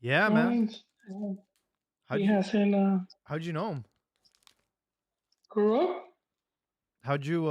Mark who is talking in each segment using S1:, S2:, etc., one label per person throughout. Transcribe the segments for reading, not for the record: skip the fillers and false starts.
S1: Yeah, man.
S2: Right. And
S1: How'd
S2: he
S1: you
S2: has in
S1: how'd you know him?
S2: grew up.
S1: How'd you,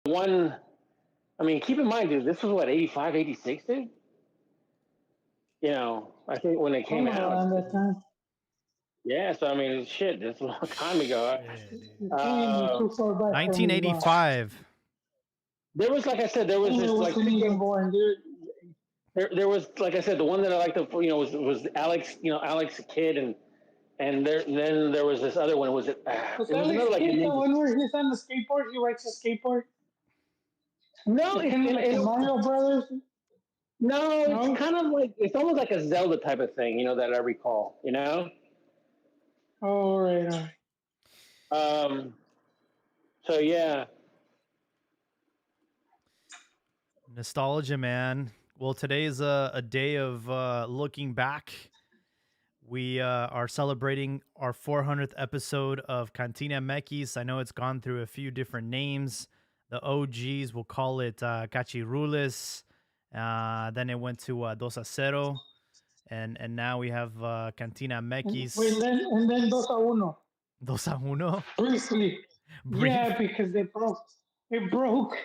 S3: one. I mean, keep in mind, dude, this was what 85, 86, dude. I think when it came
S2: Somewhere
S3: out.
S2: around that time.
S3: Yeah, so I mean, shit, that's a long time ago.
S1: Shit, dude.
S2: You can't be too far back from me, boss.
S1: 1985.
S3: There was, like I said, there was
S2: I
S3: this like
S2: wasn't even born, dude.
S3: there was, like I said, the one that I liked, was Alex, Alex the Kid, and then there was this other one.
S2: Was
S3: It was
S2: Alex
S3: another like
S2: Kidd the
S3: ninja.
S2: one where he's on the skateboard? He rides a skateboard?
S3: No,
S2: It's kind of like the Mario Brothers?
S3: no, it's
S2: No?
S3: kind of like it's almost like a Zelda type of thing, that I recall.
S2: Oh, all right, all right.
S3: Um. So yeah,
S1: Nostalgia, man. Well, today's a day of looking back. We are celebrating our 400th episode of Cantina Mekis. I know it's gone through a few different names. The OGs will call it Cachirules. Then it went to Dos a Cero. And now we have Cantina Mekis.
S2: And then Dos a Uno.
S1: Dos a Uno.
S2: Briefly.
S1: Brief.
S2: Yeah, because they broke. It broke.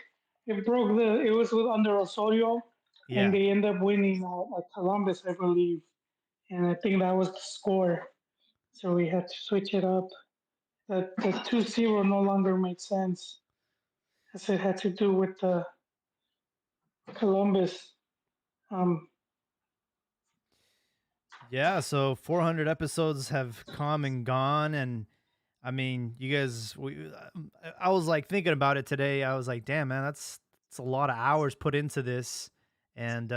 S2: It broke the. It was with under Osorio,
S1: Yeah.
S2: and they end up winning at Columbus, I believe, and I think that was the score. So we had to switch it up. That the 2-0 no longer made sense, as it had to do with the Columbus. Um,
S1: Yeah, so 400 episodes have come and gone, and I mean, you guys, I was like thinking about it today. I was like, damn, man, that's a lot of hours put into this, and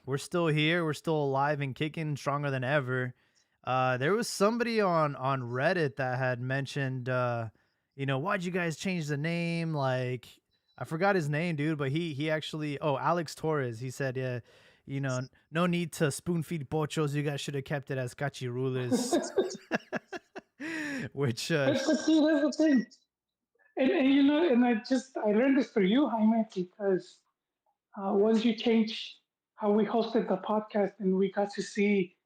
S1: we're still here, we're still alive and kicking, stronger than ever. There was somebody on Reddit that had mentioned, why'd you guys change the name? Like, I forgot his name, dude, but he actually, Alex Torres. He said, yeah, no need to spoon feed pochos. You guys should have kept it as Cachirules. Which
S2: but see, that's the thing. And I learned this through you, Jaime, because once you change how we hosted the podcast and we got to see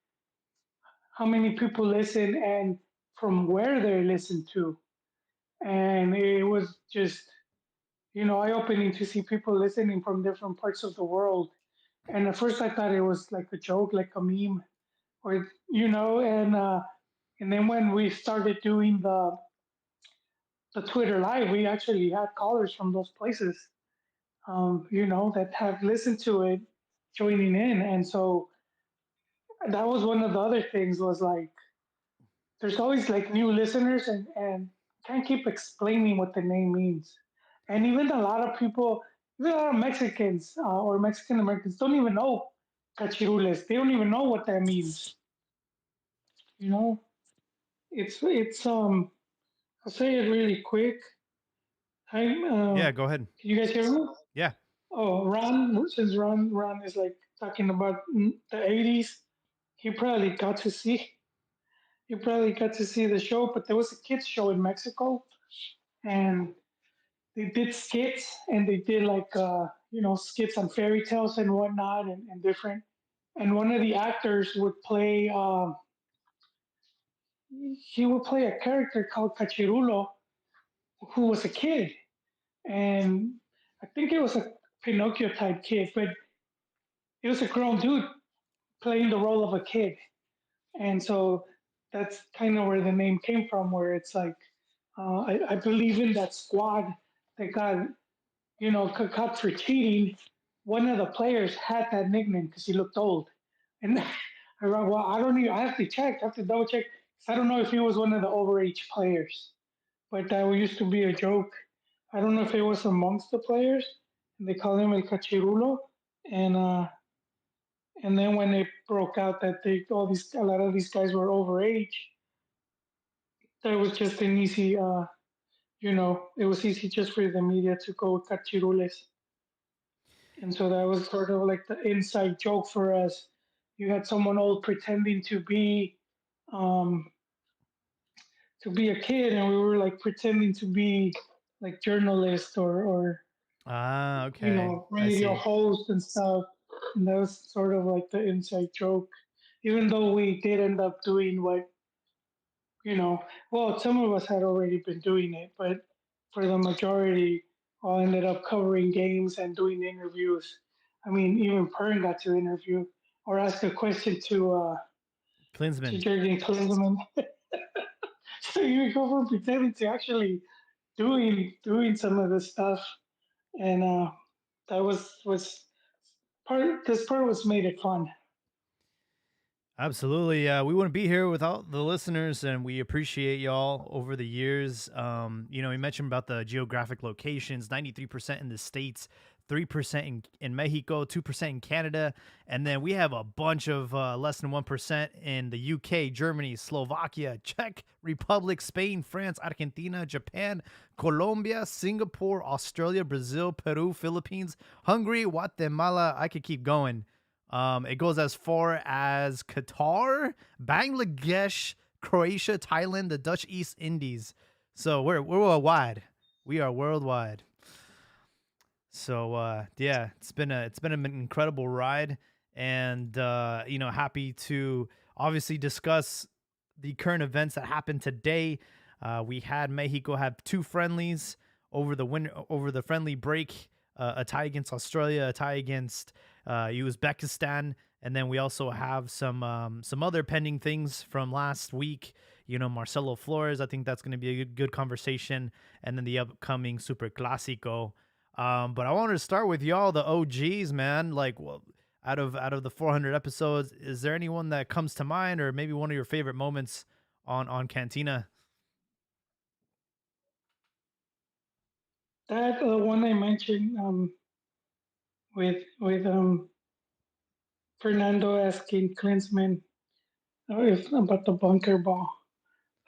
S2: how many people listen and from where they listen to. And it was just, eye opening to see people listening from different parts of the world. And at first I thought it was like a joke, like a meme, or, and then when we started doing the Twitter live, we actually had callers from those places, that have listened to it joining in. And so that was one of the other things was like, there's always like new listeners and can't keep explaining what the name means. And even a lot of people, even a lot of Mexicans or Mexican Americans don't even know cachirules. They don't even know what that means. You know, it's. I'll say it really quick.
S1: yeah, go ahead.
S2: Can you guys hear me?
S1: Yeah.
S2: Oh, since Ron is like talking about the 80s, he probably got to see you probably got to see the show, but there was a kids show in Mexico, and they did skits, and they did like skits on fairy tales and whatnot, and different. And one of the actors would play. He would play a character called Cachirulo, who was a kid, and I think it was a Pinocchio type kid, but it was a grown dude playing the role of a kid. And so that's kind of where the name came from, where it's like, I believe in that squad that got, caught for cheating. One of the players had that nickname because he looked old. And I wrote, well, I don't even, I have to check, I have to double check. 'Cause I don't know if he was one of the overage players, but that used to be a joke. I don't know if it was amongst the players, and they call him El Cachirulo. And, and then when it broke out that a lot of these guys were overage, that was just an easy, it was easy just for the media to go cachirules. And so that was sort of like the inside joke for us. You had someone old pretending um, to be a kid, and we were like pretending to be like journalists or
S1: Okay.
S2: radio host and stuff. And that was sort of like the inside joke. Even though we did end up doing what, well, some of us had already been doing it, but for the majority, all ended up covering games and doing interviews. I mean, even Pern got to interview or ask a question to
S1: Klinsman.
S2: Jurgen Klinsmann. So you go from pretending to actually doing some of this stuff, and that was part. This part was made it fun.
S1: Absolutely. We wouldn't be here without the listeners, and we appreciate y'all over the years. You mentioned about the geographic locations, 93% in the States, 3% in Mexico, 2% in Canada. And then we have a bunch of less than 1% in the UK, Germany, Slovakia, Czech Republic, Spain, France, Argentina, Japan, Colombia, Singapore, Australia, Brazil, Peru, Philippines, Hungary, Guatemala. I could keep going. It goes as far as Qatar, Bangladesh, Croatia, Thailand, the Dutch East Indies. So we're worldwide. We are worldwide. So yeah, it's been an incredible ride, and happy to obviously discuss the current events that happened today. We had Mexico have two friendlies over the friendly break, a tie against Australia, a tie against Uzbekistan, and then we also have some other pending things from last week. Marcelo Flores. I think that's going to be a good conversation, and then the upcoming Super Clásico. But I wanted to start with y'all, the OGs, man. Like, well, out of the 400 episodes, is there anyone that comes to mind, or maybe one of your favorite moments on Cantina?
S2: That one I mentioned with Fernando asking Klinsman if about the bunker ball.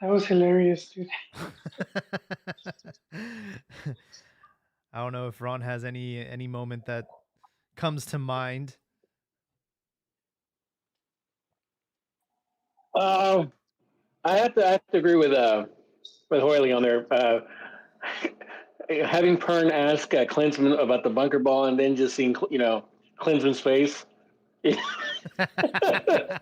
S2: That was hilarious, dude.
S1: I don't know if Ron has any moment that comes to mind.
S3: I have to agree with Hoyley on there. Having Pern ask Klinsman about the bunker ball and then just seeing Klinsman's face. That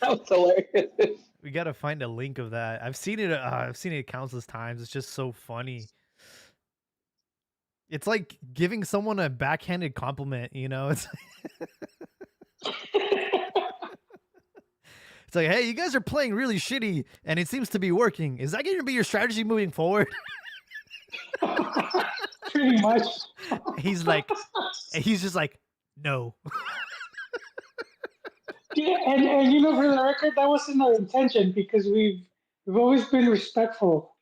S3: was hilarious.
S1: We got to find a link of that. I've seen it. I've seen it countless times. It's just so funny. It's like giving someone a backhanded compliment. It's it's like, hey, you guys are playing really shitty, and it seems to be working. Is that going to be your strategy moving forward?
S2: Pretty much.
S1: He's just like, no.
S2: Yeah, and for the record, that wasn't our intention because we've always been respectful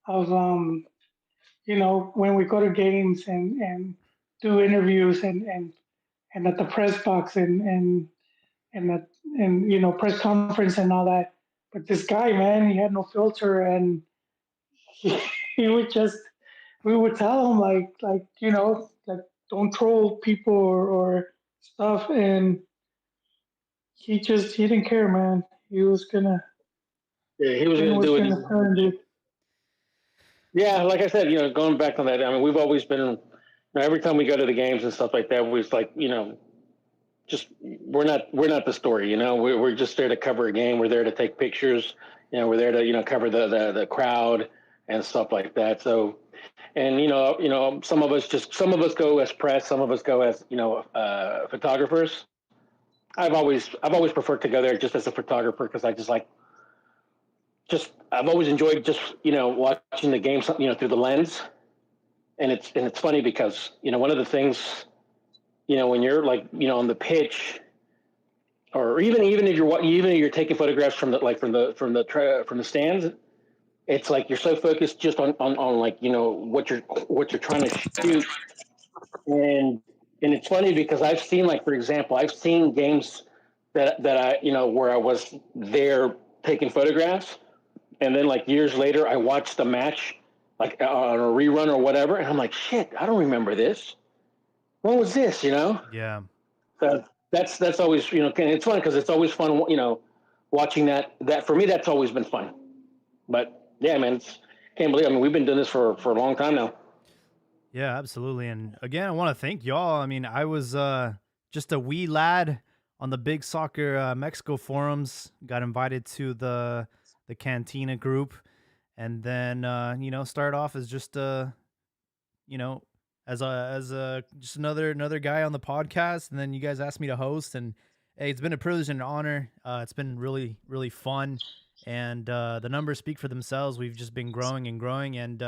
S2: of when we go to games and do interviews and at the press box and at and press conference and all that. But this guy, man, he had no filter, and he, he would just we would tell him like don't troll people or stuff, and he didn't care, man. He was gonna
S3: Yeah, he was
S2: Ben
S3: going to
S2: was
S3: do it.
S2: gonna turn it.
S3: Yeah, like I said, going back on that, I mean, we've always been, every time we go to the games and stuff like that, we was like, just we're not the story, we're just there to cover a game. We're there to take pictures, we're there to cover the crowd and stuff like that. So, and some of us go as press, some of us go as photographers. I've always preferred to go there just as a photographer because I I've always enjoyed just watching the game through the lens, and it's funny because one of the things when you're like on the pitch, or even if you're taking photographs from the stands, it's like you're so focused just on like what you're trying to shoot, and it's funny because I've seen, like, for example, I've seen games that I where I was there taking photographs, and then like years later I watched the match like on a rerun or whatever, and I'm like, shit, I don't remember this. What was this?
S1: Yeah.
S3: So that's always and it's fun because it's always fun watching that. That for me, that's always been fun. But yeah, man, can't believe. I mean, we've been doing this for a long time now.
S1: Yeah, absolutely. And again, I want to thank y'all. I mean, I was just a wee lad on the Big Soccer Mexico forums, got invited to the Cantina group, and then started off as just a you know, as a just another guy on the podcast, and then you guys asked me to host, and hey, it's been a privilege and an honor. It's been really fun, and the numbers speak for themselves. We've just been growing and growing, and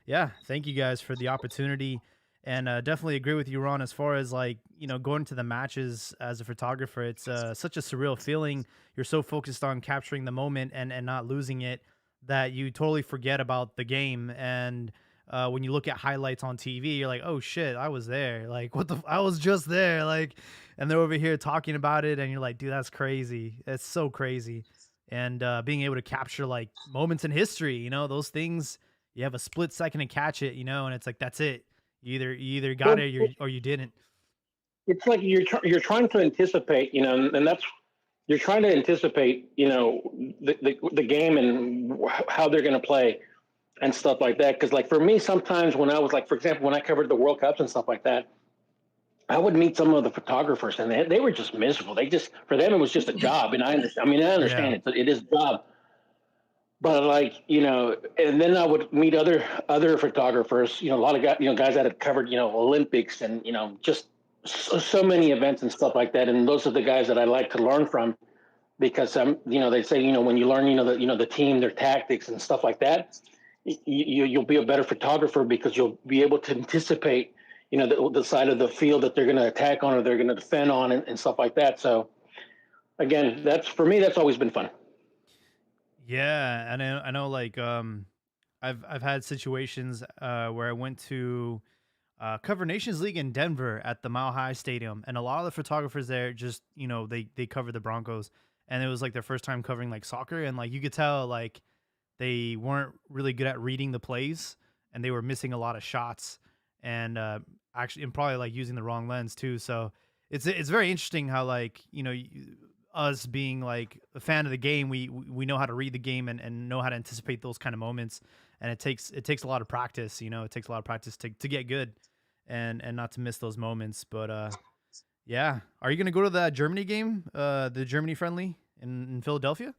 S1: yeah, thank you guys for the opportunity. And definitely agree with you, Ron. As far as like going to the matches as a photographer, it's such a surreal feeling. You're so focused on capturing the moment and not losing it that you totally forget about the game. And when you look at highlights on TV, you're like, oh shit, I was there. Like, I was just there. Like, and they're over here talking about it, and you're like, dude, that's crazy. It's so crazy. And being able to capture like moments in history, those things, you have a split second to catch it, and it's like that's it. You either got
S3: Well,
S1: it or you didn't.
S3: it's like you're trying to anticipate, and that's you're trying to anticipate, the game and how they're going to play and stuff like that. Because like for me, sometimes when I was like, for example, when I covered the World Cups and stuff like that, I would meet some of the photographers, and they were just miserable. They just for them it was just a job, and I understand. I mean, I
S1: Yeah.
S3: understand it is a job, but like and then I would meet other photographers. A lot of guys, guys that had covered Olympics and just so many events and stuff like that. And those are the guys that I like to learn from because they say when you learn the team, their tactics and stuff like that, you'll be a better photographer because you'll be able to anticipate the side of the field that they're going to attack on or they're going to defend on and stuff like that. So again, that's for me, that's always been fun.
S1: Yeah, I know like I've had situations where I went to cover Nations League in Denver at the Mile High Stadium, and a lot of the photographers there just they covered the Broncos, and it was like their first time covering like soccer, and like you could tell like they weren't really good at reading the plays, and they were missing a lot of shots, and actually, and probably like using the wrong lens too. So it's very interesting how like us being like a fan of the game, we know how to read the game and know how to anticipate those kind of moments, and it takes a lot of practice. It takes a lot of practice to get good, and not to miss those moments. But yeah, are you gonna go to that Germany game, the Germany friendly in Philadelphia?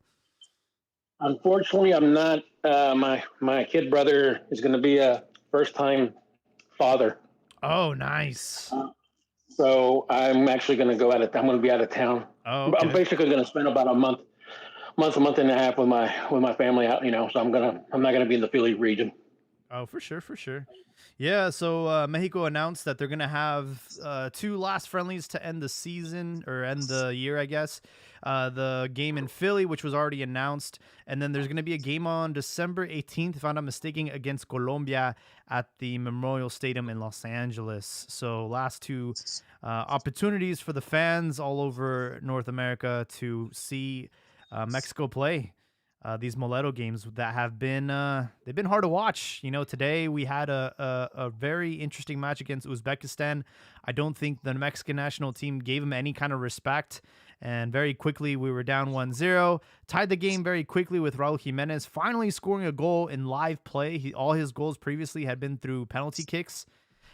S3: Unfortunately, I'm not. My kid brother is going to be a first time father,
S1: Oh, nice.
S3: so I'm actually going to go out of. I'm going to be out of town.
S1: Oh,
S3: I'm
S1: okay.
S3: basically going to spend about a month and a half with my family out. So I'm not gonna be in the Philly region.
S1: Oh, for sure, for sure. Yeah, so Mexico announced that they're gonna have two last friendlies to end the season or end the year, I guess. The game in Philly, which was already announced, and then there's gonna be a game on December 18th, if I'm not mistaken, against Colombia at the Memorial Stadium in Los Angeles. So last two opportunities for the fans all over North America to see Mexico play these Moledo games that have been they've been hard to watch. Today we had a very interesting match against Uzbekistan. I don't think the Mexican national team gave them any kind of respect. And very quickly, we were down 1-0, tied the game very quickly with Raul Jimenez finally scoring a goal in live play. All his goals previously had been through penalty kicks.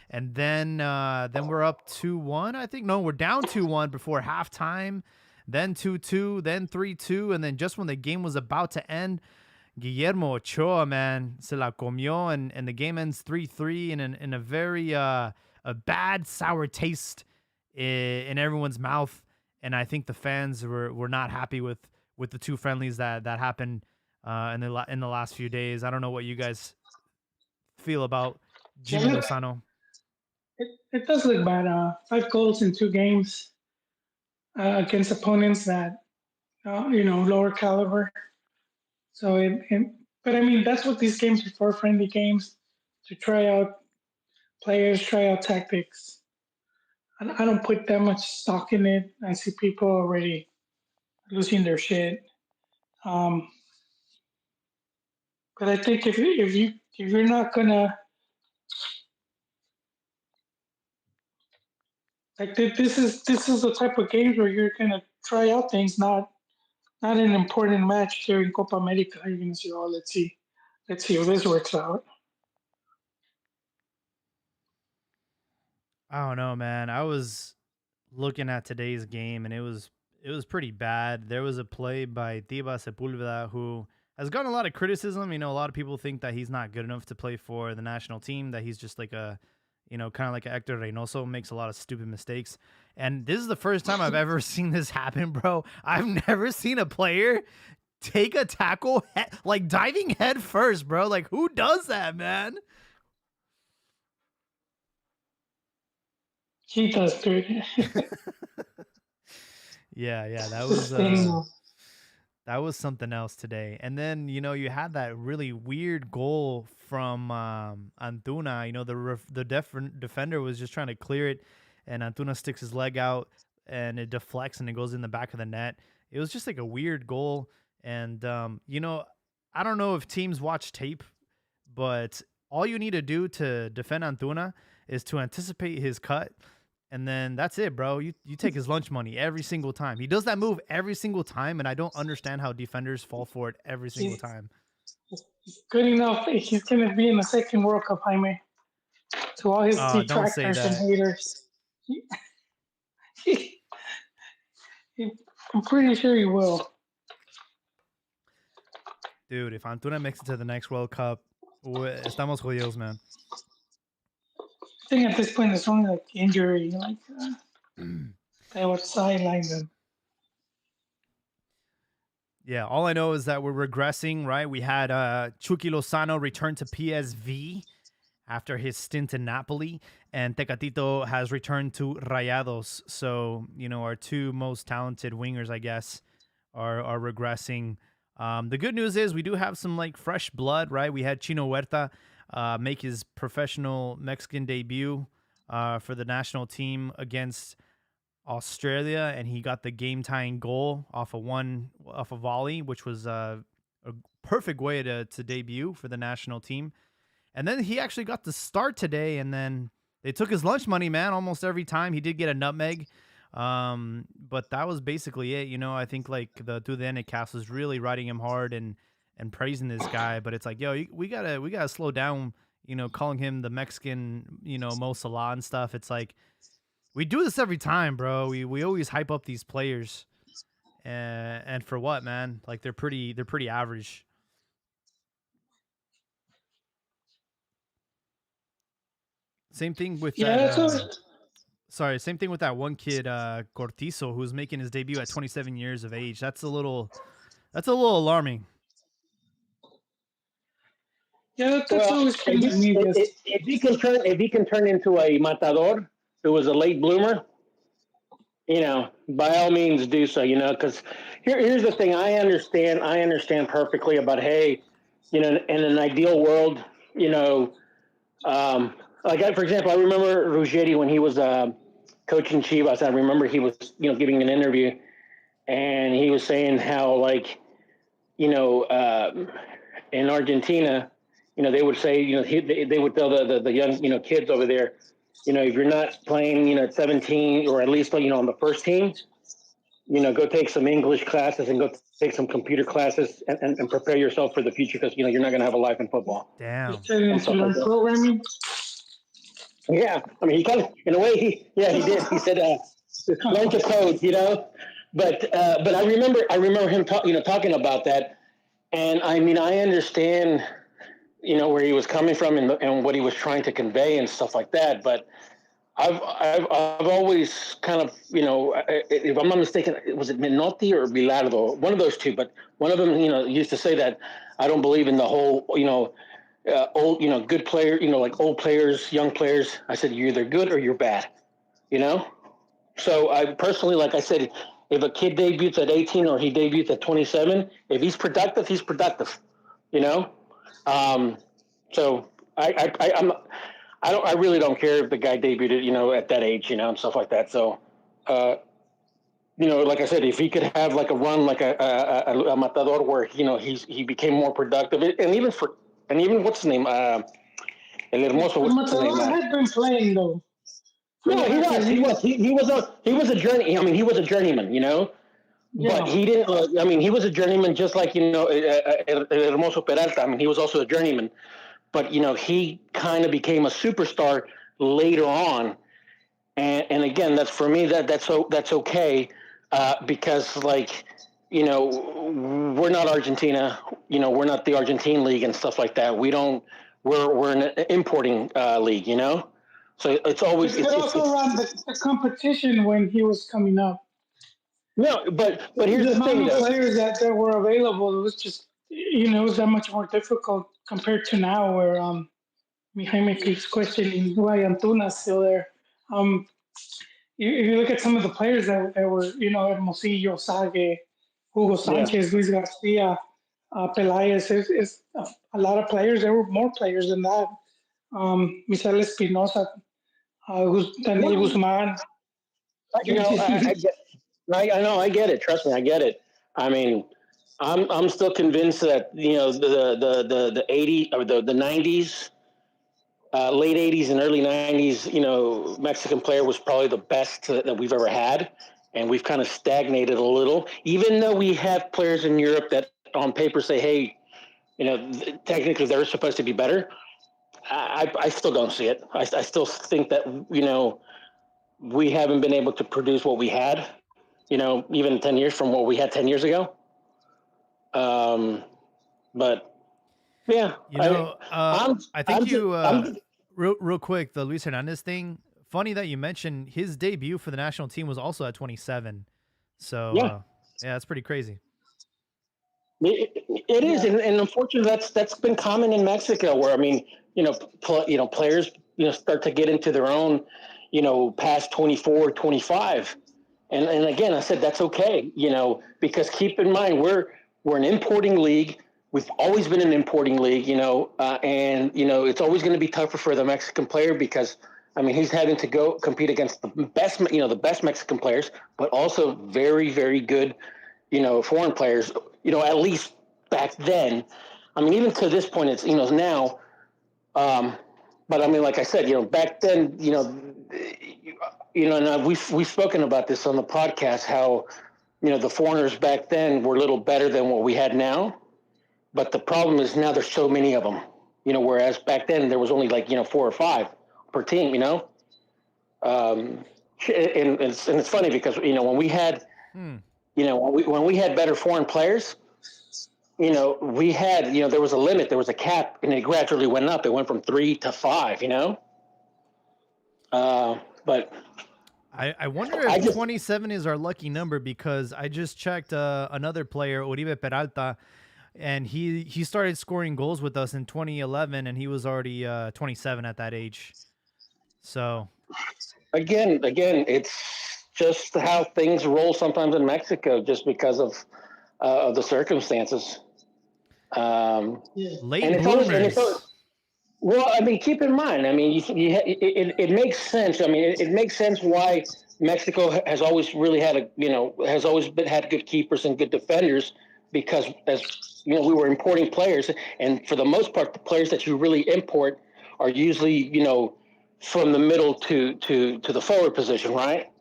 S1: And then we're up 2-1, I think. No, we're down 2-1 before halftime, then 2-2, then 3-2, and then just when the game was about to end, Guillermo Ochoa, man, se la comió, and the game ends 3-3 in a very a bad sour taste in everyone's mouth. And I think the fans were not happy with the two friendlies that happened in the last few days. I don't know what you guys feel about
S2: Yeah,
S1: Jimmy Lozano.
S2: it does look bad. 5 goals in 2 games against opponents that lower caliber. So but I mean that's what these games are for, friendly games, to try out players, try out tactics. And I don't put that much stock in it. I see people already losing their shit. Um, but I think if you're not gonna like this is the type of games where you're gonna try out things, not an important match here in Copa America. You're gonna say, oh, let's see how this works out.
S1: I don't know, man. I was looking at today's game, and it was pretty bad. There was a play by Tiba Sepulveda who has gotten a lot of criticism. You know, a lot of people think that he's not good enough to play for the national team, that he's just like a, you know, kind of like Hector Reynoso, makes a lot of stupid mistakes. And this is the first time I've ever seen this happen, bro. I've never seen a player take a tackle like diving head first, bro. Like, who does that, man?
S2: He does, dude.
S1: Yeah, that was something else today. And then, you know, you had that really weird goal from Antuna. You know, the defender was just trying to clear it, and Antuna sticks his leg out, and it deflects, and it goes in the back of the net. It was just like a weird goal. And, you know, I don't know if teams watch tape, but all you need to do to defend Antuna is to anticipate his cut. And then that's it, bro. You take his lunch money every single time. He does that move every single time, and I don't understand how defenders fall for it every single time.
S2: Good enough. He's going to be in the second World Cup, Jaime. To all his detractors and haters. I'm pretty sure he will.
S1: Dude, if Antuna makes it to the next World Cup, estamos jodidos, man.
S2: I think at this point it's only like injury, like they would sideline them.
S1: Yeah, all I know is that we're regressing, right? We had Chucky Lozano return to PSV after his stint in Napoli, and Tecatito has returned to Rayados. So, you know, our two most talented wingers, I guess, are regressing. The good news is we do have some like fresh blood, right? We had Chino Huerta make his professional Mexican debut for the national team against Australia, and he got the game-tying goal off a volley, which was a perfect way to debut for the national team. And then he actually got the start today, and then they took his lunch money, man, almost every time. He did get a nutmeg, but that was basically it. You know, I think like the TUDN cast was really riding him hard and praising this guy, but it's like, yo, we gotta slow down, you know, calling him the Mexican, you know, Mo Salah and stuff. It's like, we do this every time, bro. We always hype up these players, and for what, man? Like they're pretty average. Same thing with that. Same thing with that one kid, Cortizo, who's making his debut at 27 years of age. That's a little alarming.
S2: Yeah, that's always been
S3: if he can turn into a matador, who was a late bloomer, you know, by all means do so, you know, because here's the thing. I understand perfectly about, hey, you know, in an ideal world, you know, for example, I remember Ruggeri when he was coaching Chivas. I remember he was, you know, giving an interview, and he was saying how, like, you know, in Argentina, you know, they would say, you know, they would tell the young, you know, kids over there, you know, if you're not playing, you know, at 17 or at least, you know, on the first team, you know, go take some English classes and go take some computer classes and prepare yourself for the future, because, you know, you're not going to have a life in football.
S1: Damn.
S2: Programming.
S3: Yeah, I mean, he kind of, in a way, he did. He said, learn to code, you know. But I remember him talking about that, and I mean, I understand, you know, where he was coming from and what he was trying to convey and stuff like that. But I've always kind of, you know, if I'm not mistaken, was it Menotti or Bilardo? One of those two, but one of them, you know, used to say that I don't believe in the whole, you know, old, you know, good player, you know, like old players, young players. I said, you're either good or you're bad, you know? So I personally, like I said, if a kid debuts at 18 or he debuts at 27, if he's productive, he's productive, you know? So I really don't care if the guy debuted, you know, at that age, you know, and stuff like that. So, you know, like I said, if he could have like a run, like a matador where, you know, he became more productive, and even what's his name? El Hermoso. What's his name?
S2: Had been playing though.
S3: No, he was a journey. I mean, he was a journeyman, you know. Yeah. But he didn't. I mean, he was a journeyman, just like, you know, El Hermoso Peralta. I mean, he was also a journeyman, but, you know, he kind of became a superstar later on. And again, that's for me, that's okay, because, like, we're not Argentina. We're not the Argentine league and stuff like that. We don't. We're an importing league. So it's always
S2: But also around the competition when he was coming up.
S3: no. But here's
S2: The
S3: the
S2: amount
S3: thing,
S2: of
S3: though.
S2: players that were available, it was just, it was that much more difficult compared to now where Jaime keeps questioning why Antuna's still there. Um, if you look at some of the players that were, Hermosillo, Sage, Hugo
S3: Yeah.
S2: Sanchez, Luis Garcia, Pelaez, is a lot of players. There were more players than that. Michel Espinosa, Daniel
S3: Well,
S2: Guzman.
S3: I get. I know. I get it. Trust me. I get it. I mean, I'm still convinced that the 80 or the 90s, late 80s and early 90s, Mexican player was probably the best that we've ever had, and we've kind of stagnated a little. Even though we have players in Europe that on paper say, hey, technically they're supposed to be better. I still don't see it. I still think that we haven't been able to produce what we had. Even 10 years from what we had 10 years ago. But yeah,
S1: I think
S3: I'm
S1: real quick, the Luis Hernandez thing. Funny that you mentioned his debut for the national team was also at 27. So
S3: yeah.
S1: yeah, that's pretty crazy.
S3: It is,
S2: Yeah.
S3: and unfortunately, that's been common in Mexico, where I mean, players, start to get into their own, past 24, 25. And again, I said that's okay, because keep in mind we're an importing league. We've always been an importing league, and it's always going to be tougher for the Mexican player because I mean he's having to go compete against the best Mexican players, but also very, very good, foreign players. At least back then. I mean, even to this point, it's now. But I mean, like I said, back then, and we've spoken about this on the podcast how the foreigners back then were a little better than what we had now. But the problem is now there's so many of them. Whereas back then there was only like 4 or 5 per team. And it's funny because when we had when we had better foreign players, we had, there was a limit, there was a cap, and it gradually went up. It went from 3 to 5, but
S1: I wonder if 27 is our lucky number because I just checked another player, Oribe Peralta, and he started scoring goals with us in 2011, and he was already 27 at that age. So
S3: again, it's just how things roll sometimes in Mexico, just because of the circumstances.
S1: Late bloomers.
S3: Well, I mean, keep in mind. I mean, it makes sense. I mean, it makes sense why Mexico has always really had had good keepers and good defenders, because as we were importing players, and for the most part, the players that you really import are usually from the middle to the forward position, right?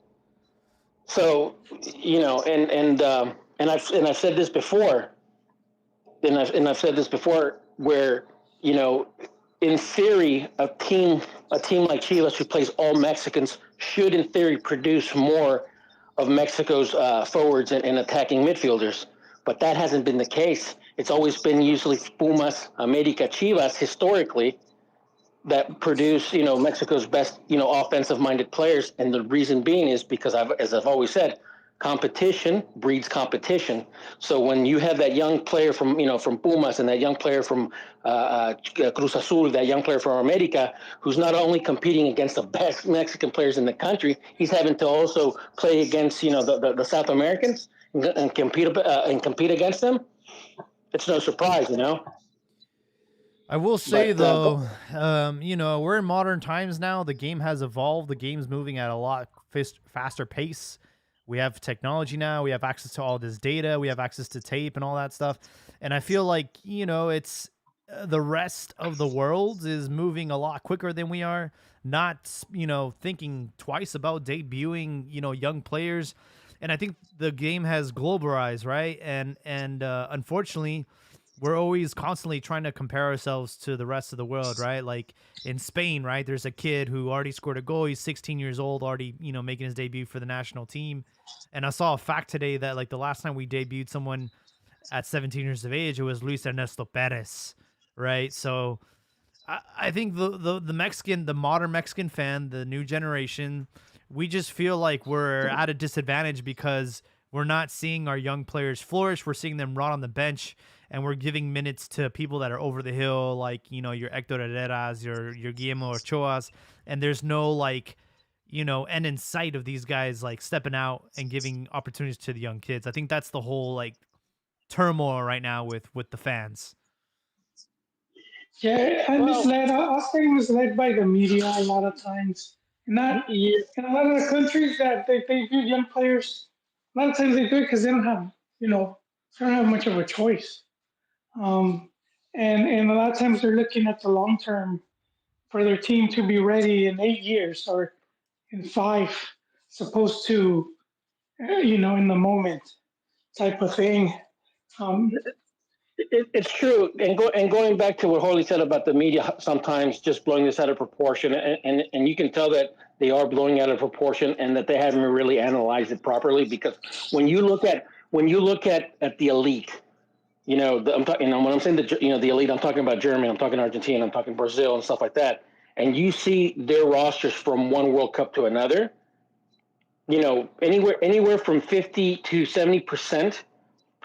S3: So and I've said this before. And I've said this before, where in theory, a team like Chivas, who plays all Mexicans, should in theory produce more of Mexico's forwards and attacking midfielders, but that hasn't been the case. It's always been usually Pumas, America, Chivas historically that produce Mexico's best offensive-minded players, and the reason being is because as I've always said, competition breeds competition. So when you have that young player from Pumas and that young player from Cruz Azul, that young player from America, who's not only competing against the best Mexican players in the country, he's having to also play against the South Americans and compete against them. It's no surprise,
S1: I will say though, we're in modern times now. The game has evolved. The game's moving at a lot faster pace. We have technology now. We have access to all this data. We have access to tape and all that stuff. And I feel like, it's the rest of the world is moving a lot quicker than we are. Not, thinking twice about debuting, young players. And I think the game has globalized, right? And unfortunately, we're always constantly trying to compare ourselves to the rest of the world, right? Like in Spain, right? There's a kid who already scored a goal. He's 16 years old, already, making his debut for the national team. And I saw a fact today that like the last time we debuted someone at 17 years of age, it was Luis Ernesto Perez, right? So I think the Mexican, the modern Mexican fan, the new generation, we just feel like we're at a disadvantage because we're not seeing our young players flourish. We're seeing them rot on the bench, and we're giving minutes to people that are over the hill, like your Hector Herreras, your Guillermo Ochoa's, and there's no like end in sight of these guys like stepping out and giving opportunities to the young kids. I think that's the whole like turmoil right now with the fans.
S2: Yeah, and
S3: Well,
S2: misled. I'll say misled by the media a lot of times. Not
S3: yeah,
S2: in a lot of the countries that they view young players. A lot of times they do it because they don't have, they don't have much of a choice. Um, and a lot of times they're looking at the long term for their team to be ready in 8 years or in five, supposed to, in the moment type of thing. Um,
S3: it's true. And going back to what Holly said about the media, sometimes just blowing this out of proportion, and you can tell that they are blowing out of proportion, and that they haven't really analyzed it properly. Because when you look at the elite, I'm talking. When I'm saying the elite, I'm talking about Germany, I'm talking Argentina, I'm talking Brazil, and stuff like that. And you see their rosters from one World Cup to another. Anywhere from 50 to 70%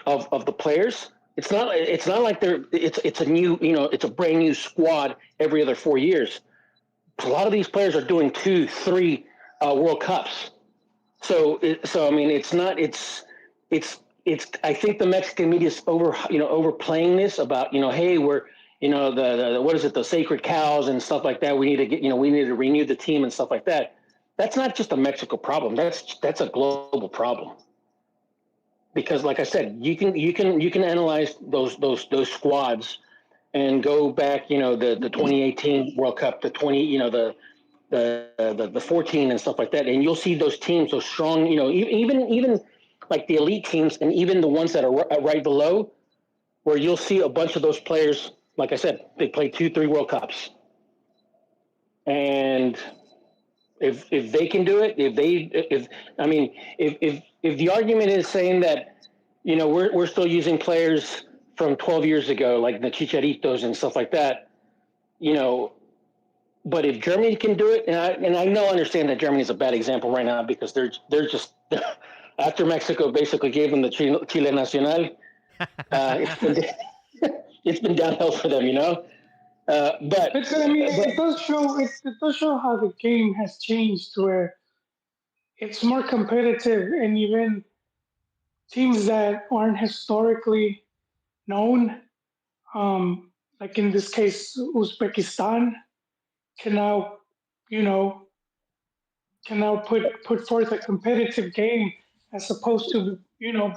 S3: of the players. It's not like it's a new it's a brand new squad every other 4 years. A lot of these players are doing 2, 3 World Cups. So I mean it's I think the Mexican media is overplaying this about hey, we're the what is it, the sacred cows and stuff like that. We need to we need to renew the team and stuff like that. That's not just a Mexico problem. That's a global problem. Because like I said, you can analyze those squads and go back, the 2018 World Cup, the 20, the 14 and stuff like that, and you'll see those teams, those strong, even like the elite teams, and even the ones that are right below, where you'll see a bunch of those players. Like I said, they play 2, 3 World Cups, and if they can do it, if the argument is saying that we're still using players from 12 years ago, like the Chicharitos and stuff like that, but if Germany can do it, and I understand that Germany is a bad example right now because they're just after Mexico basically gave them the Chile Nacional, it's been downhill for them, but
S2: But I mean, it does show how the game has changed, where it's more competitive, and even teams that aren't historically known, like in this case, Uzbekistan, can now, you know, can now put forth a competitive game as opposed to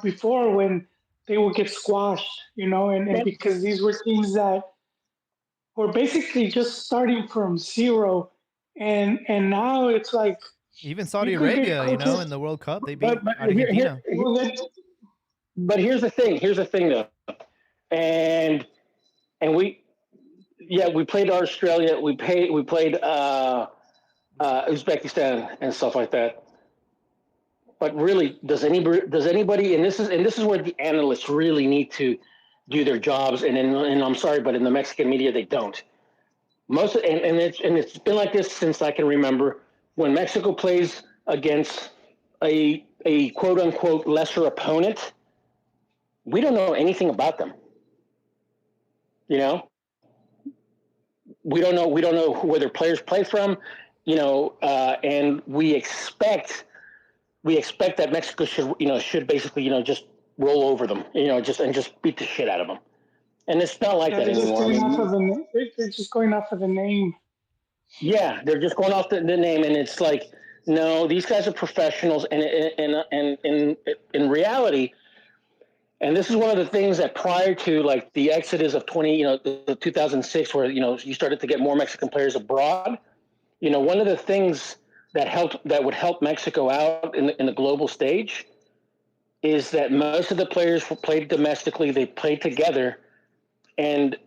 S2: before when they would get squashed, and because these were teams that were basically just starting from zero, and now it's like
S1: Even
S2: you
S1: Saudi
S2: could get
S1: Arabia,
S2: coaches.
S1: in the World Cup, they beat
S3: but
S1: Argentina.
S2: Well, that,
S3: here's the thing. Here's the thing, though, and we played Australia. We played Uzbekistan and stuff like that. But really, does anybody? And this is where the analysts really need to do their jobs. And I'm sorry, but in the Mexican media, they don't. And it's been like this since I can remember. When Mexico plays against a quote unquote lesser opponent, we don't know anything about them. You know, we don't know where their players play from. And we expect that Mexico should basically just roll over them, just beat the shit out of them. And it's not like
S2: yeah,
S3: that
S2: they're just
S3: anymore. I
S2: going off
S3: mean,
S2: of they're just going off of the name.
S3: yeah, they're just going off the name, and it's like, no, these guys are professionals, and in reality, and this is one of the things that prior to like the exodus of the 2006, where you started to get more Mexican players abroad. One of the things that would help Mexico out in the global stage is that most of the players played domestically. They played together, And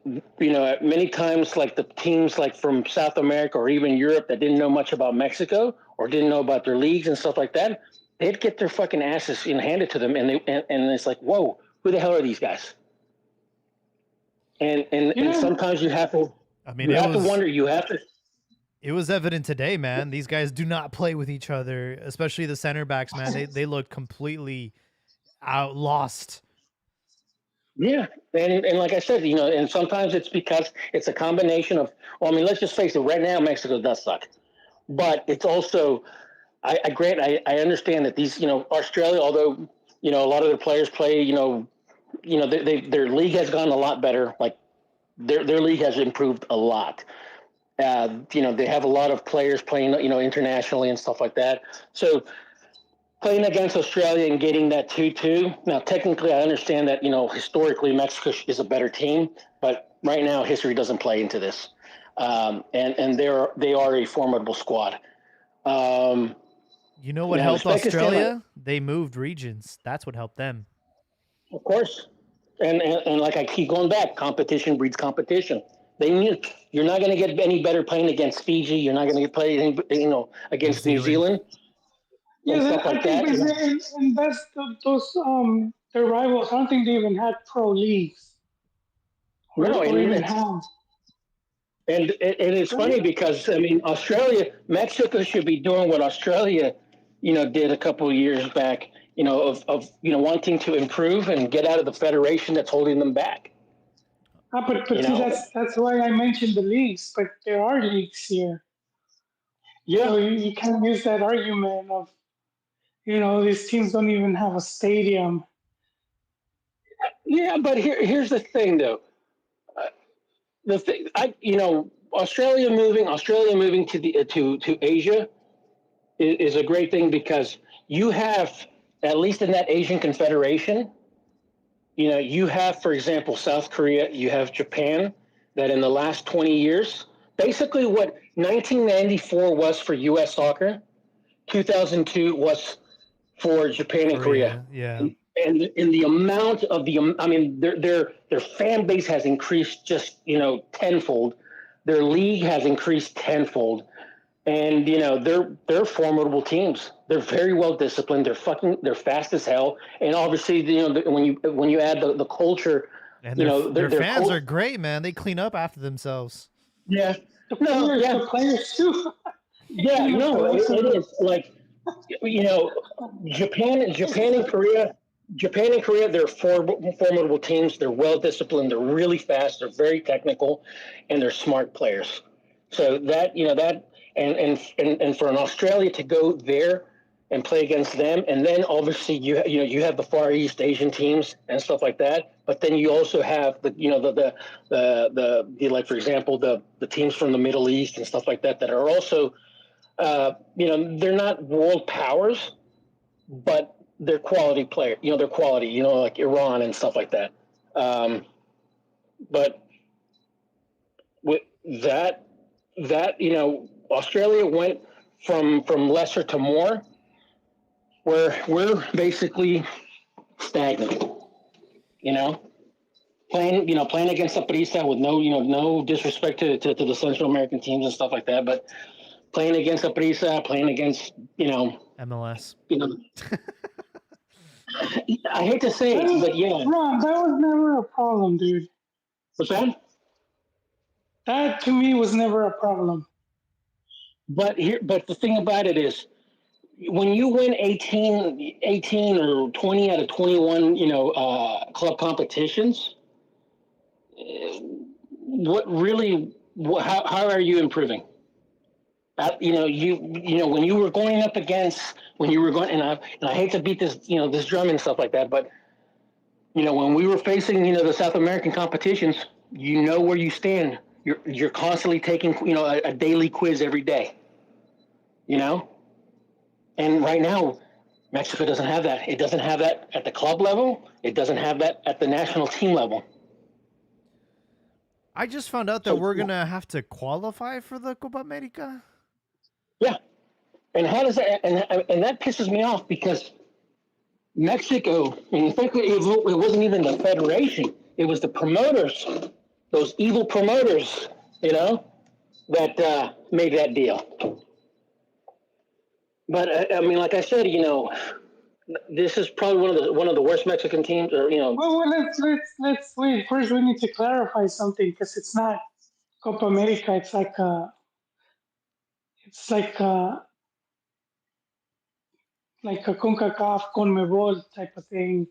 S3: many times, like the teams like from South America or even Europe that didn't know much about Mexico or didn't know about their leagues and stuff like that, they'd get their fucking asses handed to them, and it's like, whoa, who the hell are these guys? And sometimes you have to,
S1: I mean,
S3: wonder. You have to.
S1: It was evident today, man. These guys do not play with each other, especially the center backs, man. They look completely lost.
S3: Yeah, and like I said, and sometimes it's because it's a combination of. Well, I mean, let's just face it. Right now, Mexico does suck, but it's also. I understand that these, Australia, although a lot of their players play, their league has gone a lot better. Like their league has improved a lot. They have a lot of players playing, internationally and stuff like that. So playing against Australia and getting that 2-2. Now, technically, I understand that, historically Mexico is a better team, but right now history doesn't play into this. And they are a formidable squad.
S1: You know what helped Australia? They moved regions. That's what helped them.
S3: Of course. And like I keep going back, competition breeds competition. You're not going to get any better playing against Fiji. You're not going to get playing, against New Zealand.
S2: Yeah, I think and that's those their rivals. I don't think they even had pro leagues.
S3: No, even have. And it's funny because I mean, Mexico should be doing what Australia, did a couple of years back. Of wanting to improve and get out of the federation that's holding them back.
S2: But see, that's why I mentioned the leagues. But there are leagues here. Yeah, so you can't use that argument of, these teams don't even have a stadium.
S3: Yeah, but here's the thing, though. Australia moving to the to Asia is a great thing because you have, at least in that Asian Confederation, you have, for example, South Korea, you have Japan, that in the last 20 years, basically what 1994 was for U.S. soccer, 2002 was for Japan and Korea.
S1: Yeah.
S3: And in the amount of their fan base has increased just, tenfold. Their league has increased tenfold. And they're formidable teams. They're very well disciplined. They're fast as hell. And obviously, when you add the culture,
S1: and their fans are great, man. They clean up after themselves.
S3: Yeah,
S2: the players too.
S3: Yeah, no, it is like Japan and Korea. They're formidable teams. They're well disciplined. They're really fast. They're very technical, and they're smart players. So that And for an Australia to go there and play against them, and then obviously you have the Far East Asian teams and stuff like that, but then you also have the like, for example, the teams from the Middle East and stuff like that are also they're not world powers, but they're quality player. They're quality. Like Iran and stuff like that. But with that Australia went from lesser to more, where we're basically stagnant. Playing against Saprissa with no disrespect to the Central American teams and stuff like that, but playing against Saprissa, playing against
S1: MLS.
S3: I hate to say it, but yeah.
S2: Ron, that was never a problem, dude.
S3: What's that?
S2: That to me was never a problem.
S3: But the thing about it is, when you win 18 or 20 out of 21, club competitions, how are you improving? When you were going up against, and I hate to beat this, this drum and stuff like that, but when we were facing, the South American competitions, where you stand. You're constantly taking, a daily quiz every day, and right now, Mexico doesn't have that. It doesn't have that at the club level. It doesn't have that at the national team level.
S1: I just found out that we're going to have to qualify for the Copa America.
S3: Yeah. And how does that, and that pisses me off because Mexico, in fact, it wasn't even the federation. it was the promoters, those evil promoters, you know, that made that deal. But I mean, like I said, you know, this is probably one of the worst Mexican teams, or you know.
S2: Well, let's wait. First, we need to clarify something because it's not Copa America. It's like a CONCACAF, CONMEBOL type of thing,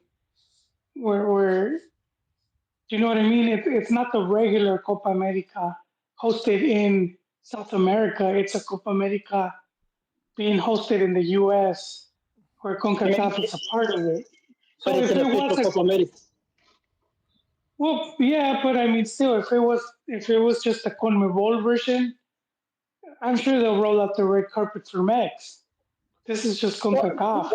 S2: where do you know what I mean? It's not the regular Copa America hosted in South America. It's a Copa America being hosted in the U.S. where
S3: I mean,
S2: CONCACAF is a part of it.
S3: but
S2: So
S3: it's
S2: if
S3: an
S2: it was
S3: official
S2: a
S3: Copa America.
S2: well, yeah, but I mean, still, if it was just a CONMEBOL version, I'm sure they'll roll out the red carpet for Mex. This is just CONCACAF,
S3: Well,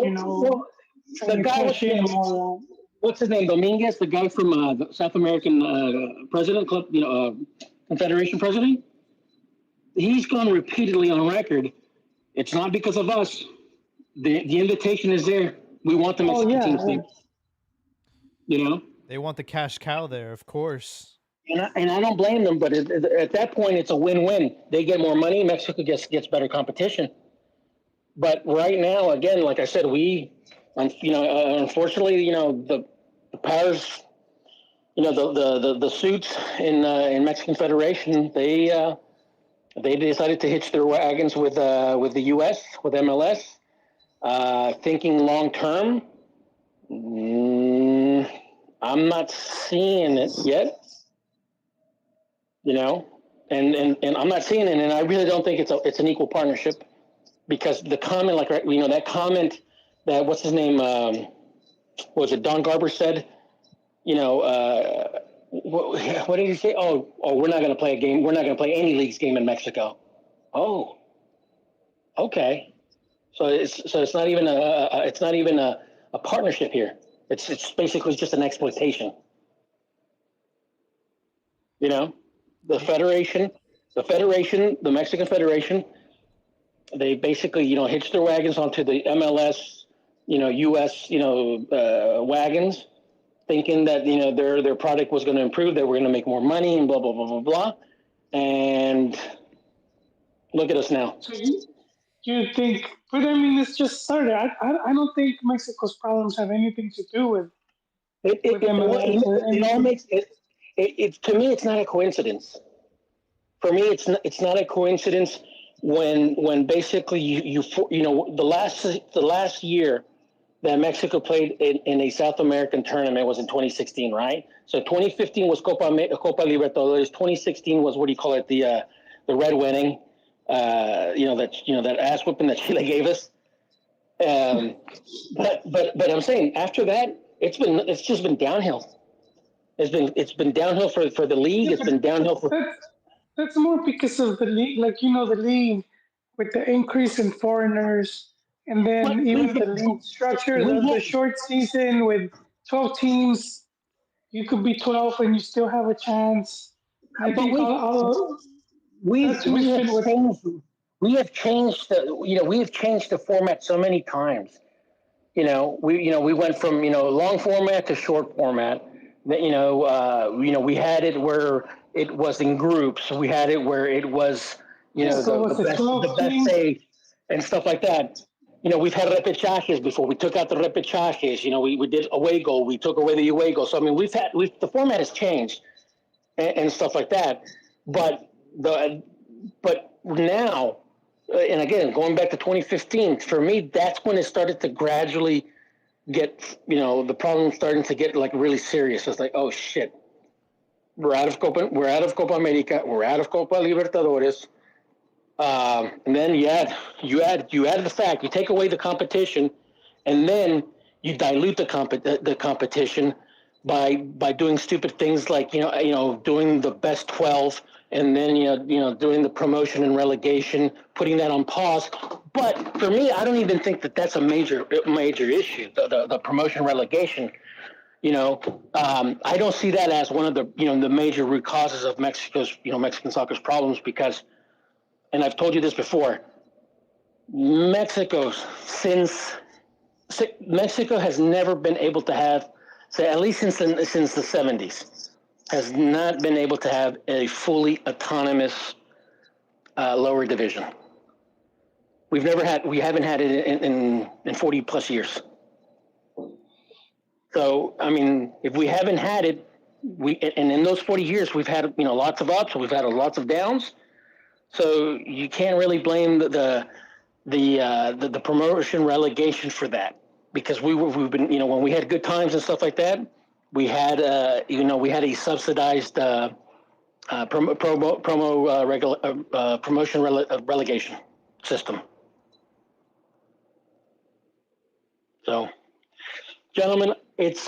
S3: the
S2: trying to
S3: guy,
S2: cash in more.
S3: what's his name, Dominguez, the guy from the South American president club, you know, confederation president. He's gone repeatedly on record. It's not because of us. The invitation is there. We want the
S2: Oh
S3: Mexican
S2: yeah,
S3: teams there. You know,
S1: They want the cash cow there, of course.
S3: and I don't blame them. But at that point, it's a win-win. They get more money. Mexico gets better competition. But right now, again, like I said, unfortunately, you know, the powers, you know, the suits in Mexican Federation, they decided to hitch their wagons with the U.S., with MLS, thinking long term. I'm not seeing it yet, you know, and I'm not seeing it, and I really don't think it's an equal partnership, because the comment, like, you know, that comment that what's his name, was it Don Garber said, you know, what did he say? Oh, we're not going to play a game. We're not going to play any league's game in Mexico. Oh, okay. So it's not even a partnership here. It's basically just an exploitation. You know, the Mexican Federation, they basically, you know, hitched their wagons onto the MLS, you know, U.S., you know, wagons, thinking that, you know, their product was going to improve, that we're going to make more money, and blah blah blah blah blah. And look at us now.
S2: so you think, but I mean, it's just started. I don't think Mexico's problems have anything to do with MLS or
S3: It all
S2: anything.
S3: makes it. It to me, it's not a coincidence. For me, it's not a coincidence when basically you know, the last year that Mexico played in a South American tournament was in 2016, right? So 2015 was Copa Libertadores. 2016 was, what do you call it, the red wedding. You know, that ass whipping that Chile gave us. But I'm saying, after that, it's just been downhill. It's been downhill for the league.
S2: Yeah,
S3: It's been downhill for.
S2: that's more because of the league, like the league with the increase in foreigners, and
S3: But
S2: then even the league structure,
S3: we
S2: the
S3: have,
S2: short season with 12 teams. You could be 12 and you still have a chance. And I
S3: but
S2: think all not to
S3: we have
S2: mention with
S3: changed. We have changed the format so many times. We went from, long format to short format. That, we had it where it was in groups. We had it where it was,
S2: so with the
S3: the
S2: 12
S3: best
S2: teams,
S3: save and stuff like that. We've had repechajes before. We took out the repechajes. We did away goal. We took away the away goal. So I mean, the format has changed and stuff like that. But now, and again, going back to 2015, for me, that's when it started to gradually get, the problem starting to get like really serious. It's like, oh shit, we're out of Copa America, we're out of Copa Libertadores. And then you add the fact, you take away the competition, and then you dilute the competition by doing stupid things like doing the best 12, and then doing the promotion and relegation, putting that on pause. But for me, I don't even think that that's a major issue. The promotion relegation. I don't see that as one of the major root causes of Mexican soccer's problems, because, and I've told you this before, Mexico has never been able to have So at least since the 70s, has not been able to have a fully autonomous lower division. We haven't had it in 40 plus years. So, I mean, if we haven't had it, and in those 40 years, we've had, lots of ups, we've had lots of downs. So you can't really blame the promotion relegation for that, because we've been, when we had good times and stuff like that, we had, we had a subsidized promotion relegation system. So, gentlemen, it's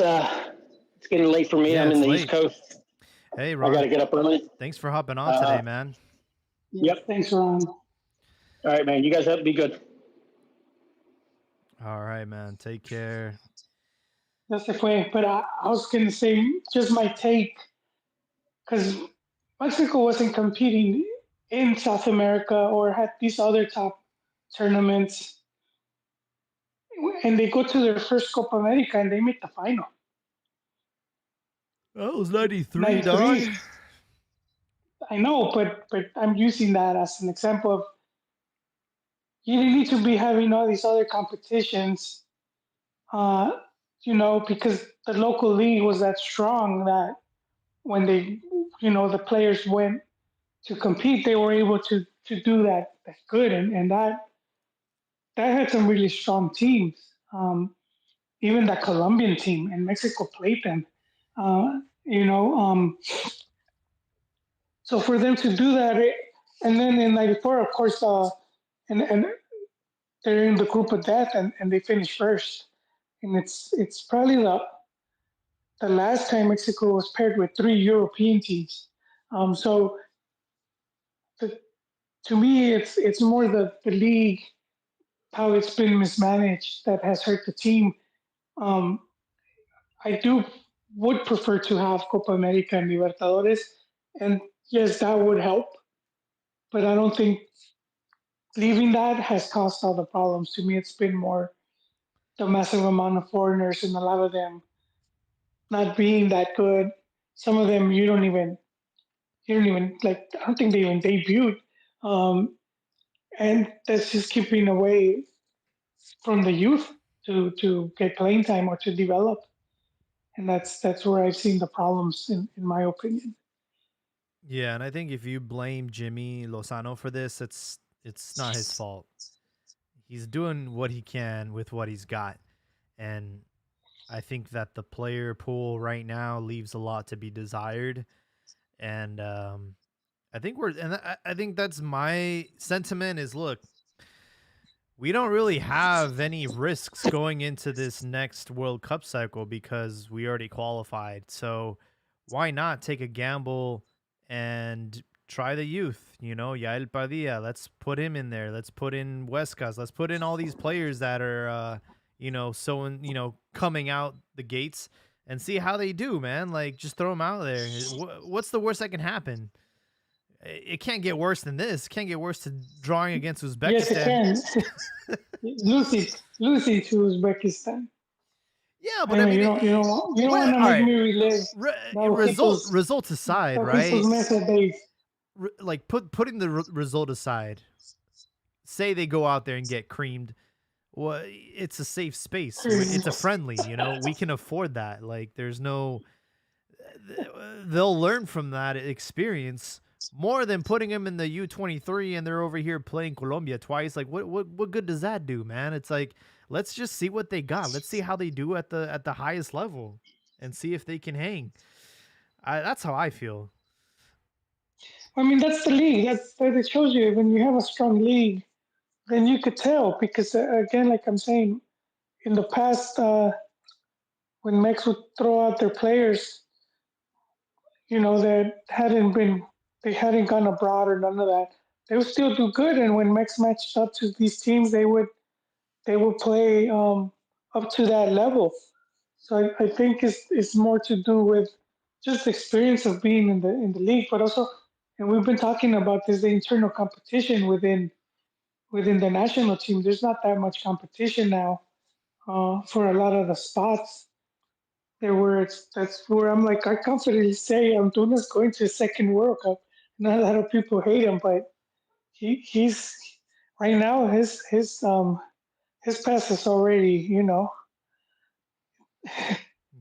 S3: getting late for me.
S1: Yeah,
S3: I'm in
S1: it's
S3: the
S1: late.
S3: East Coast.
S1: Hey,
S3: I got to
S1: Ron.
S3: get up early.
S1: Thanks for hopping on today, man.
S3: Yep.
S2: Thanks, Ron.
S3: All right, man. You guys have to be good.
S1: All right, man. Take care.
S2: That's the way. But I was going to say, just my take, because Mexico wasn't competing in South America or had these other top tournaments. And they go to their first Copa America and they make the final.
S1: That was 93,
S2: 93.
S1: dog.
S2: I know, but I'm using that as an example of you didn't need to be having all these other competitions, because the local league was that strong that when they, the players went to compete, they were able to do that good, and that had some really strong teams. Even the Colombian team and Mexico played them. Uh, you know, so for them to do that, and then in '94, of course, and they're in the group of death, and they finish first. And it's probably the last time Mexico was paired with three European teams. So the, to me, it's more the league, how it's been mismanaged, that has hurt the team. Um, I would prefer to have Copa America and Libertadores, and yes, that would help. But I don't think leaving that has caused all the problems. To me, it's been more the massive amount of foreigners and a lot of them not being that good. Some of them you don't even like. I don't think they even debuted, and that's just keeping away from the youth to get playing time or to develop. And that's where I've seen the problems in my opinion.
S1: Yeah, and I think if you blame Jimmy Lozano for this, it's not his fault. He's doing what he can with what he's got. And I think that the player pool right now leaves a lot to be desired. And I think that's my sentiment is, look, we don't really have any risks going into this next World Cup cycle because we already qualified. So why not take a gamble and try the youth? Yael Padilla, let's put him in there. Let's put in Huescas. Let's put in all these players that are, coming out the gates and see how they do, man. Like, just throw them out there. What's the worst that can happen? It can't get worse than this. It can't get worse to drawing against Uzbekistan.
S2: Yes, it can. Lucy to Uzbekistan.
S1: Yeah, but I mean,
S2: you don't want to make me relive
S1: results aside, right?
S2: Days.
S1: Like putting the result aside, say they go out there and get creamed. Well, it's a safe space. It's a friendly. We can afford that. Like, there's no. They'll learn from that experience more than putting them in the U23 and they're over here playing Colombia twice. Like, what good does that do, man? It's like, let's just see what they got. Let's see how they do at the highest level and see if they can hang. That's how I feel.
S2: I mean, that's the league. That it shows you when you have a strong league, then you could tell because again, like I'm saying, in the past, when Mex would throw out their players, that they hadn't gone abroad or none of that. They would still do good, and when Mex matched up to these teams, they would play up to that level. So I think it's more to do with just the experience of being in the league, but also, and we've been talking about this, the internal competition within the national team. There's not that much competition now for a lot of the spots. there where that's where I'm like I confidently say Antuna's going to a second World Cup. Not a lot of people hate him, but he's right now his pass is already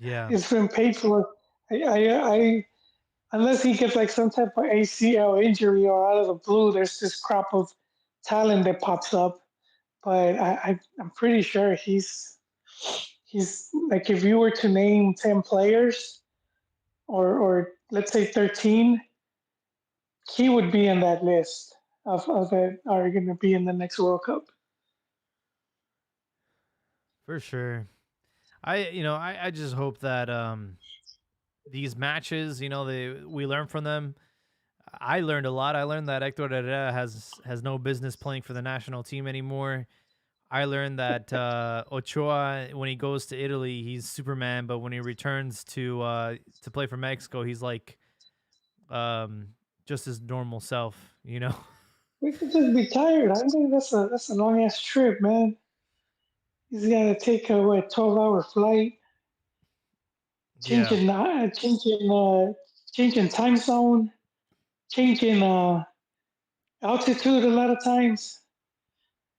S1: Yeah.
S2: it's been paid for. I unless he gets like some type of ACL injury or out of the blue, there's this crop of talent that pops up. But I'm pretty sure he's like if you were to name 10 players or let's say 13, he would be in that list of that are going to be in the next World Cup.
S1: For sure. I just hope that these matches, we learn from them. I learned a lot. I learned that Hector Herrera has no business playing for the national team anymore. I learned that Ochoa, when he goes to Italy, he's Superman, but when he returns to play for Mexico, he's like um just his normal self, you know?
S2: We could just be tired. I think that's a long ass trip, man. He's got to take a 12-hour flight,
S1: Yeah.
S2: changing changing time zone, changing altitude a lot of times.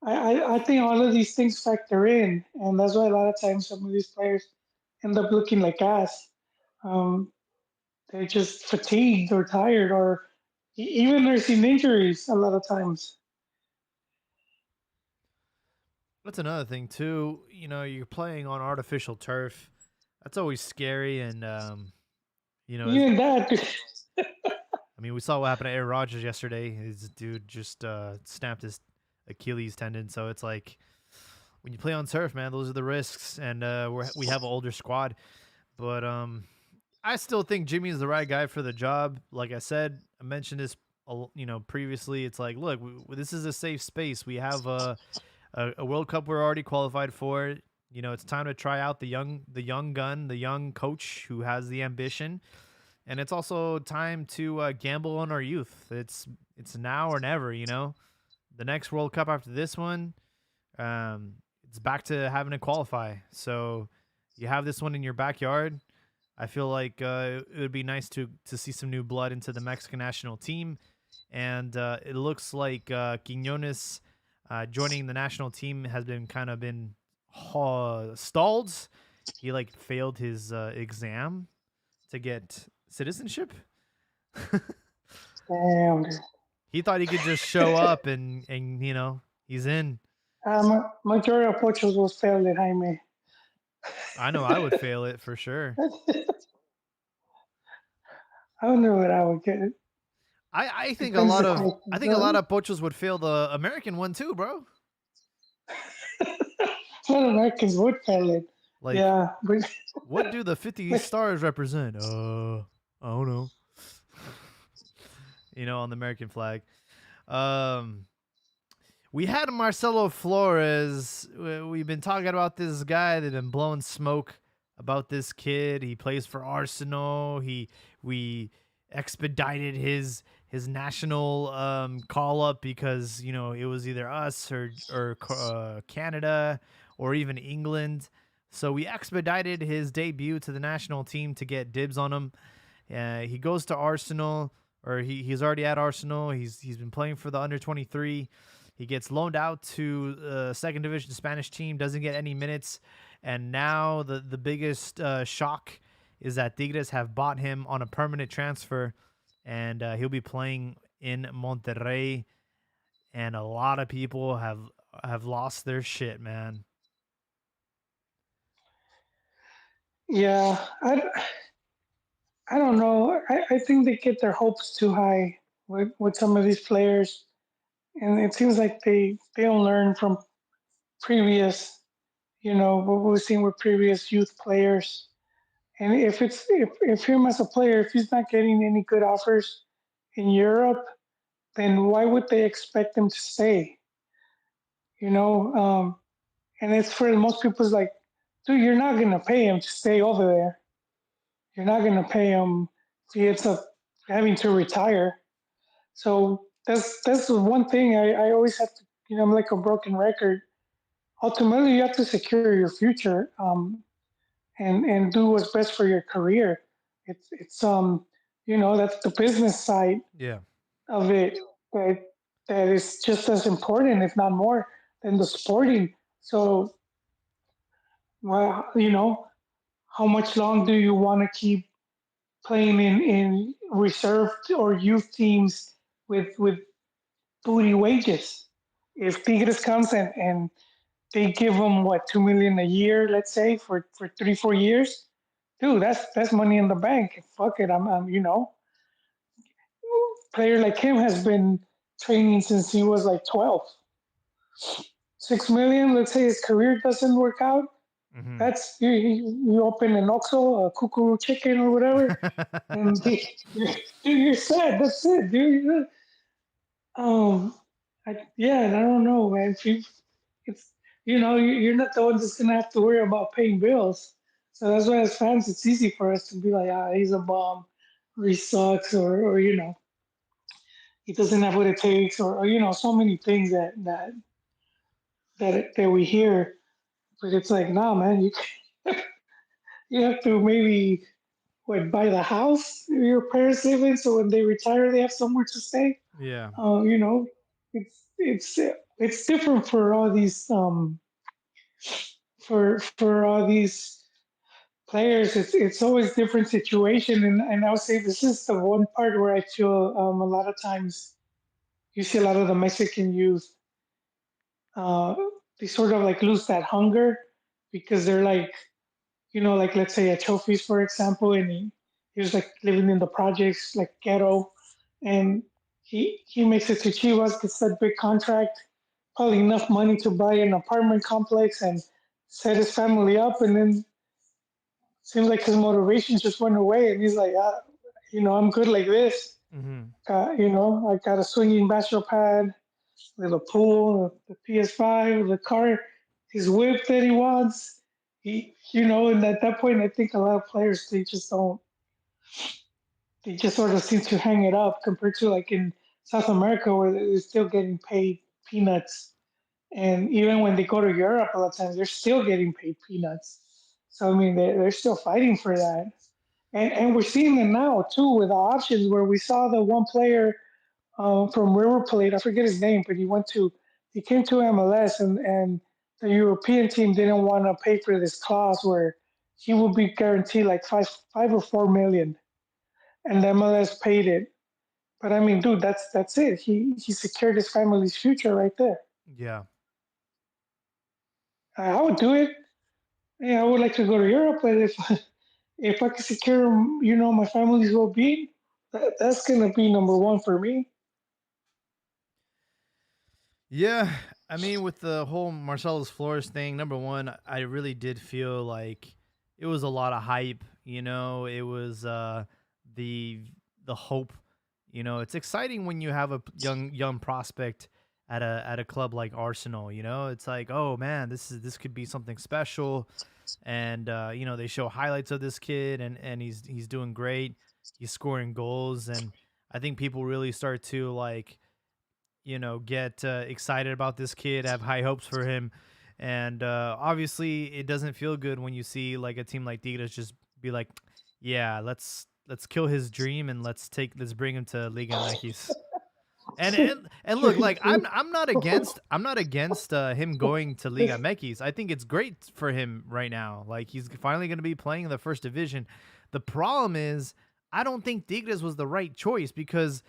S2: I think all of these things factor in, and that's why a lot of times some of these players end up looking like ass. Um, they're just fatigued or tired, or even nursing injuries a lot of times.
S1: That's another thing too. You're playing on artificial turf. That's always scary and as
S2: Even that,
S1: I mean, we saw what happened to Aaron Rodgers yesterday. His dude just snapped his Achilles tendon. So it's like when you play on turf, man, those are the risks. And we have an older squad, but I still think Jimmy is the right guy for the job. Like I said, I mentioned this, previously. It's like, look, this is a safe space. We have a World Cup we're already qualified for. It's time to try out the young gun, the young coach who has the ambition, and it's also time to gamble on our youth. It's now or never. The next World Cup after this one, it's back to having to qualify. So you have this one in your backyard. I feel like it would be nice to see some new blood into the Mexican national team, and it looks like Quinones joining the national team has been stalled. He like failed his exam to get citizenship.
S2: damn.
S1: He thought he could just show up and he's in.
S2: Majority of Portugal was failed at Jaime.
S1: I know I would fail it for sure.
S2: I don't know what I would get.
S1: I think a
S2: Depends
S1: lot
S2: the
S1: of
S2: question.
S1: I think a lot of pochos would fail the American one too, bro.
S2: Some Americans would fail it.
S1: Like,
S2: Yeah, but
S1: what do the 50 stars represent? I don't know. On the American flag. Um, we had Marcelo Flores. We've been talking about this guy. They've been blowing smoke about this kid. He plays for Arsenal. We expedited his national call up because it was either us or Canada or even England. So we expedited his debut to the national team to get dibs on him. He goes to Arsenal, or he's already at Arsenal. He's been playing for the under-23. He gets loaned out to second division Spanish team, doesn't get any minutes, and now the biggest shock is that Tigres have bought him on a permanent transfer, and he'll be playing in Monterrey. And a lot of people have lost their shit, man.
S2: yeah, I don't know. I think they get their hopes too high with some of these players, and it seems like they don't learn from previous, what we've seen with previous youth players. And if him as a player, if he's not getting any good offers in Europe, then why would they expect him to stay? You know, and it's for most people's like, dude, you're not gonna pay him to stay over there. You're not gonna pay him if he ends up having to retire. So that's the one thing I always have to, I'm like a broken record. Ultimately, you have to secure your future. and do what's best for your career. It's that's the business side
S1: Yeah.
S2: of it that that is just as important, if not more, than the sporting. So, well, how much long do you want to keep playing in reserved or youth teams with booty wages? If Tigres comes and they give them what 2 million a year, let's say for 3 4 years, dude, that's money in the bank. Fuck it, I'm player like him has been training since he was like 12. 6 million, let's say his career doesn't work out.
S1: Hmm.
S2: That's you open an Oxxo, a Kukuru chicken or whatever, and you're set. That's it, dude. Um, yeah, and I don't know, man. It's you're not the one that's gonna have to worry about paying bills. So that's why as fans, it's easy for us to be like, he's a bomb, or he sucks, or he doesn't have what it takes, or so many things that we hear. But it's like, nah, man, you have to maybe buy the house your parents live in, so when they retire, they have somewhere to stay.
S1: Yeah.
S2: Uh, you know, it's different for all these for all these players. It's always different situation, and I would say this is the one part where I feel a lot of times you see a lot of the Mexican youth, uh, they sort of like lose that hunger because they're like, like let's say a Trophies, for example, and he was like living in the projects, like ghetto, and he makes it to Chivas, gets that big contract, probably enough money to buy an apartment complex and set his family up, and then seems like his motivation just went away, and he's like, I'm good like this.
S1: Hmm.
S2: I got a swinging bachelor pad, with a pool, the PS5, the car, his whip that he wants. And at that point, I think a lot of players they just don't. They just sort of seem to hang it up compared to like in South America where they're still getting paid peanuts, and even when they go to Europe, a lot of times they're still getting paid peanuts. So I mean, they're still fighting for that, and we're seeing it now too with the options where we saw the one player from River Plate. I forget his name, but he came to MLS, and the European team didn't want to pay for this clause where he would be guaranteed like 5 or 4 million, and the MLS paid it. But I mean, dude, that's it. He secured his family's future right there.
S1: Yeah.
S2: I would do it. Yeah, I would like to go to Europe, but if I could secure, my family's well being, that's gonna be number one for me.
S1: Yeah, I mean, with the whole Marcellus Flores thing, number one, I really did feel like it was a lot of hype. It was the the hope. It's exciting when you have a young prospect at a club like Arsenal. It's like, oh man, this could be something special. And they show highlights of this kid, and he's doing great. He's scoring goals, and I think people really start to like get excited about this kid, have high hopes for him. And obviously, it doesn't feel good when you see like a team like Tigres just be like, yeah, let's kill his dream and let's bring him to Liga MX. And look, like I'm not against him going to Liga MX. I think it's great for him right now. Like he's finally going to be playing in the first division. The problem is I don't think Tigres was the right choice because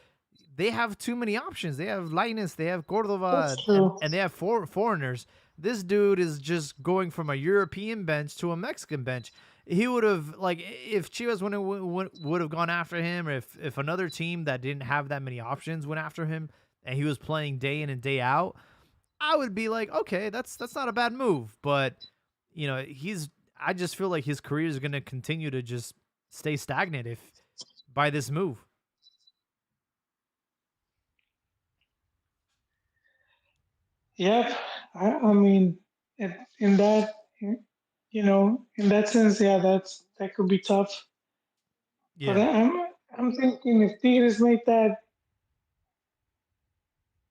S1: they have too many options. They have Linus, they have Cordova,
S2: That's
S1: and
S2: true.
S1: and they have foreigners. This dude is just going from a European bench to a Mexican bench. He would have like if Chivas would have gone after him, or if another team that didn't have that many options went after him, and he was playing day in and day out, I would be like, okay, that's not a bad move. But he's I just feel like his career is going to continue to just stay stagnant if by this move.
S2: Yep. I mean, in that, in that sense, yeah, that could be tough. But
S1: Yeah.
S2: I'm thinking if Tigres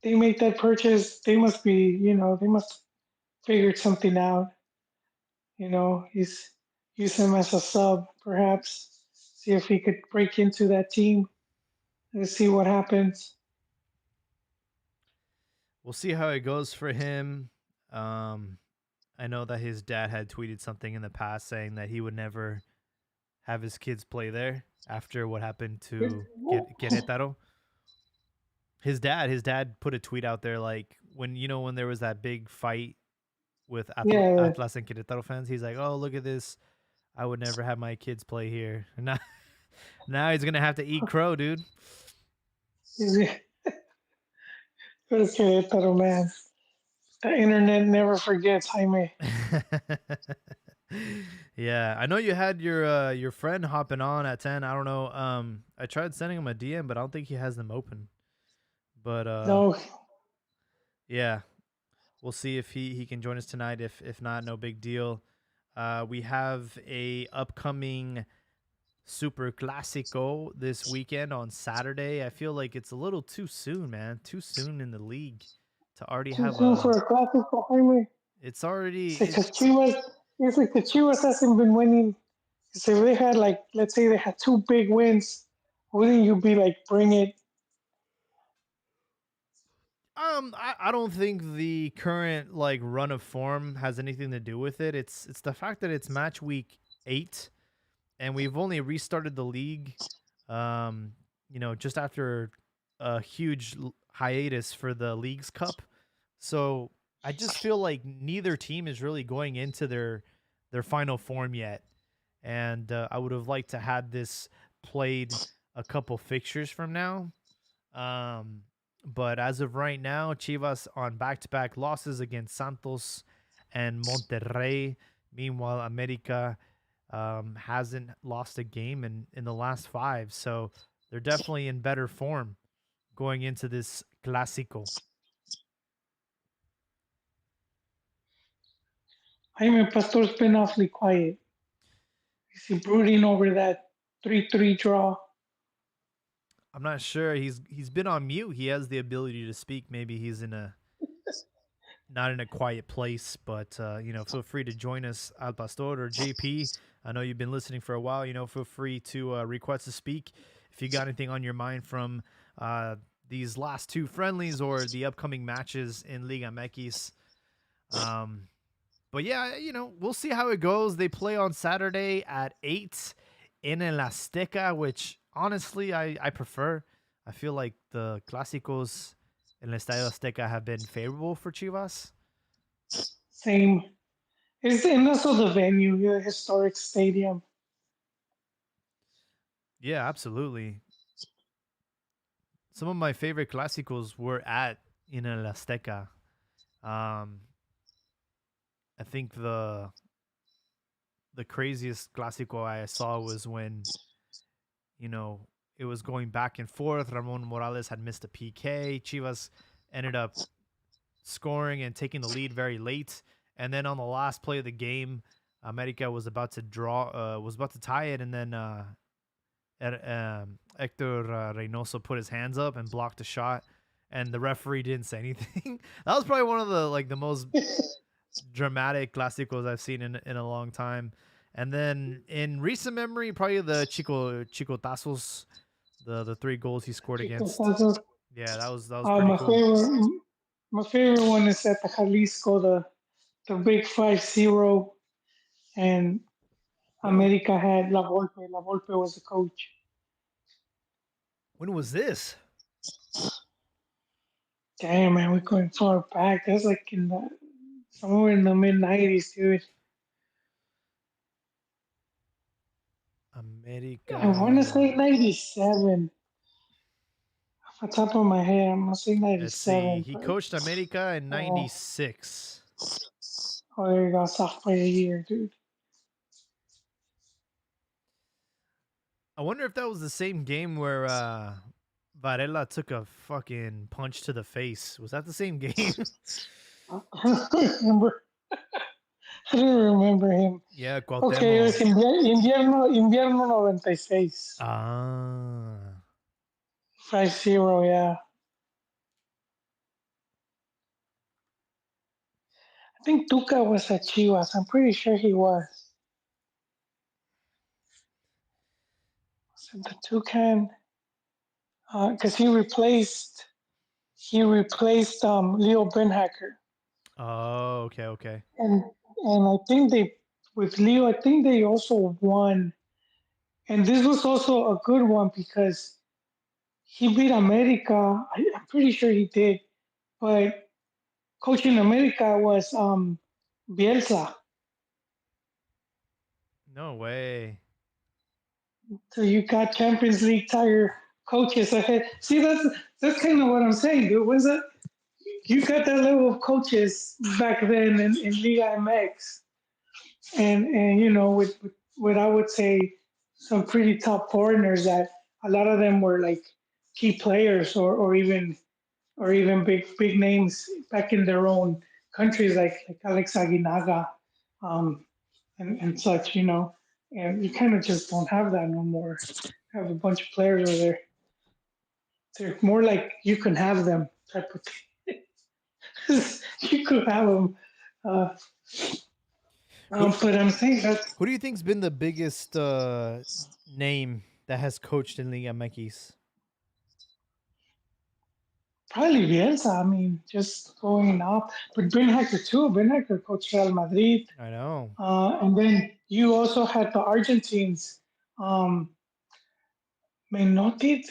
S2: they make that purchase, they must be, they must figured something out. He's use him as a sub, perhaps. See if he could break into that team and see what happens.
S1: We'll see how it goes for him. Um, I know that his dad had tweeted something in the past saying that he would never have his kids play there after what happened to Querétaro. His dad put a tweet out there like when there was that big fight with
S2: Yeah,
S1: Atlas and Querétaro fans. He's like, "Oh, look at this! I would never have my kids play here." And now he's gonna have to eat crow, dude.
S2: okay, pero man, the internet never forgets, Jaime.
S1: Yeah, I know you had your friend hopping on at 10. I don't know. I tried sending him a DM, but I don't think he has them open. But
S2: No,
S1: yeah, we'll see if he can join us tonight. If not, no big deal. We have a upcoming Super Classico this weekend on Saturday. I feel like it's a little too soon, man. Too soon in the league to already
S2: too
S1: have
S2: soon for
S1: a.
S2: a Clásico, Jaime.
S1: It's already
S2: Because
S1: it's
S2: Chivas, it's like the Chivas hasn't been winning. So if they had like, let's say they had two big wins, wouldn't you be like, bring it?
S1: I don't think the current like run of form has anything to do with it. It's the fact that it's match week 8 and we've only restarted the league just after a huge hiatus for the Leagues Cup. So I just feel like neither team is really going into their final form yet. And I would have liked to had this played a couple fixtures from now. Um, but as of right now, Chivas on back-to-back losses against Santos and Monterrey. Meanwhile, America hasn't lost a game in the last 5, so they're definitely in better form going into this Clásico.
S2: Jaime Pastor's been awfully quiet. Is he brooding over that 3-3 draw?
S1: I'm not sure. He's been on mute. He has the ability to speak. Maybe he's not in a quiet place, but feel free to join us, Al Pastor or JP. I know you've been listening for a while. Feel free to request to speak if you got anything on your mind from these last 2 friendlies or the upcoming matches in Liga MX. But yeah, we'll see how it goes. They play on Saturday at 8 in El Azteca, which honestly I prefer. I feel like the Clásicos in El Estadio Azteca have been favorable for Chivas.
S2: Same. And also the venue, the historic stadium.
S1: Yeah, absolutely. Some of my favorite Clásicos were at in El Azteca. I think the craziest Clásico I saw was when it was going back and forth. Ramon Morales had missed a PK. Chivas ended up scoring and taking the lead very late. And then on the last play of the game, America was about to tie it. And then Hector Reynoso put his hands up and blocked a shot. And the referee didn't say anything. That was probably one of the most dramatic Clásicos I've seen in a long time. And then in recent memory, probably the Chicotazos, the 3 goals he scored against. Yeah, that was pretty cool.
S2: My favorite one is at the Jalisco, the big 5-0, and America had La Volpe. La Volpe was the coach.
S1: When was this?
S2: Damn, man, we're going far back. That's like somewhere in the mid-90s, dude.
S1: America.
S2: I want to say 97. Off the top of my head, I'm going to say 97.
S1: Let's see. He coached America in 96.
S2: Oh, there you go. Soft by a year, dude.
S1: I wonder if that was the same game where Varela took a fucking punch to the face. Was that the same game?
S2: I don't remember. I don't remember him.
S1: Yeah, Cuauhtemoc.
S2: Okay, it was Invierno 96.
S1: Ah.
S2: 5-0, yeah. I think Tuca was at Chivas. I'm pretty sure he was. the Toucan, because he replaced Leo Benhacker,
S1: Oh, okay, okay.
S2: and I think they with Leo, I think they also won, and this was also a good one because he beat America. I'm pretty sure he did, but coaching America was Bielsa.
S1: No way.
S2: So you got Champions League tiger coaches ahead. See, that's kind of what I'm saying, dude. Was that you got that level of coaches back then in Liga MX, and with I would say some pretty top foreigners that a lot of them were like key players or even big names back in their own countries like Alex Aguinaga, um, and such. And you kind of just don't have that no more. Have a bunch of players over there. They're more like you can have them type of thing. You could have them. Uh,
S1: Who
S2: but I'm saying that
S1: who do you think's been the biggest name that has coached in Liga MX?
S2: probably Bielsa. I mean, just going up. But Ben Hacker too. Ben Hacker coached Real Madrid.
S1: I know.
S2: And then you also had the Argentines. Um, Menotti,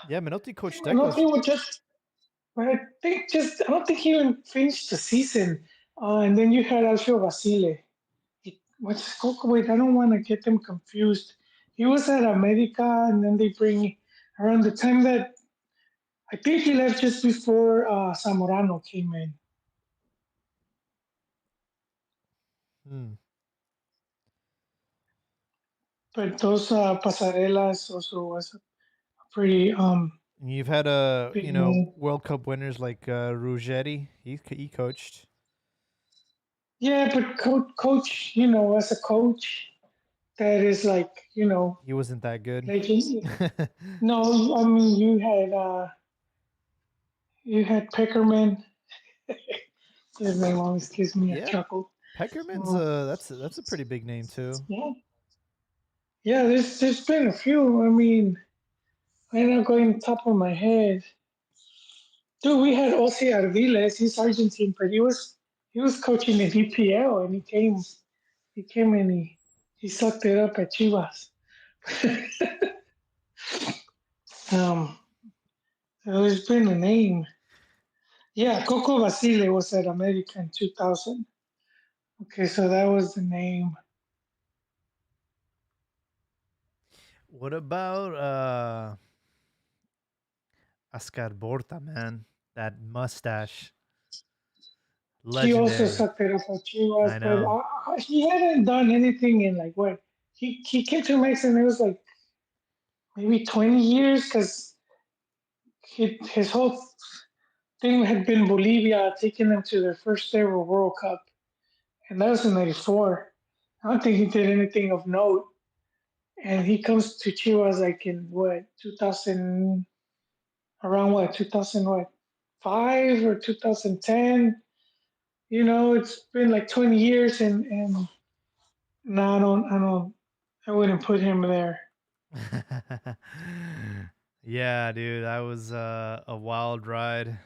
S1: Yeah, Menotti coached
S2: Menotti
S1: Tecos.
S2: was just, but I don't think he even finished the season. And then you had Alfio Basile. What's Coco? Wait, I don't want to get them confused. He was at America, and then they bring around the time that I think he left just before Zamorano came in.
S1: Hmm.
S2: But those Pasarelas also was a pretty
S1: And you've had
S2: big name.
S1: World Cup winners like Ruggeri. He coached.
S2: Yeah, but coach, as a coach, that is like,
S1: He wasn't that good.
S2: legend. No, I mean you had Peckerman. His name always gives me a
S1: Yeah,
S2: chuckle.
S1: Peckerman's
S2: Uh,
S1: that's a pretty big name too.
S2: yeah, yeah. There's been a few. I mean, I'm not going top of my head. Dude, we had Ossi Ardiles. He's Argentine, but he was coaching in EPL, and he came and he sucked it up at Chivas. um, so there's been a name. Yeah, Coco Basile was at America in 2000. Okay, so that was the name.
S1: What about Oscar Borta, man? That mustache.
S2: He also
S1: Legendary.
S2: sucked it up at Chivas,
S1: I
S2: but
S1: know.
S2: he hadn't done anything in like what? He came to Mexico and it was like maybe 20 years because his whole thing had been Bolivia taking them to their first ever World Cup, and that was in '94. I don't think he did anything of note, and he comes to Chivas like in what 2000, around what 2000 what 5 or 2010. It's been like 20 years, and no, I wouldn't put him there.
S1: Yeah, dude, that was a wild ride.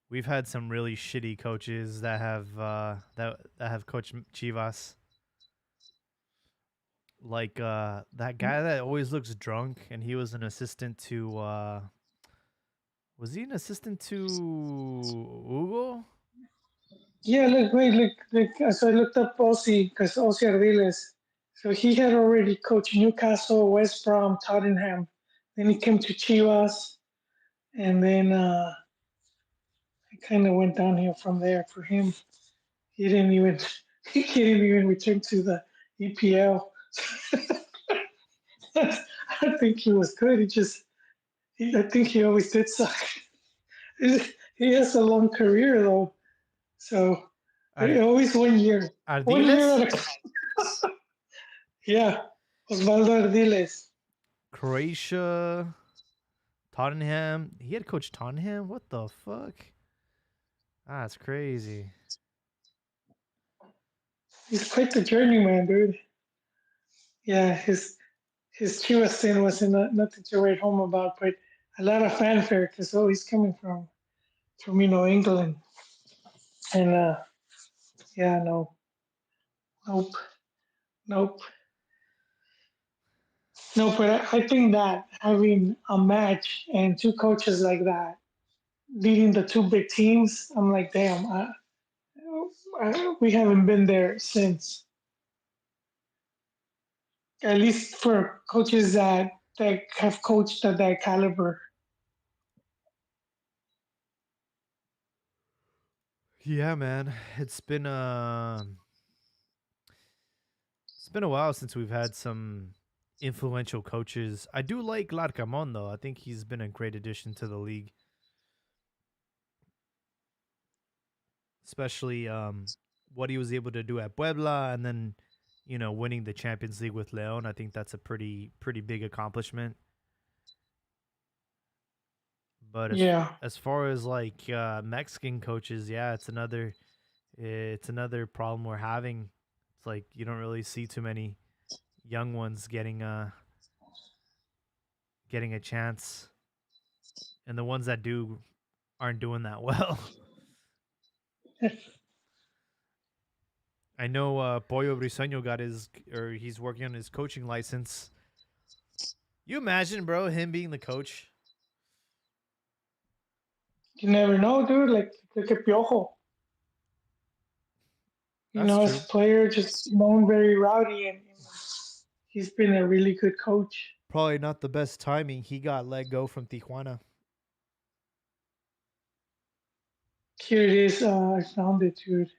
S1: We've had some really shitty coaches that have coached Chivas. Like that guy that always looks drunk, and he was an assistant to was he an assistant to Hugo?
S2: Yeah, look, wait, look. So I looked up Ossi because Ossi Ardiles. So he had already coached Newcastle, West Brom, Tottenham. Then he came to Chivas, and then it kind of went downhill from there for him. He didn't even he didn't even return to the EPL. I think he was good. I think he always did suck. He has a long career though, so
S1: Ar-
S2: always 1 year, 1 year
S1: Ardiles?
S2: at a yeah. Osvaldo Ardiles.
S1: Croatia, Tottenham. He had coached Tottenham? What the fuck? Ah, that's crazy.
S2: He's quite the journeyman, dude. Yeah, his his Chivas stint wasn't nothing to write home about, but a lot of fanfare because he's coming from England, and yeah, no, nope, nope, no. But I think that having a match and two coaches like that leading the two big teams, I'm like, damn, we haven't been there since. At least for coaches that have coached at that caliber.
S1: Yeah, man. It's been a while since we've had some influential coaches. I do like Larcamon though. I think he's been a great addition to the league, especially what he was able to do at Puebla and then winning the Champions League with Leon. I think that's a pretty big accomplishment. But
S2: Yeah,
S1: as far as like Mexican coaches, yeah, it's another problem we're having. It's like you don't really see too many young ones getting a chance, and the ones that do aren't doing that well. I know Pollo Briseño got he's working on his coaching license. You imagine, bro, him being the coach?
S2: you never know, dude. Like look at Piojo.
S1: That's
S2: As
S1: true.
S2: a player, just known very rowdy, and he's been a really good coach.
S1: Probably not the best timing. He got let go from Tijuana.
S2: Here it is. I found it, dude.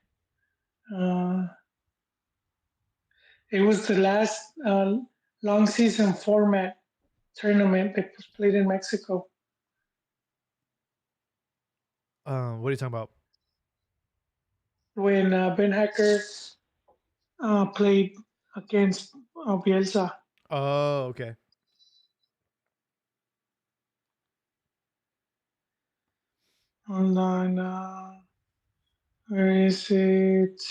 S2: Uh, it was the last long season format tournament that was played in Mexico
S1: What are you talking about?
S2: when Ben Hacker played against Bielsa.
S1: Oh, okay.
S2: Hold on. Where is it?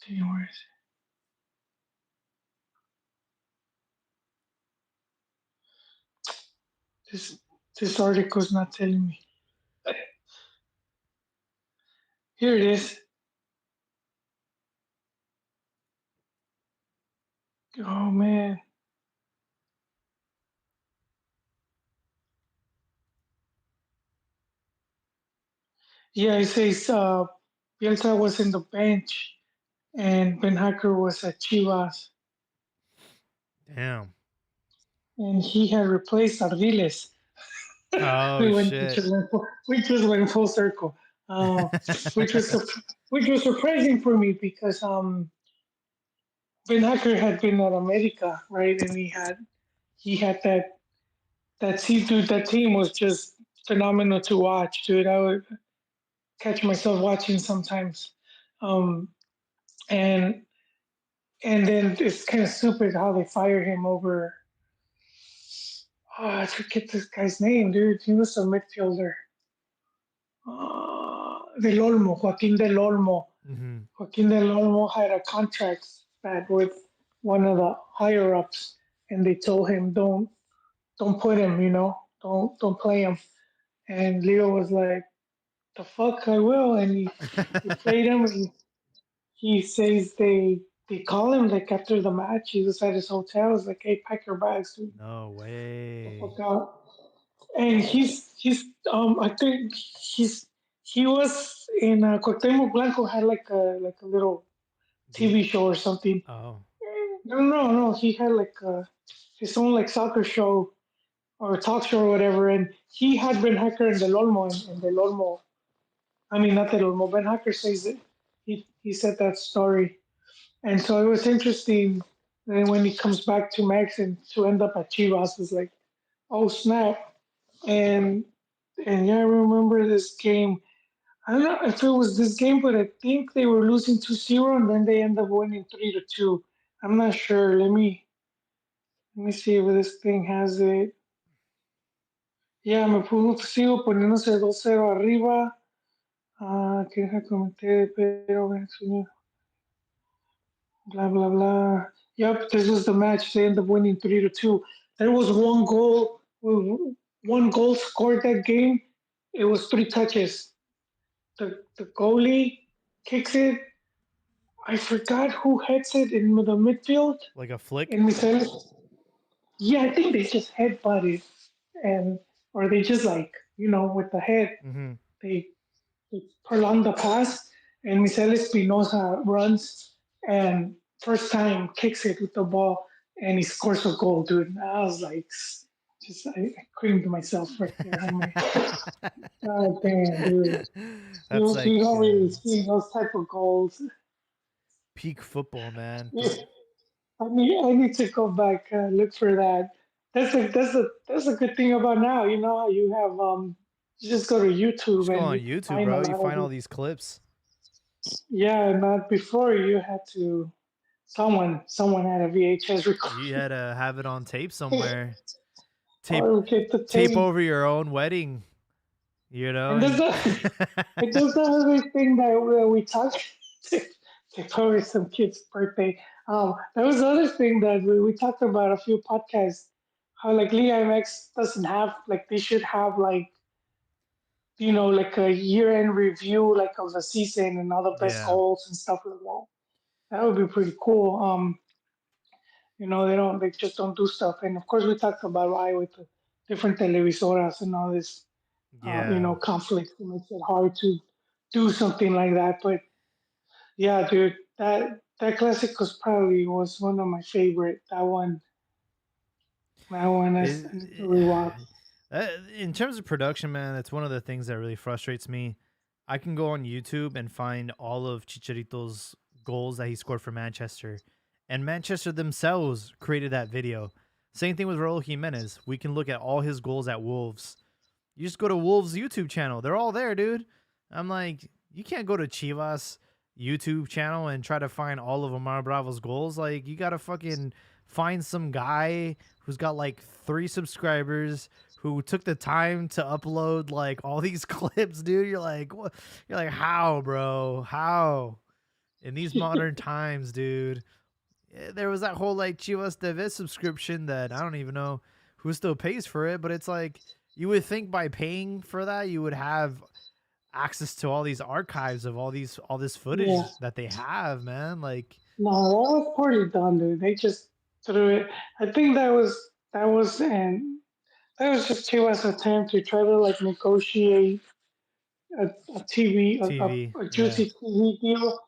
S2: Where is it? This article's not telling me. Here it is. Oh man. Yeah, it says Bielsa was in the bench and Ben Hacker was at Chivas,
S1: Damn.
S2: and he had replaced Ardiles.
S1: Oh shit.
S2: We just went full circle, uh, which was which was surprising for me because Ben Hacker had been at America, right, and he had that team was just phenomenal to watch, dude. I would catch myself watching sometimes, um, and and then it's kind of stupid how they fire him over. Oh, I forget this guy's name, dude. He was a midfielder. Del Olmo, Joaquin Del Olmo.
S1: Mm-hmm.
S2: Joaquin Del Olmo had a contract spat with one of the higher ups, and they told him, don't put him, don't play him. And Leo was like, the fuck I will, and he played him. And he says they call him like after the match. He was at his hotel. It's like, hey, pack your bags, dude.
S1: No
S2: The
S1: way.
S2: fuck out. And he's I think he was in Cuauhtemoc Blanco had like a little
S1: Beat.
S2: TV show or something.
S1: Oh.
S2: No. He had like his own like soccer show or talk show or whatever, and he had Ben Hacker and Del Olmo, and Del Olmo. I mean, not Del Olmo. Ben Hacker says it. He said that story, and so it was interesting. And when he comes back to Mex and to end up at Chivas, it's like, oh snap! And and yeah, I remember this game. I don't know if it was this game, but I think they were losing 2-0, and then they end up winning 3-2. I'm not sure. Let me see if this thing has it. Ya, sigo poniéndose 2-0 arriba. Que deja comenté, pero blah blah blah. Yep, this was the match. They ended up winning 3-2. There was one goal scored that game. It was three touches. The goalie kicks it. I forgot who heads it in the midfield.
S1: Like a flick.
S2: And Miselis, yeah, I think they just headbutted and or they just like with the head
S1: Mm-hmm.
S2: they, they prolong the pass and Michel Espinosa runs and first time kicks it with the ball and he scores a goal, dude. I was like, just I creamed myself right there. I'm like, God damn, dude.
S1: That's
S2: You
S1: like
S2: don't really see those type of goals.
S1: peak football, man.
S2: Yeah, I need to go back look for that. That's a good thing about now. You know how you have you just go to YouTube
S1: Just go
S2: and
S1: on
S2: you can
S1: YouTube,
S2: find a
S1: bro. You
S2: lot of
S1: find all
S2: it.
S1: these clips.
S2: Yeah, not before you had to someone had a VHS
S1: You
S2: recorder
S1: had to have it on tape somewhere. Tape
S2: or get the
S1: tape
S2: tape.
S1: over your own wedding,
S2: And there's
S1: and
S2: the and there's the other thing that we talked to cover some kid's birthday. That was the other thing that we talked about a few podcasts. How like Liam X doesn't have like they should have like like a year-end review like of the season and all the best
S1: yeah,
S2: goals and stuff like that. That would be pretty cool. They just don't do stuff. And of course, we talked about why with the different televisoras and all this,
S1: yeah.
S2: conflict. It makes it hard to do something like that. But yeah, dude, that classic was one of my favorite. That one, I need to rewatch.
S1: In terms of production, man, it's one of the things that really frustrates me. I can go on YouTube and find all of Chicharito's goals that he scored for Manchester, and Manchester themselves created that video. Same thing with Raul Jimenez. We can look at all his goals at Wolves. You just go to Wolves' YouTube channel; they're all there, dude. I'm like, you can't go to Chivas YouTube channel and try to find all of Omar Bravo's goals. Like, you gotta fucking find some guy who's got like 3 subscribers who took the time to upload like all these clips, dude. You're like, what? You're like, how, bro? How? In these modern times, dude. There was that whole like Chivas TV subscription that I don't even know who still pays for it, but it's like you would think by paying for that you would have access to all these archives of all this footage
S2: Yeah,
S1: that they have, man. Like,
S2: no, that was poorly done, dude. They just threw it. I think that was just Chivas' attempt to try to like negotiate a TV,
S1: TV,
S2: a
S1: yeah,
S2: juicy TV deal,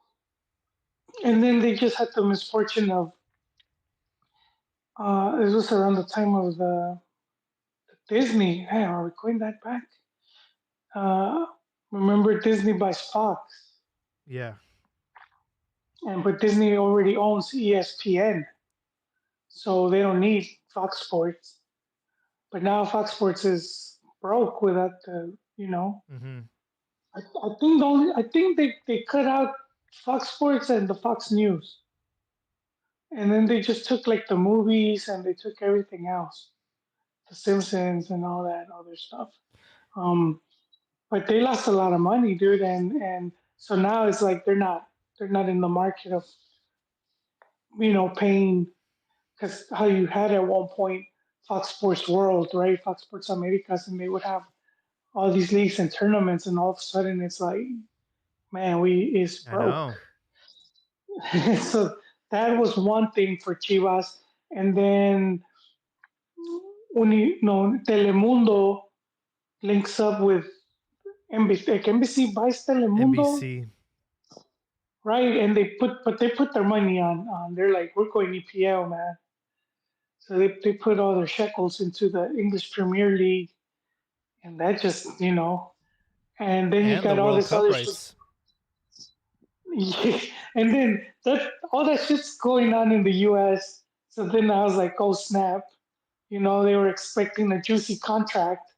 S2: and then they just had the misfortune of it was around the time of the Disney. Hey, are we going that back? Uh, remember Disney buys Fox,
S1: yeah,
S2: but Disney already owns ESPN, so they don't need Fox Sports. But now Fox Sports is broke without
S1: mm-hmm.
S2: I think they cut out Fox Sports and the Fox News, and then they just took like the movies and they took everything else, The Simpsons and all that other stuff. Um, but they lost a lot of money, dude, and so now it's like they're not in the market of paying because how you had at one point Fox Sports World, right? Fox Sports Americas, and they would have all these leagues and tournaments, and all of a sudden it's like, man, we is
S1: I
S2: broke.
S1: know.
S2: So that was one thing for Chivas, and then Telemundo links up with NBC, like NBC buys Telemundo,
S1: NBC.
S2: right? And they put their money on. They're like, we're going EPL, man. So they put all their shekels into the English Premier League, and that just. And then you
S1: And the
S2: got all
S1: World
S2: this
S1: Cup
S2: other shit.
S1: rights.
S2: Yeah. And then that all that shit's going on in the U.S. So then I was like, oh snap! They were expecting a juicy contract,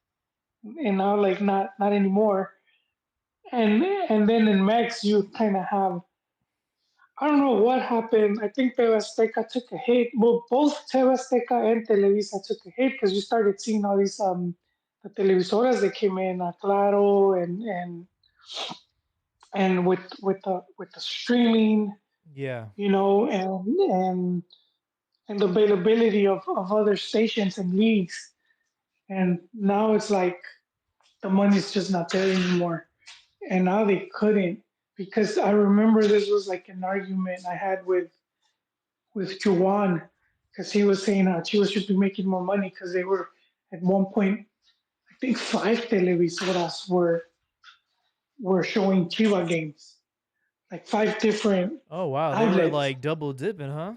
S2: and now like not anymore. And then in Mex you kind of have I don't know what happened. I think TV Azteca took a hit. Well, both TV Azteca and Televisa took a hit because you started seeing all these the televisoras that came in, Claro and with the streaming.
S1: Yeah.
S2: you know, and the availability of other stations and leagues. And now it's like the money's just not there anymore. And now they couldn't, because I remember this was like an argument I had with Juwan, because he was saying Chivas should be making more money because they were at one point, I think five televisoras were showing Chiva games, like five different
S1: Oh wow, they were
S2: outlets.
S1: like double dipping, huh?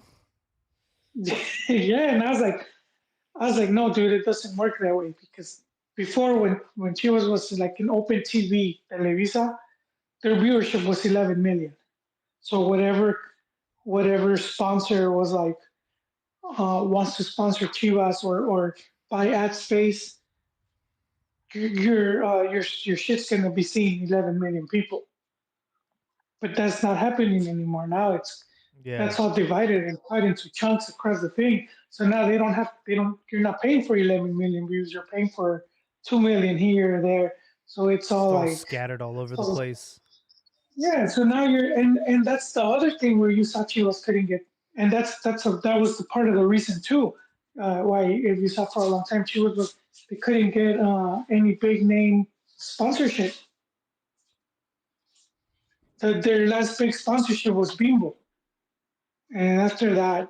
S2: Yeah, and I was like, no, dude, it doesn't work that way, because before, when Chivas was like an open TV Televisa, their viewership was 11 million. So whatever sponsor was like wants to sponsor Chivas or buy ad space, your shit's gonna be seen 11 million people. But that's not happening anymore. Now
S1: Yeah.
S2: that's all divided and cut into chunks across the thing. So now they don't you're not paying for 11 million views. You're paying for 2 million here or there. So it's
S1: It's
S2: all
S1: all
S2: like,
S1: scattered all over the
S2: so
S1: place.
S2: yeah. So now and that's the other thing where USACH was couldn't get, and that was the part of the reason too. Why, if you saw for a long time, Chivas was they couldn't get any big name sponsorship. Their last big sponsorship was Bimbo, and after that,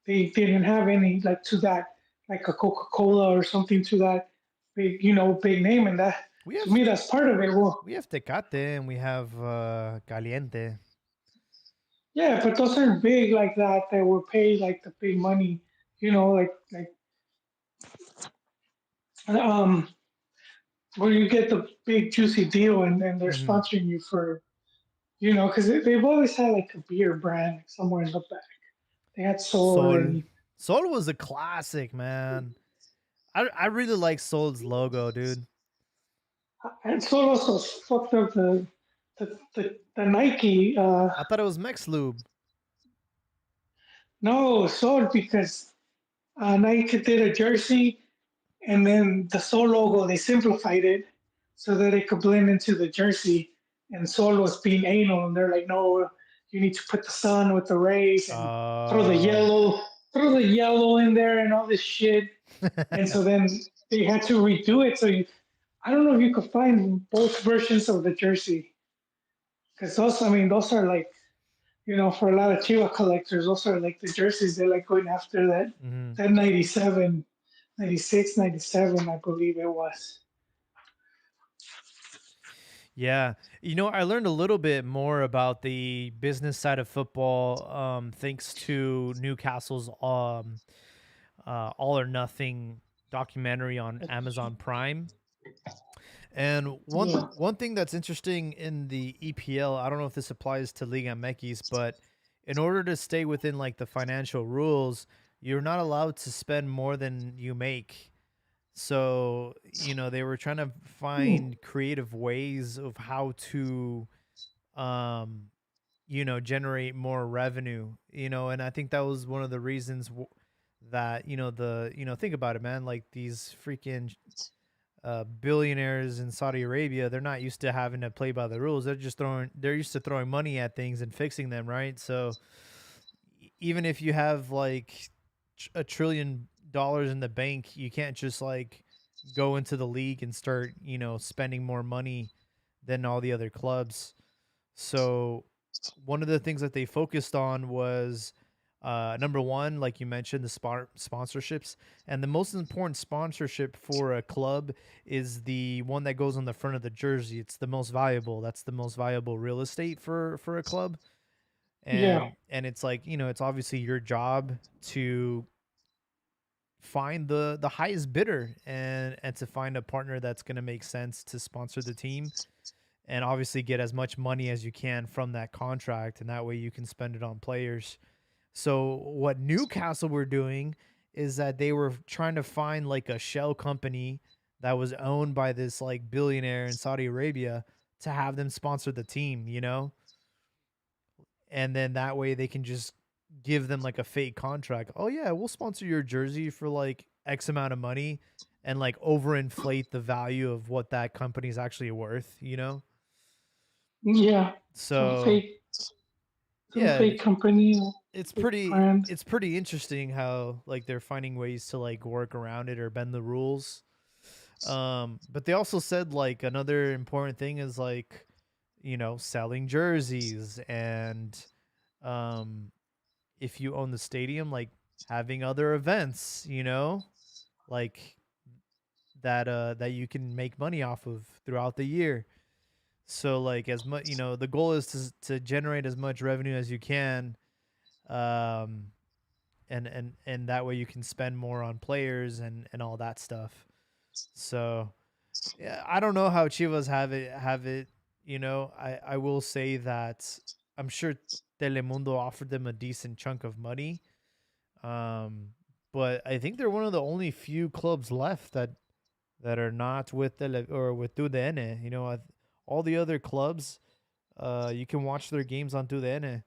S2: they didn't have any like to that, like a Coca Cola or something to that big, big name. And that,
S1: We
S2: to
S1: have
S2: me, that's part of it. Well,
S1: we have Tecate and we have Caliente.
S2: yeah, but those aren't big like that. That were paid like the big money, like um where you get the big juicy deal, and they're
S1: Hmm.
S2: sponsoring you for, because they've always had like a beer brand somewhere in the back. They had Sol
S1: Sol.
S2: already.
S1: Sol was a classic, man. I really like Sol's logo, dude.
S2: And Sol also fucked up the Nike.
S1: I thought it was Mex Lube.
S2: No, Sol, because Nike did a jersey, and then the Sol logo, they simplified it so that it could blend into the jersey. And Sol was being anal, and they're like, no, you need to put the sun with the rays and throw the
S1: Oh.
S2: yellow, throw the yellow in there and all this shit. And so then they had to redo it. So I don't know if you could find both versions of the jersey, because those, I mean, those are like, for a lot of Chiva collectors, those are like the jerseys they're like going after,
S1: Hmm.
S2: that 97, 96, 97, I believe it was.
S1: Yeah. I learned a little bit more about the business side of football thanks to Newcastle's All or Nothing documentary on Amazon Prime. And one
S2: Yeah.
S1: one thing that's interesting in the EPL, I don't know if this applies to Liga MX, but in order to stay within like the financial rules, you're not allowed to spend more than you make. So, they were trying to
S2: Hmm.
S1: find creative ways of how to um generate more revenue, and I think that was one of the reasons that think about it, man, like these freaking billionaires in Saudi Arabia, they're not used to having to play by the rules. They're used to throwing money at things and fixing them, right? So even if you have like $1 trillion in the bank, you can't just like go into the league and start, spending more money than all the other clubs. So one of the things that they focused on was number one, like you mentioned, the sponsorships. And the most important sponsorship for a club is the one that goes on the front of the jersey. It's the most valuable. That's the most valuable real estate for a club.
S2: Yeah.
S1: And it's like, it's obviously your job to find the highest bidder and to find a partner that's going to make sense to sponsor the team and obviously get as much money as you can from that contract, and that way you can spend it on players. So what Newcastle were doing is that they were trying to find like a shell company that was owned by this like billionaire in Saudi Arabia to have them sponsor the team, and then that way they can just give them like a fake contract. Oh yeah, we'll sponsor your jersey for like X amount of money and like overinflate the value of what that company's actually worth.
S2: Yeah. Some
S1: So
S2: fake some
S1: Yeah,
S2: fake company,
S1: it's
S2: fake
S1: pretty
S2: brand.
S1: it's pretty interesting how like they're finding ways to like work around it or bend the rules. But they also said like another important thing is like, selling jerseys and um if you own the stadium, like having other events, like that you can make money off of throughout the year. So like as much, the goal is to generate as much revenue as you can, um, and that way you can spend more on players and all that stuff. So yeah, I don't know how Chivas have it. I will say that I'm sure Telemundo offered them a decent chunk of money. Um, but I think they're one of the only few clubs left that are not with or with TUDN. All the other clubs, you can watch their games on TUDN,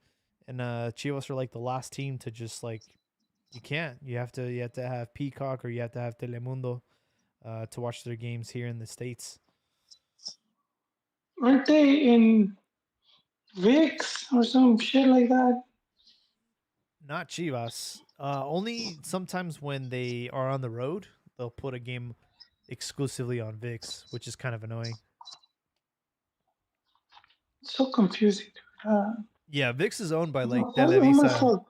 S1: and Chivas are like the last team to just like you can't. You have to have Peacock or you have to have Telemundo to watch their games here in the states.
S2: Aren't they in VIX or some shit like that?
S1: Not Chivas. Only sometimes when they are on the road, they'll put a game exclusively on VIX, which is kind of annoying.
S2: It's so confusing.
S1: Yeah, VIX is owned by like
S2: It must
S1: Televisa.
S2: suck.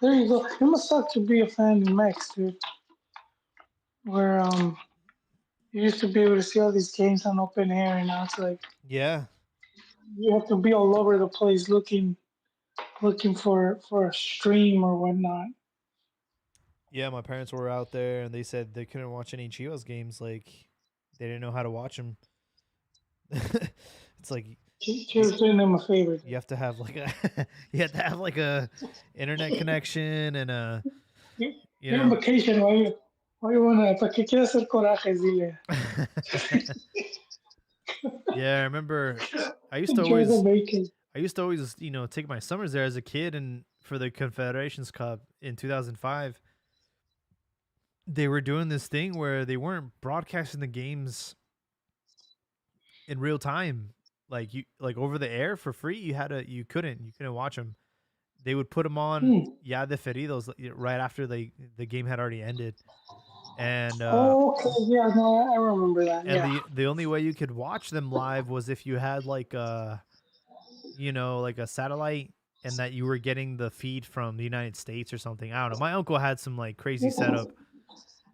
S2: There you go. It must suck to be a fan in Mex, dude. Where you used to be able to see all these games on open air, and now it's like
S1: Yeah,
S2: you have to be all over the place looking for a stream or whatnot.
S1: yeah. My parents were out there and they said they couldn't watch any Chivas games. Like they didn't know how to watch them. It's like
S2: She
S1: you,
S2: was doing them a favor.
S1: you have to have like a you have to have like a internet connection and
S2: You-
S1: you
S2: You're on
S1: know.
S2: vacation. Why you wanna? ¿Para qué quieres hacer corajes? Dile.
S1: Yeah, I remember I used to
S2: Enjoy the
S1: always
S2: vacation.
S1: take my summers there as a kid and for the Confederations Cup in 2005. They were doing this thing where they weren't broadcasting the games in real time. Like over the air for free, you couldn't watch them. They would put them on
S2: Hmm.
S1: Ya de Feridos right after the game had already ended. And
S2: Oh, okay. Yeah, no, I remember that.
S1: and
S2: Yeah.
S1: the only way you could watch them live was if you had like a satellite and that you were getting the feed from the United States or something. I don't know. My uncle had some like crazy setup.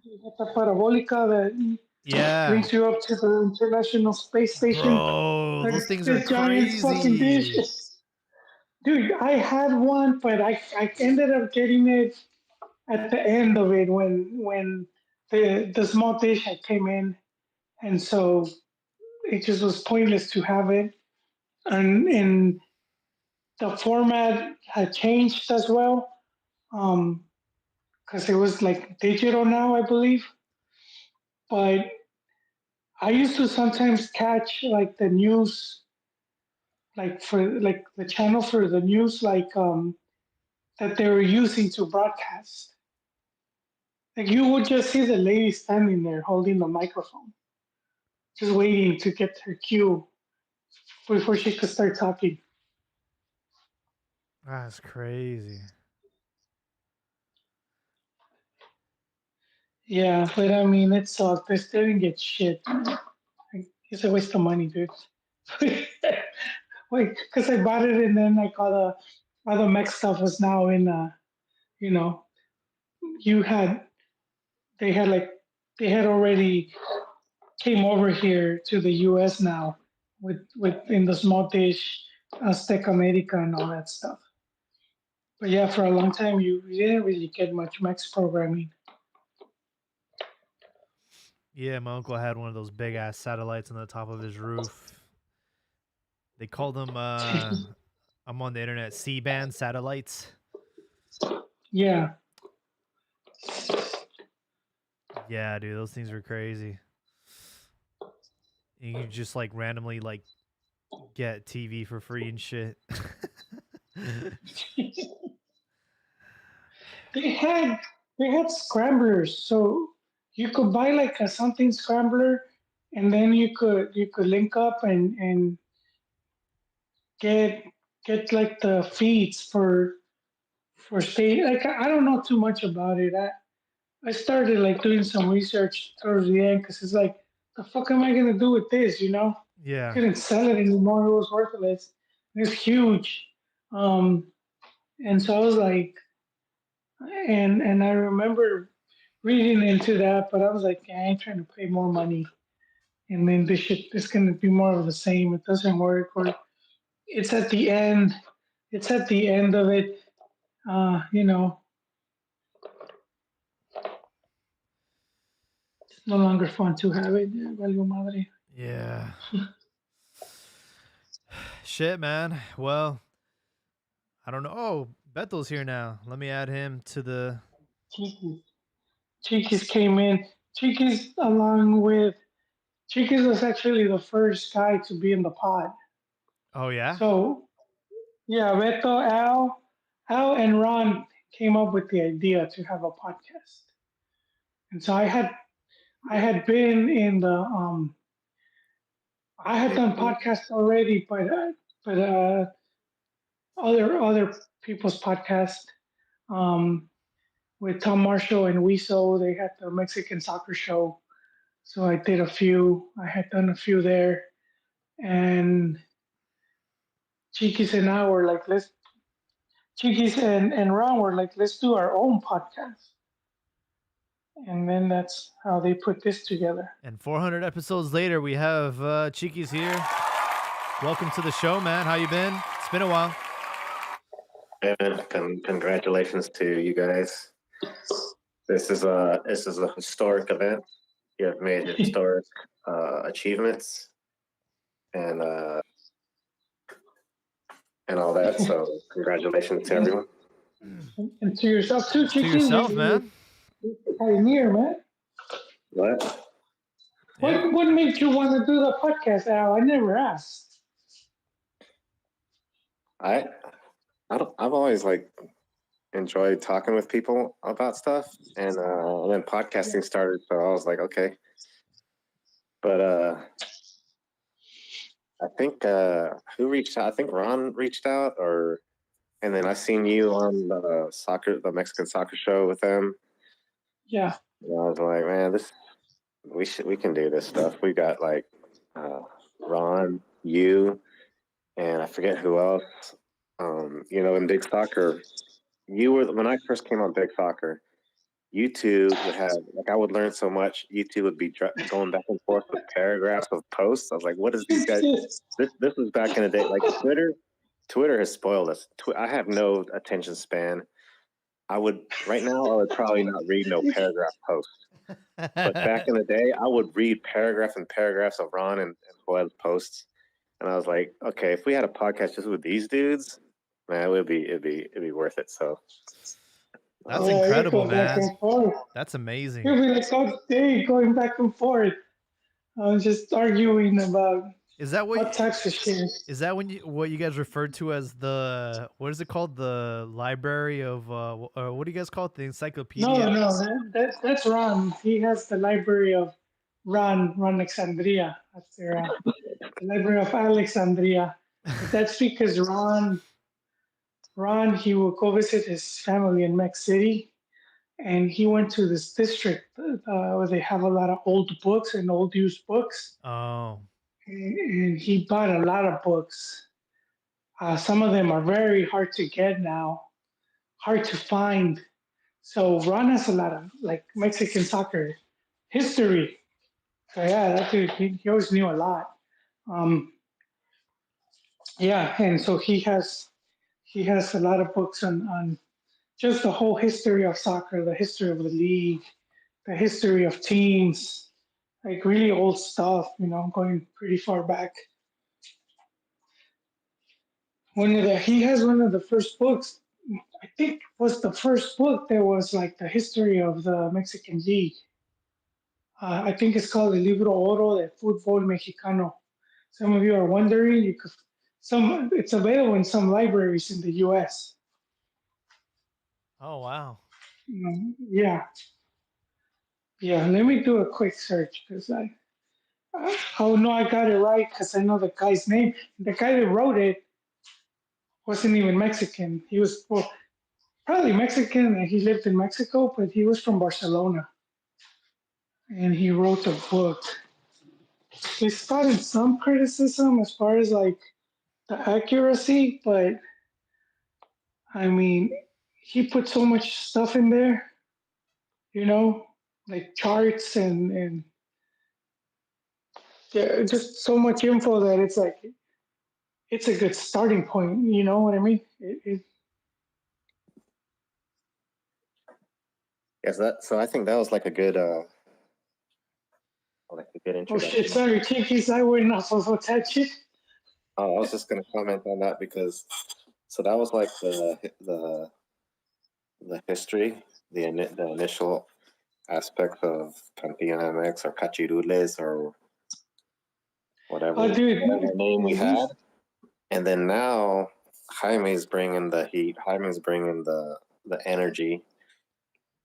S2: The parabolica that
S1: Yeah.
S2: brings you up to the International Space Station.
S1: Bro,
S2: Like
S1: those things are
S2: this giant fucking dish.
S1: crazy.
S2: Dude, I had one, but I ended up getting it at the end of it when the small dish had came in, and so it just was pointless to have it. And the format had changed as well, because it was like digital now, I believe. But I used to sometimes catch like the news, like for like the channel for the news, like that they were using to broadcast. Like you would just see the lady standing there holding the microphone, just waiting to get her cue before she could start talking.
S1: That's crazy.
S2: Yeah, but I mean, it sucked. They still didn't get shit. It's a waste of money, dude. Wait, because I bought it and then like all the mech stuff was now in you know, you had they had like they had already came over here to the US now with in the small dish Aztec America and all that stuff. But yeah, for a long time you didn't really get much Max programming.
S1: Yeah, my uncle had one of those big ass satellites on the top of his roof. They called them I'm on the internet, C-band satellites.
S2: Yeah.
S1: Yeah, dude, those things were crazy. You could just like randomly like get TV for free and shit.
S2: they had they had scramblers, so you could buy like a something scrambler, and then you could link up and get get like the feeds for state. Like I don't know too much about it. I started like doing some research towards the end because it's like, the fuck am I gonna do with this? You know,
S1: Yeah.
S2: couldn't sell it anymore. It was worthless. It's huge. Um, and so I was like, and I remember reading into that, but I was like, yeah, I ain't trying to pay more money. And then this gonna be more of the same. It doesn't work, or it's at the end. It's at the end of it. You know, it's no longer fun to have it. Yeah, valió madre.
S1: Yeah. Shit, man. Well, I don't know. Oh, Bethel's here now. Let me add him to the.
S2: Chiquis. Chiquis came in. Chiquis, along with Chiquis, was actually the first guy to be in the pod.
S1: Oh yeah.
S2: So yeah, Beto, Al, and Ron came up with the idea to have a podcast. And so I had been in the I had done podcasts already, but other people's podcast um, with Tom Marshall and Wiso. They had the Mexican soccer show, so I did a few. I had done a few there, and Chiquis and I were like, let's. Chiquis and Ron were like, let's do our own podcast, and then that's how they put this together.
S1: And 400 episodes later, we have Chiquis here. Welcome to the show, man. How you been? It's been a while.
S4: And congratulations to you guys. This is a historic event. You have made historic achievements and all that. So congratulations to everyone.
S2: And to yourself too,
S1: To
S2: Chiquis.
S1: yourself, man.
S2: You're a pioneer, man.
S4: What?
S1: Yeah.
S2: What made you want to do the podcast, Al? I never asked.
S4: I've always like enjoyed talking with people about stuff, and then podcasting started, so I was like, okay. But I think who reached out? I think Ron reached out, and then I seen you on the Mexican soccer show with them.
S2: Yeah.
S4: And I was like, man, we can do this stuff. We got like Ron, you, and I forget who else. In Big Soccer, you were when I first came on Big Soccer. You two would have like I would learn so much. You two would be going back and forth with paragraphs of posts. I was like, what is these guys? This was back in the day. Like Twitter has spoiled us. I have no attention span. I would probably not read no paragraph post. But back in the day, I would read paragraph and paragraphs of Ron and Joel's posts, and I was like, okay, if we had a podcast just with these dudes, man, it'd be worth it. So
S1: That's incredible,
S2: go back
S1: man.
S2: and forth.
S1: That's amazing.
S2: You'll be like all day going back and forth. Just arguing about
S1: Is that
S2: what
S1: what?
S2: types of shit.
S1: Is that what you guys referred to as what is it called? The library of or what do you guys call it? The encyclopedia?
S2: No, that's Ron. He has the library of Ron Alexandria. That's the library of Alexandria. But that's because Ron, he will go visit his family in Mexico City, and he went to this district where they have a lot of old books and old used books,
S1: Oh,
S2: and he bought a lot of books. Some of them are very hard to get now, hard to find. So Ron has a lot of like Mexican soccer history. So yeah, that dude, he always knew a lot. Yeah, and so he has a lot of books on just the whole history of soccer, the history of the league, the history of teams, like really old stuff, going pretty far back. He has one of the first books, I think was the first book that was like the history of the Mexican league. I think it's called El Libro Oro de Fútbol Mexicano. Some of you are wondering, it's available in some libraries in the U.S.
S1: oh wow.
S2: Yeah. Let me do a quick search because oh no, I got it right because I know the guy's name. The guy that wrote it wasn't even Mexican. He was, well, probably Mexican, and he lived in Mexico, but he was from Barcelona, and he wrote a book. He started some criticism as far as like the accuracy, but I mean, he put so much stuff in there, you know, like charts and yeah, just so much info that it's like it's a good starting point. You know what I mean?
S4: Yes, that. So I think that was like a good
S2: Oh
S4: introduction.
S2: shit! Sorry, Chinkies, I went off of that shit.
S4: Oh, I was just gonna comment on that because so that was like the history, the initial aspect of Campeon MX or Cachirules or whatever,
S2: Oh, dude,
S4: whatever name we had. And then now Jaime's bringing the heat. Jaime's bringing the energy,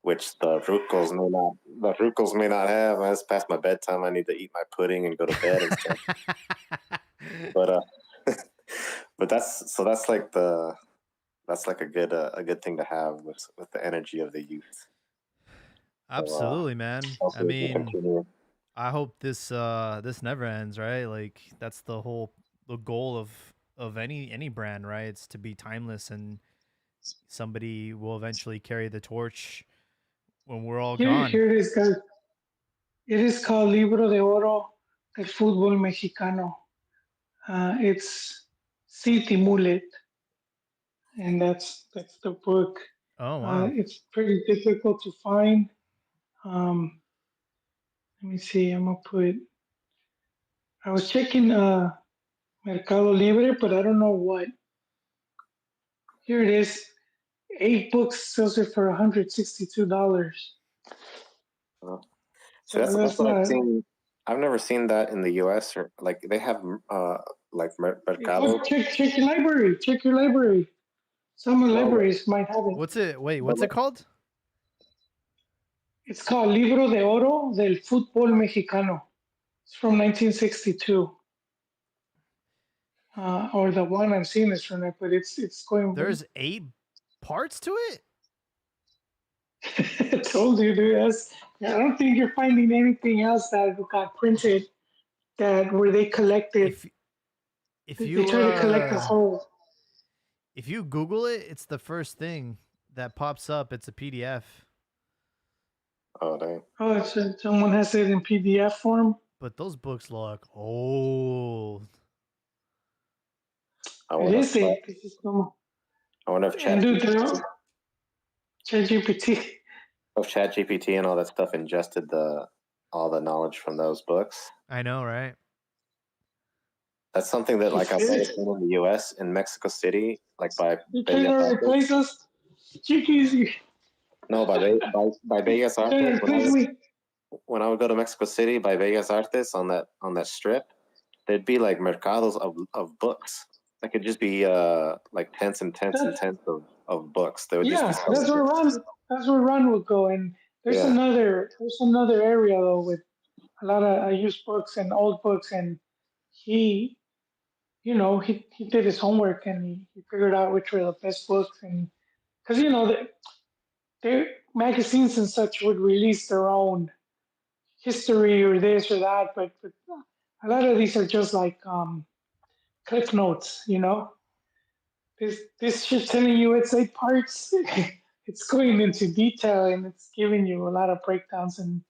S4: which the Rucos may not have. It's past my bedtime. I need to eat my pudding and go to bed and stuff. But but that's like a good thing to have with the energy of the youth.
S1: Absolutely, man. I
S4: Hopefully we can
S1: mean,
S4: continue.
S1: I hope this never ends, right? Like that's the goal of any brand, right? It's to be timeless, and somebody will eventually carry the torch when we're all gone.
S2: Here it is, guys. It is called Libro de Oro del Fútbol Mexicano. It's City Mullet, and that's the book.
S1: Oh wow.
S2: It's pretty difficult to find. Um, let me see. I'm gonna put. I was checking Mercado Libre, but I don't know what. Here it is. 8 books sells it for $162.
S4: So
S2: So
S4: that's
S2: that's
S4: what I've
S2: not.
S4: seen. I've never seen that in the U.S. or like they have like Mercado.
S2: Oh, check your library. Check your library. Some libraries might have it.
S1: What's it? Wait, what's it called?
S2: It's called Libro de Oro del Fútbol Mexicano. It's from 1962. Or the one I'm seeing is from it, but it's going.
S1: There's 8 parts to it?
S2: I told you, dude. I don't think you're finding anything else that got printed that where they collected.
S1: If
S2: They
S1: you
S2: try to collect the whole.
S1: if you Google it, it's the first thing that pops up. It's a PDF.
S4: Oh dang!
S2: Oh, someone has it in PDF form.
S1: But those books look old.
S4: I
S2: It
S4: wonder
S2: is
S4: if
S2: it. This is some.
S4: I wonder if
S2: And dude, ChatGPT.
S4: ChatGPT and all that stuff ingested all the knowledge from those books.
S1: I know, right?
S4: That's something that like I've never seen in the U.S. in Mexico City, like by
S2: You trying to replace us? Chickies.
S4: No, by Bellas Artes. When I would go to Mexico City by Bellas Artes on that strip, there'd be like mercados of books. That could just be like tents and tents and tents of books. They would just be
S2: that's where Ron would go. And there's another area though with a lot of used books and old books, and he he did his homework and he figured out which were the best books. And because their magazines and such would release their own history or this or that, but a lot of these are just like cliff notes. This shit telling you it's 8 parts. It's going into detail and it's giving you a lot of breakdowns and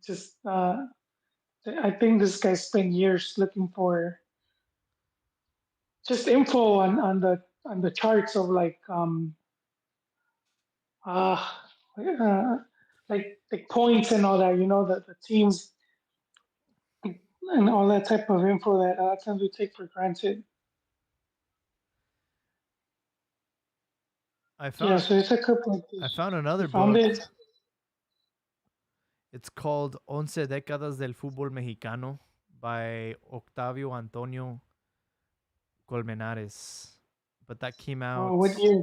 S2: just I think this guy spent years looking for just info on the charts of uh, like points and all that. The teams and all that type of info that a lot of times we take for granted. So it's a couple.
S1: I found another book.
S2: It?
S1: It's called Once Décadas del Fútbol Mexicano by Octavio Antonio Colmenares. But that came out.
S2: What year?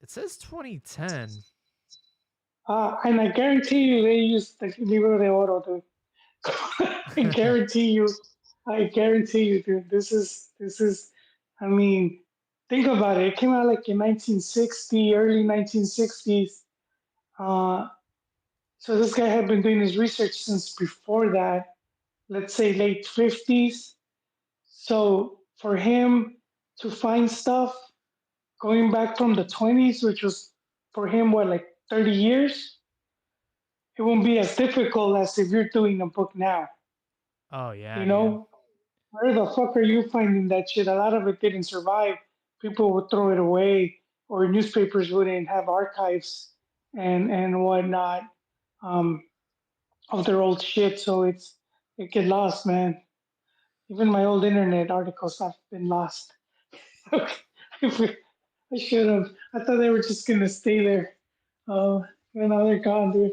S1: It says 2010.
S2: And I guarantee you they used the Libro de Oro to. I guarantee you. I guarantee you, dude. This is. I mean, think about it. It came out like in 1960, early 1960s. Uh, so this guy had been doing his research since before that. Let's say late 50s. So for him to find stuff going back from the 20s, which was for him what like 30 years, it won't be as difficult as if you're doing a book now.
S1: Oh yeah,
S2: You
S1: dude.
S2: know, where the fuck are you finding that shit? A lot of it didn't survive. People would throw it away, or newspapers wouldn't have archives and whatnot um, of their old shit. So it get lost, man. Even my old internet articles have been lost. I should have. I thought they were just gonna stay there. Uh, and now they're gone, dude.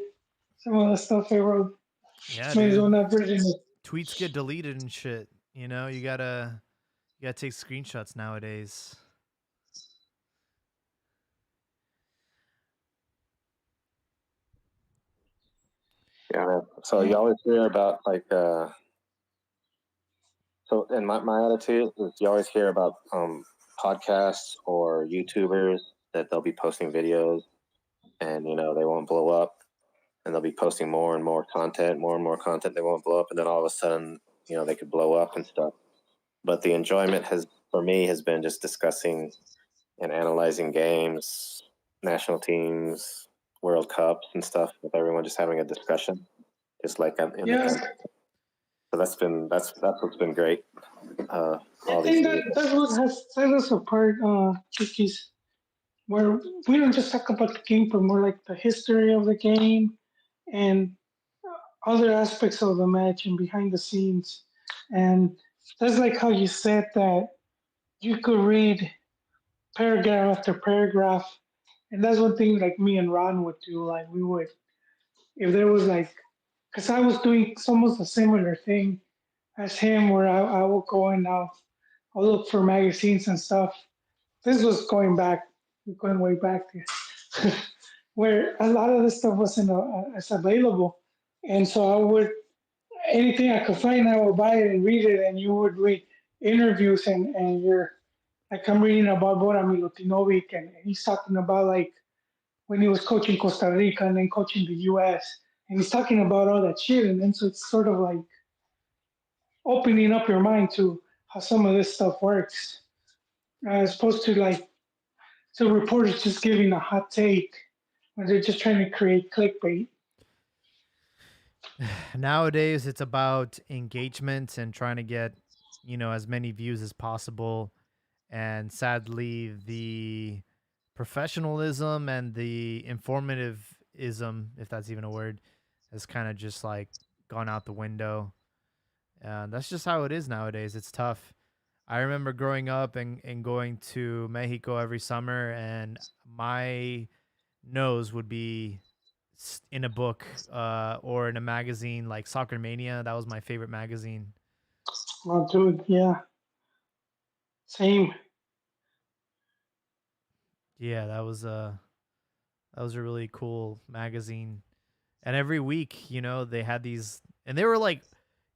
S2: Some of the stuff I wrote,
S1: Yeah,
S2: may as well
S1: dude.
S2: not written it.
S1: Tweets get deleted and shit. You know, you gotta take screenshots nowadays.
S4: Yeah, man. So
S2: Yeah.
S4: you always hear about like so and my attitude is you always hear about podcasts or YouTubers that they'll be posting videos and they won't blow up and they'll be posting more and more content, they won't blow up, and then all of a sudden, they could blow up and stuff. But the enjoyment has for me has been just discussing and analyzing games, national teams, World Cups and stuff with everyone just having a discussion. Just like in the
S2: Yeah,
S4: country. So that's what's been great. Uh,
S2: I
S4: all these
S2: think
S4: years.
S2: that's what has set us apart, Chickies, where we don't just talk about the game, but more like the history of the game and other aspects of the match and behind the scenes. And that's like how you said that you could read paragraph after paragraph. And that's one thing like me and Ron would do. Like we would, if there was like, because I was doing almost a similar thing as him, where I will go and I'll look for magazines and stuff. This was going way back, where a lot of this stuff wasn't as available, and so I would anything I could find, I would buy it and read it, and you would read interviews and you're like I'm reading about Bora Milutinovic, and he's talking about like when he was coaching Costa Rica and then coaching the U.S. and he's talking about all that shit, and then so it's sort of like opening up your mind to how some of this stuff works, as opposed to like so reporters just giving a hot take when they're just trying to create clickbait.
S1: Nowadays, it's about engagement and trying to get, as many views as possible. And sadly, the professionalism and the informativism, if that's even a word, has kind of just like gone out the window. That's just how it is nowadays. It's tough. I remember growing up and going to Mexico every summer, and my nose would be in a book or in a magazine like Soccer Mania. That was my favorite magazine.
S2: Oh, dude, yeah, same.
S1: Yeah, that was a really cool magazine. And every week, they had these, and they were like,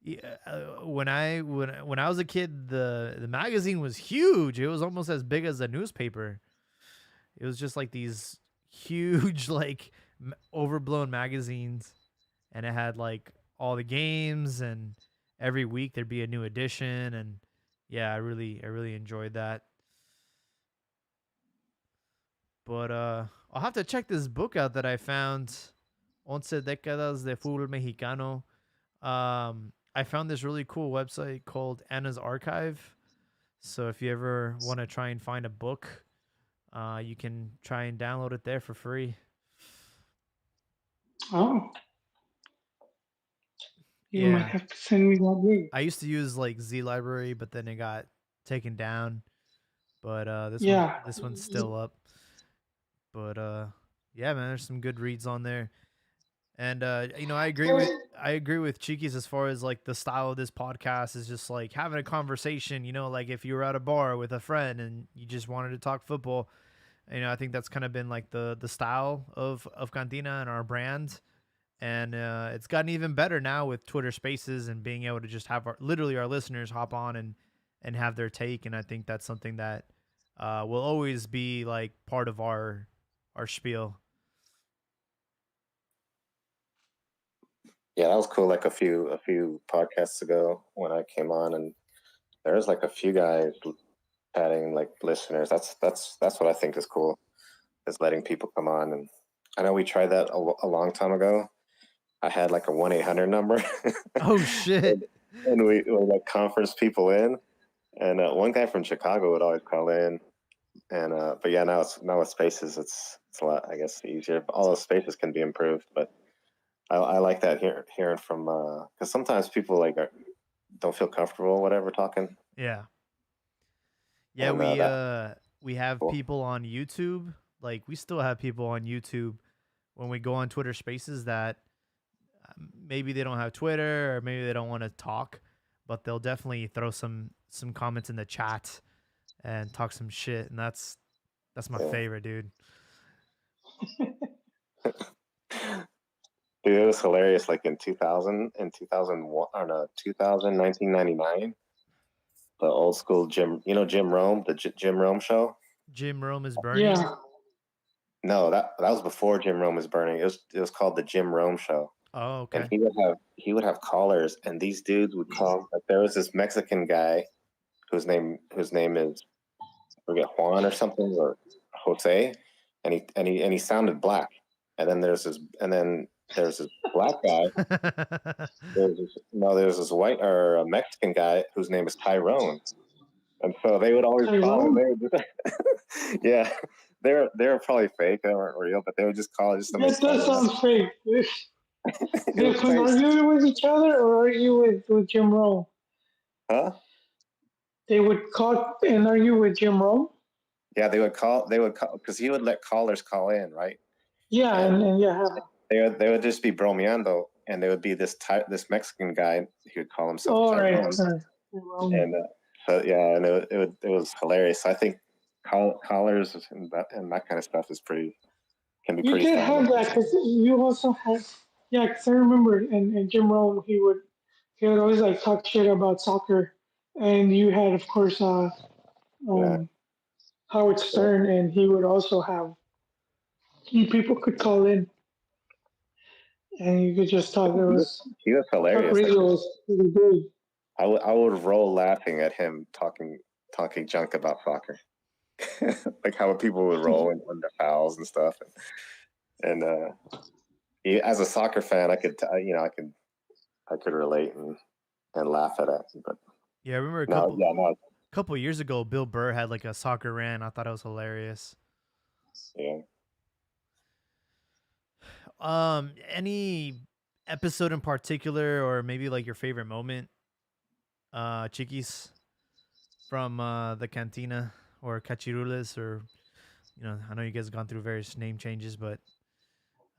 S1: when I was a kid, the magazine was huge. It was almost as big as a newspaper. It was just like these huge, like overblown magazines, and it had like all the games, and every week there'd be a new edition, and yeah, I really enjoyed that. But I'll have to check this book out that I found, Once Décadas de Fútbol Mexicano. I found this really cool website called Anna's Archive. So if you ever want to try and find a book, you can try and download it there for free.
S2: Oh, you might
S1: Yeah,
S2: have to send me that link.
S1: I used to use like Z Library, but then it got taken down. But
S2: Yeah,
S1: this one's still up. But yeah, man, there's some good reads on there. And I agree with Cheekies as far as like the style of this podcast is just like having a conversation, like if you were at a bar with a friend and you just wanted to talk football. I think that's kind of been like the style of Cantina and our brand. and it's gotten even better now with Twitter Spaces and being able to just have literally our listeners hop on and have their take. And I think that's something that will always be like part of our spiel.
S4: Yeah, that was cool. Like a few podcasts ago when I came on, and there was like a few guys adding like listeners. That's what I think is cool, is letting people come on. And I know we tried that a long time ago. I had like a 1-800 number,
S1: Oh shit!
S4: and we would like conference people in. And one guy from Chicago would always call in. And but yeah, now with spaces, it's a lot, I guess, easier. All those spaces can be improved, but I like that hearing from, because sometimes people like don't feel comfortable, or whatever, talking.
S1: Yeah, yeah.
S4: And
S1: We have
S4: cool.
S1: people on YouTube. Like we still have people on YouTube when we go on Twitter Spaces that maybe they don't have Twitter or maybe they don't want to talk, but they'll definitely throw some comments in the chat and talk some shit, and that's my
S4: Yeah.
S1: favorite, dude.
S4: Dude, it was hilarious. Like in 2000 and 2001, or no, 1999, the old school Jim Rome, the Jim Rome show.
S1: Jim Rome is burning.
S2: Yeah.
S4: No, that was before Jim Rome was burning. It was called the Jim Rome Show.
S1: Oh,
S4: And
S1: okay.
S4: he would have callers, and these dudes would call. Like there was this Mexican guy whose name is, I forget, Juan or something, or Jose, and he sounded black. And then there's this black guy. There's this white or a Mexican guy whose name is Tyrone. And so they would always call, and
S2: Tyrone?
S4: they would just, yeah, they're probably fake, they weren't real, but they would just call just to make
S2: That does
S4: fun of
S2: sound fake.
S4: it.
S2: They
S4: It was
S2: could
S4: crazy.
S2: argue with each other or argue with Jim Rome.
S4: Huh?
S2: They would call and argue with Jim Rome.
S4: Yeah, they would call because he would let callers call in, right?
S2: Yeah,
S4: And
S2: and yeah,
S4: they would just be bromeando, and there would be this Mexican guy. He would call himself
S2: all right.
S4: Tyrone.
S2: Rome.
S4: And so yeah, and it was hilarious. I think callers and that kind of stuff can be
S2: You
S4: pretty
S2: did
S4: fun.
S2: have that because you also had, yeah. Because I remember in Jim Rome, he would always like talk shit about soccer, and you had, of course,
S4: Yeah,
S2: Howard Stern, and he would also have people could call in, and you could just talk. There was
S4: he was
S2: talk
S4: hilarious. Like,
S2: radio was pretty good.
S4: I would roll laughing at him talking junk about soccer, like how people would roll and under fouls and stuff. And as a soccer fan, I could relate and laugh at it. But
S1: Yeah, I remember
S4: no,
S1: couple years ago, Bill Burr had like a soccer rant. I thought it was hilarious.
S4: yeah.
S1: Any episode in particular, or maybe like your favorite moment, Chiquis, from the Cantina or Cachirules, or I know you guys have gone through various name changes, but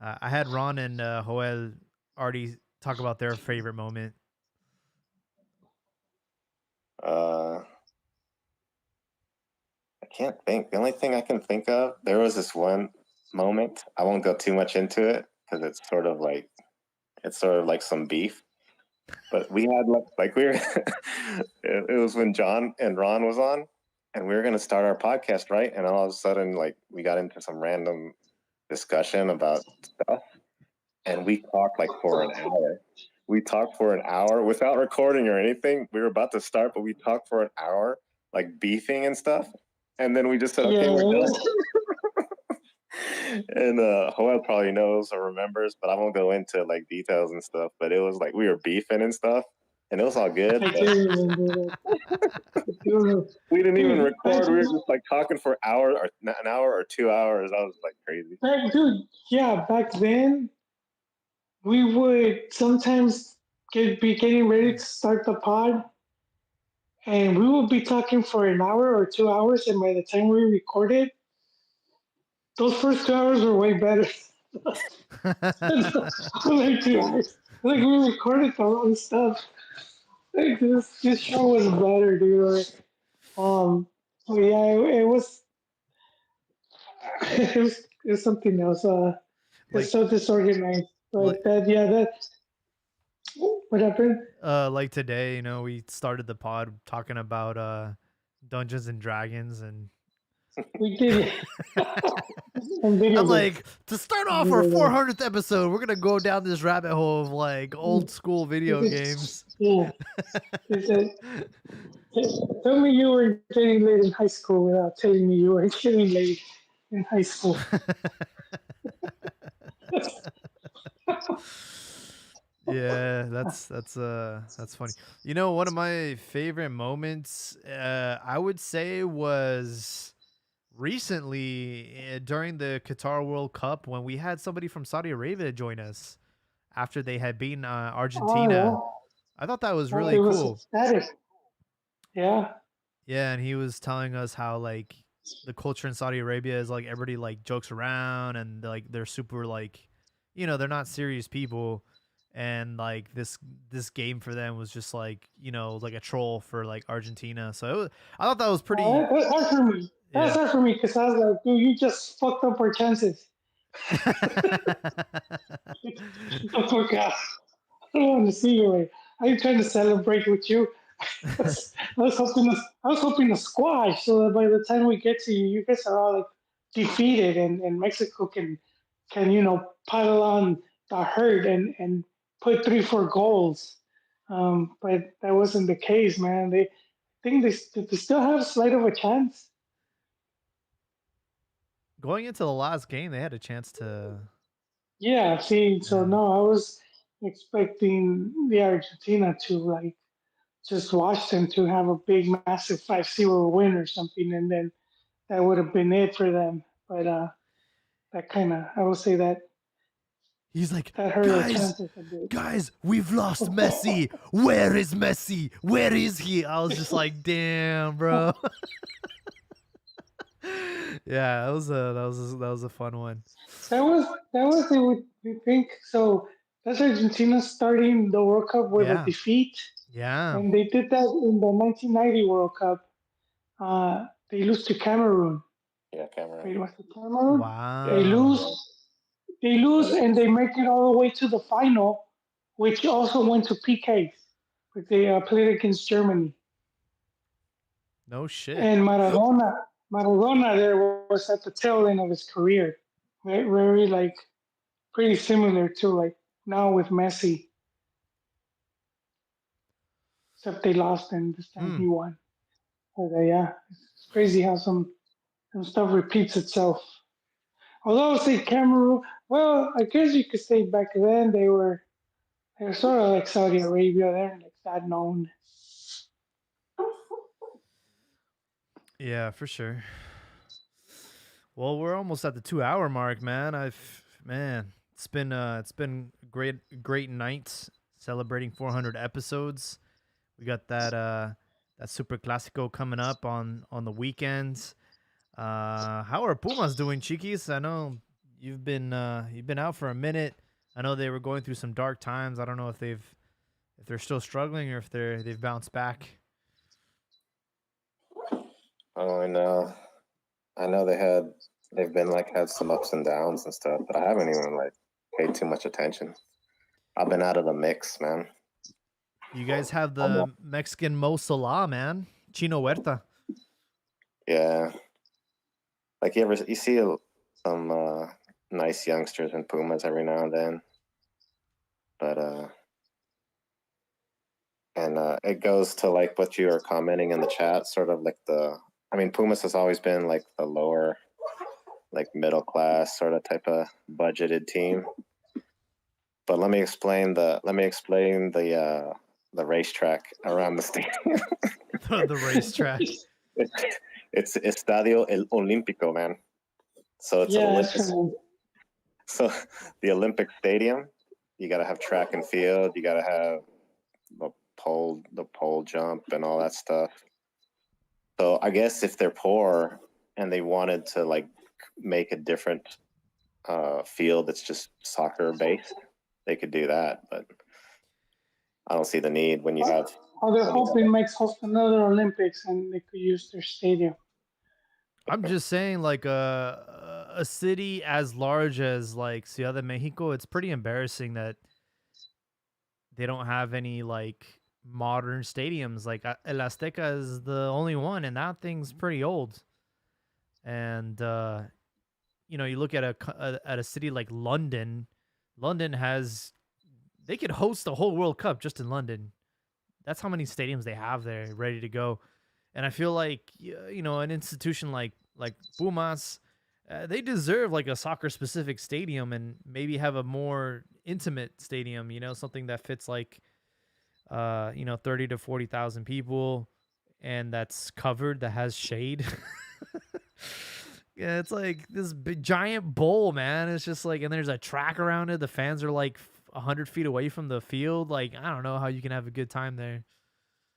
S1: I had Ron and Joel already talk about their favorite moment.
S4: I can't think. The only thing I can think of, there was this one moment. I won't go too much into it because it's sort of like some beef. But we had like we were. It was when John and Ron was on, and we were going to start our podcast, right? And all of a sudden, like we got into some random discussion about stuff, and we talked like for an hour. We talked for an hour without recording or anything. We were about to start, but we talked for an hour, like beefing and stuff. And then we just said, okay,
S2: Yeah,
S4: we're done. And Joel probably knows or remembers, but I won't go into like details and stuff. But it was like we were beefing and stuff, and it was all good.
S2: I
S4: But
S2: do remember that.
S4: we didn't even
S2: Dude,
S4: record. We were just like talking for an hour or 2 hours. I was like crazy.
S2: dude, yeah, back then we would sometimes be getting ready to start the pod, and we would be talking for an hour or 2 hours, and by the time we recorded, those first 2 hours were way better. Like 2 hours. Like we recorded the wrong stuff. Like this show was better, dude. But yeah, it was it was something else.
S1: Like
S2: It's so disorganized. But that what happened?
S1: Like today, you know, we started the pod talking about Dungeons and Dragons, and
S2: We did some video
S1: I'm
S2: games.
S1: like, to start off our 400th episode, we're gonna go down this rabbit hole of like old school video games.
S2: Yeah. They said, tell me you were getting late in high school without telling me you were getting late in high school.
S1: Yeah, that's funny. You know, one of my favorite moments, I would say, was recently during the Qatar World Cup when we had somebody from Saudi Arabia join us after they had beaten Argentina.
S2: Oh,
S1: I thought that was
S2: yeah.
S1: really
S2: It was
S1: cool.
S2: status. Yeah.
S1: Yeah, and he was telling us how like the culture in Saudi Arabia is like everybody like jokes around and like they're super like, you know, they're not serious people, and like this game for them was just like, you know, like a troll for like Argentina. So I thought that was pretty.
S2: That's hard for me. That's
S1: Yeah.
S2: hard for me because I was like, dude, you just fucked up our chances. Oh my God. I don't want to see you. Like, I'm trying to celebrate with you. I was hoping to squash so that by the time we get to you, you guys are all like defeated, and Mexico can pile on the hurt and put 3-4 goals. But that wasn't the case, man. They think they still have slight of a chance.
S1: Going into the last game, they had a chance to.
S2: Yeah, see, so
S1: Yeah.
S2: no, I was expecting the Argentina to like just watch them to have a big, massive 5-0 win or something, and then that would have been it for them. But that kind of, I would say
S1: He's like,
S2: that hurt our
S1: guys,
S2: chances a bit.
S1: guys, we've lost Messi. Where is Messi? Where is he? I was just like, damn, bro. Yeah, that was a fun one.
S2: That was they would you think so. That's Argentina starting the World Cup with a
S1: Yeah.
S2: defeat,
S1: Yeah.
S2: and they did that in the 1990 World Cup. They lose to Cameroon.
S4: Yeah, Cameroon.
S2: Wait, was it Cameroon?
S1: Wow.
S2: They lose, and they make it all the way to the final, which also went to PKs. But they played against Germany.
S1: No shit.
S2: And Maradona there was at the tail end of his career. Very like pretty similar to like now with Messi. Except they lost and this time he won. But yeah, it's crazy how some stuff repeats itself. Although say Cameroon, well, I guess you could say back then they were sort of like Saudi Arabia. They're like that known.
S1: Yeah, for sure. Well, we're almost at the 2 hour mark, man. It's been great night celebrating 400 episodes. We got that Super Classico coming up on the weekends. How are Pumas doing, Chiquis? I know you've been out for a minute. I know they were going through some dark times. I don't know if they're still struggling or if they've bounced back.
S4: Oh, I know they've been like had some ups and downs and stuff, but I haven't even like paid too much attention. I've been out of the mix, man.
S1: You guys have the Mexican Mo Salah, man. Chino Huerta.
S4: Yeah. Like you see some nice youngsters in Pumas every now and then. But it goes to like what you were commenting in the chat, sort of like Pumas has always been like the lower, like middle class sort of type of budgeted team. But let me explain the racetrack around the stadium.
S1: The racetrack.
S4: It's Estadio El Olímpico, man. So it's Olympic. So the Olympic Stadium, you got to have track and field. You got to have the pole jump and all that stuff. So I guess if they're poor and they wanted to like make a different field that's just soccer based, they could do that. But I don't see the need when you have.
S2: They're hoping makes host another Olympics and they could use their stadium.
S1: I'm just saying, like a a city as large as like Ciudad de Mexico, it's pretty embarrassing that they don't have any like modern stadiums. Like El Azteca is the only one, and that thing's pretty old. And you know, you look at at a city like London. London has they could host the whole World Cup just in London. That's how many stadiums they have there ready to go. And I feel like you know, an institution like Pumas, they deserve like a soccer specific stadium and maybe have a more intimate stadium. You know, something that fits like you know, 30 to 40,000 people, and that's covered, that has shade. Yeah, it's like this big giant bowl, man. It's just like, and there's a track around it. The fans are like 100 feet away from the field. Like, I don't know how you can have a good time there.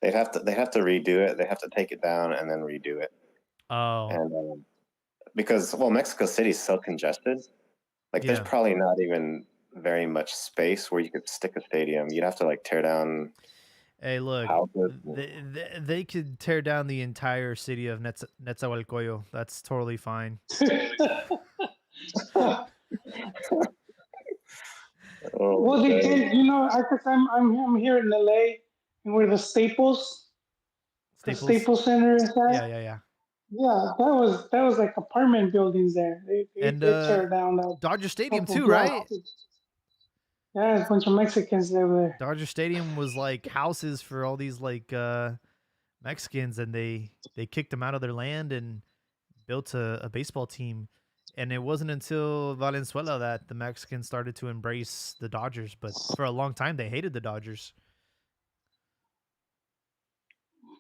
S4: They have to redo it. They have to take it down and then redo it.
S1: Oh,
S4: And because Mexico City is so congested, like there's
S1: yeah.
S4: probably not even very much space where you could stick a stadium. You'd have to like tear down
S1: Hey, look,
S4: houses.
S1: they could tear down the entire city of Netzahualcoyo. That's totally fine.
S4: Oh,
S2: Well, they
S4: dang.
S2: did, you know, because I'm here in LA, and where the
S1: Staples.
S2: Staples Center is
S1: Yeah,
S2: at.
S1: yeah, yeah.
S2: Yeah, that was like apartment buildings there. They
S1: And
S2: did tear down that
S1: Dodger Stadium
S2: couple
S1: too, right?
S2: blocks. Yeah, there's a bunch of Mexicans over there.
S1: Dodger Stadium was like houses for all these like Mexicans, and they kicked them out of their land and built a baseball team. And it wasn't until Valenzuela that the Mexicans started to embrace the Dodgers. But for a long time, they hated the Dodgers.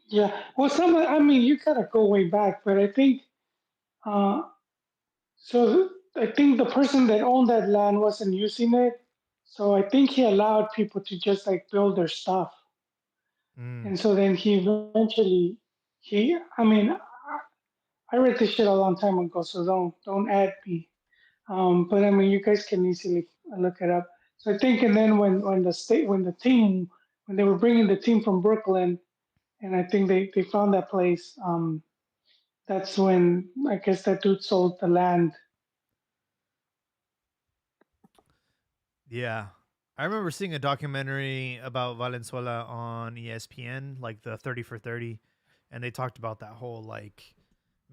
S2: Yeah, well, I mean, you gotta go way back, but I think, uh, so I think the person that owned that land wasn't using it, so I think he allowed people to just like build their stuff,
S1: Mm,
S2: and so then he eventually, I mean, I read this shit a long time ago, so don't add me. But I mean, you guys can easily look it up. So I think, and then when they were bringing the team from Brooklyn, and I think they found that place. That's when I guess that dude sold the land.
S1: yeah. I remember seeing a documentary about Valenzuela on ESPN, like the 30 for 30. And they talked about that whole like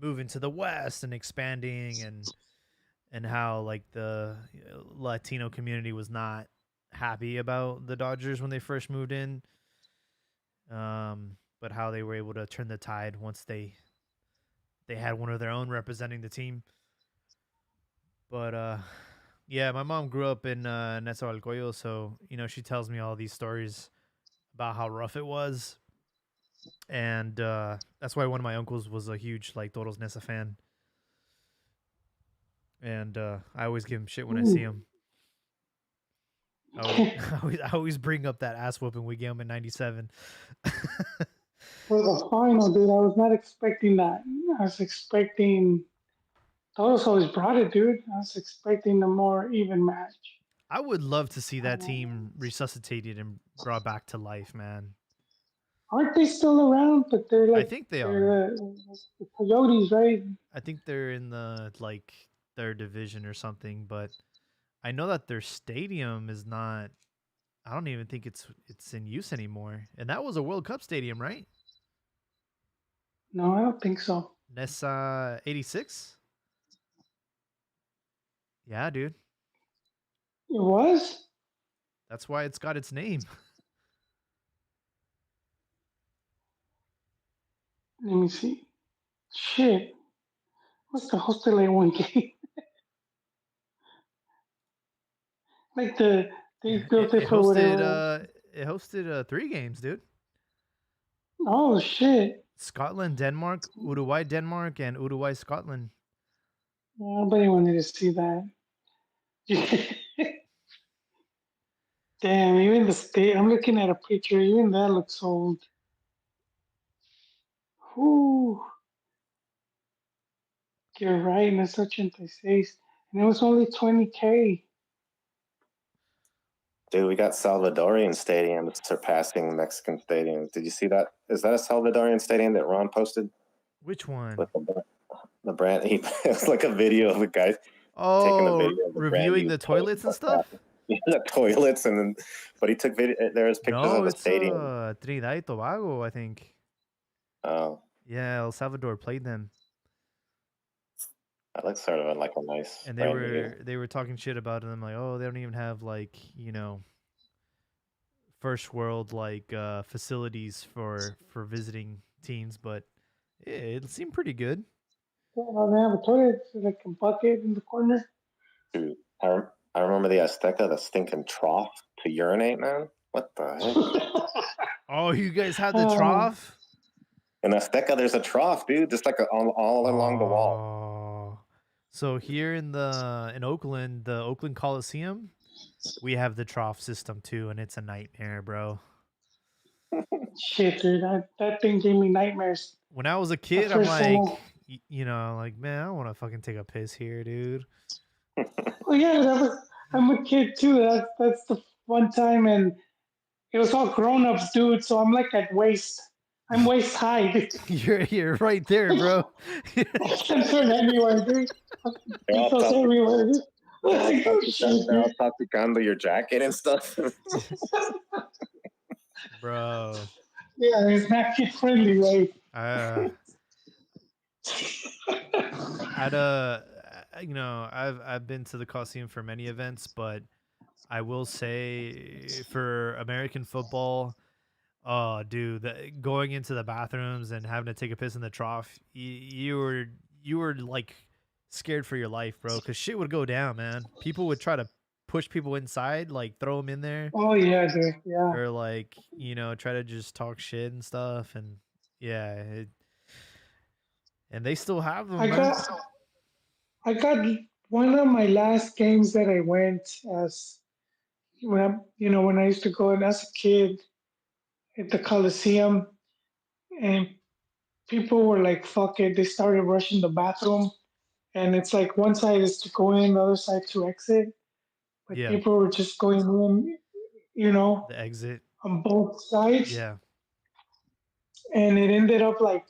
S1: moving to the West and expanding, and how like the Latino community was not happy about the Dodgers when they first moved in. But how they were able to turn the tide once they had one of their own representing the team. But yeah, my mom grew up in Nezahualcóyotl, so you know she tells me all these stories about how rough it was, and that's why one of my uncles was a huge like Toros Neza fan, and I always give him shit when I see
S2: Ooh.
S1: him. I always bring up that ass whooping we gave him in '97.
S2: For the final, dude, I was not expecting that. I was expecting. Todos always brought it, dude. I was expecting a more even match.
S1: I would love to see that
S2: Um,
S1: team resuscitated and brought back to life, man.
S2: aren't they still around? But
S1: I think they are.
S2: they're the Coyotes, right?
S1: I think they're in the like third division or something, but I know that their stadium is not. I don't even think it's in use anymore. And that was a World Cup stadium, right?
S2: No, I don't think so.
S1: Nessa 86? Yeah, dude.
S2: It was.
S1: That's why it's got its name.
S2: Let me see. Shit. What's the hosted like one game? Like they built it
S1: It
S2: for
S1: hosted
S2: whatever.
S1: it hosted 3 games, dude.
S2: Oh shit.
S1: Scotland, Denmark, Uruguay, Denmark, and Uruguay, Scotland.
S2: Nobody wanted to see that. Damn, even the state. I'm looking at a picture. Even that looks old. Whew. You're right. That's such a taste. And it was only 20K.
S4: Dude, we got Salvadorian stadiums surpassing Mexican stadiums. Did you see that? Is that a Salvadorian stadium that Ron posted?
S1: Which one?
S4: With the, the brand. It was like a video of a guy taking a
S1: Oh,
S4: video of the brand
S1: reviewing
S4: new
S1: the toilets and stuff?
S4: the toilets, and then but he took video. There was pictures
S1: No,
S4: of the
S1: it's
S4: stadium.
S1: Trinidad y Tobago, I think.
S4: Oh,
S1: Yeah, El Salvador played them,
S4: that looks sort of like a nice
S1: and
S4: brand new.
S1: they were talking shit about them, like, oh, they don't even have like first world like facilities for visiting teams, but it seemed pretty good.
S2: Yeah, they have a toilet, like a bucket in the corner.
S4: Dude, I remember the Azteca, the stinking trough to urinate, man. What the heck?
S1: Oh, you guys had the
S2: Oh,
S1: trough?
S4: In Azteca, there's a trough, dude, just like all along the wall.
S1: Oh, so here in Oakland, the Oakland Coliseum, we have the trough system too, and it's a nightmare, bro.
S2: shit, dude. That thing gave me nightmares.
S1: When I was a
S2: The
S1: kid, I'm
S2: first time
S1: like,
S2: I,
S1: like, man, I don't want to fucking take a piss here, dude.
S2: oh yeah, I'm a kid too. That's the one time, and it was all grown ups, dude. So I'm like at waist. I'm waist high. Dude.
S1: You're right there, bro.
S2: I can't turn anywhere, dude.
S4: They're all
S2: People's
S4: tough.
S2: everywhere, dude. Like, oh, shit,
S4: They're all
S2: dude.
S4: toxicando your jacket and stuff.
S1: Bro.
S2: Yeah, it's not kid friendly, right?
S1: Uh, I'd I've been to the Coliseum for many events, but I will say for American football, oh, dude, going into the bathrooms and having to take a piss in the trough, you were like scared for your life, bro, because shit would go down, man. People would try to push people inside, like throw them in there,
S2: Oh yeah, dude. Yeah.
S1: or like try to just talk shit and stuff, and yeah, and they still have them,
S2: I
S1: man.
S2: got one of my last games that I went as when I used to go in as a kid at the Coliseum, and people were like, "Fuck it," they started rushing the bathroom, and it's like one side is to go in, the other side to exit, but
S1: Yeah,
S2: people were just going in, you know,
S1: the exit.
S2: on both sides,
S1: Yeah.
S2: and it ended up like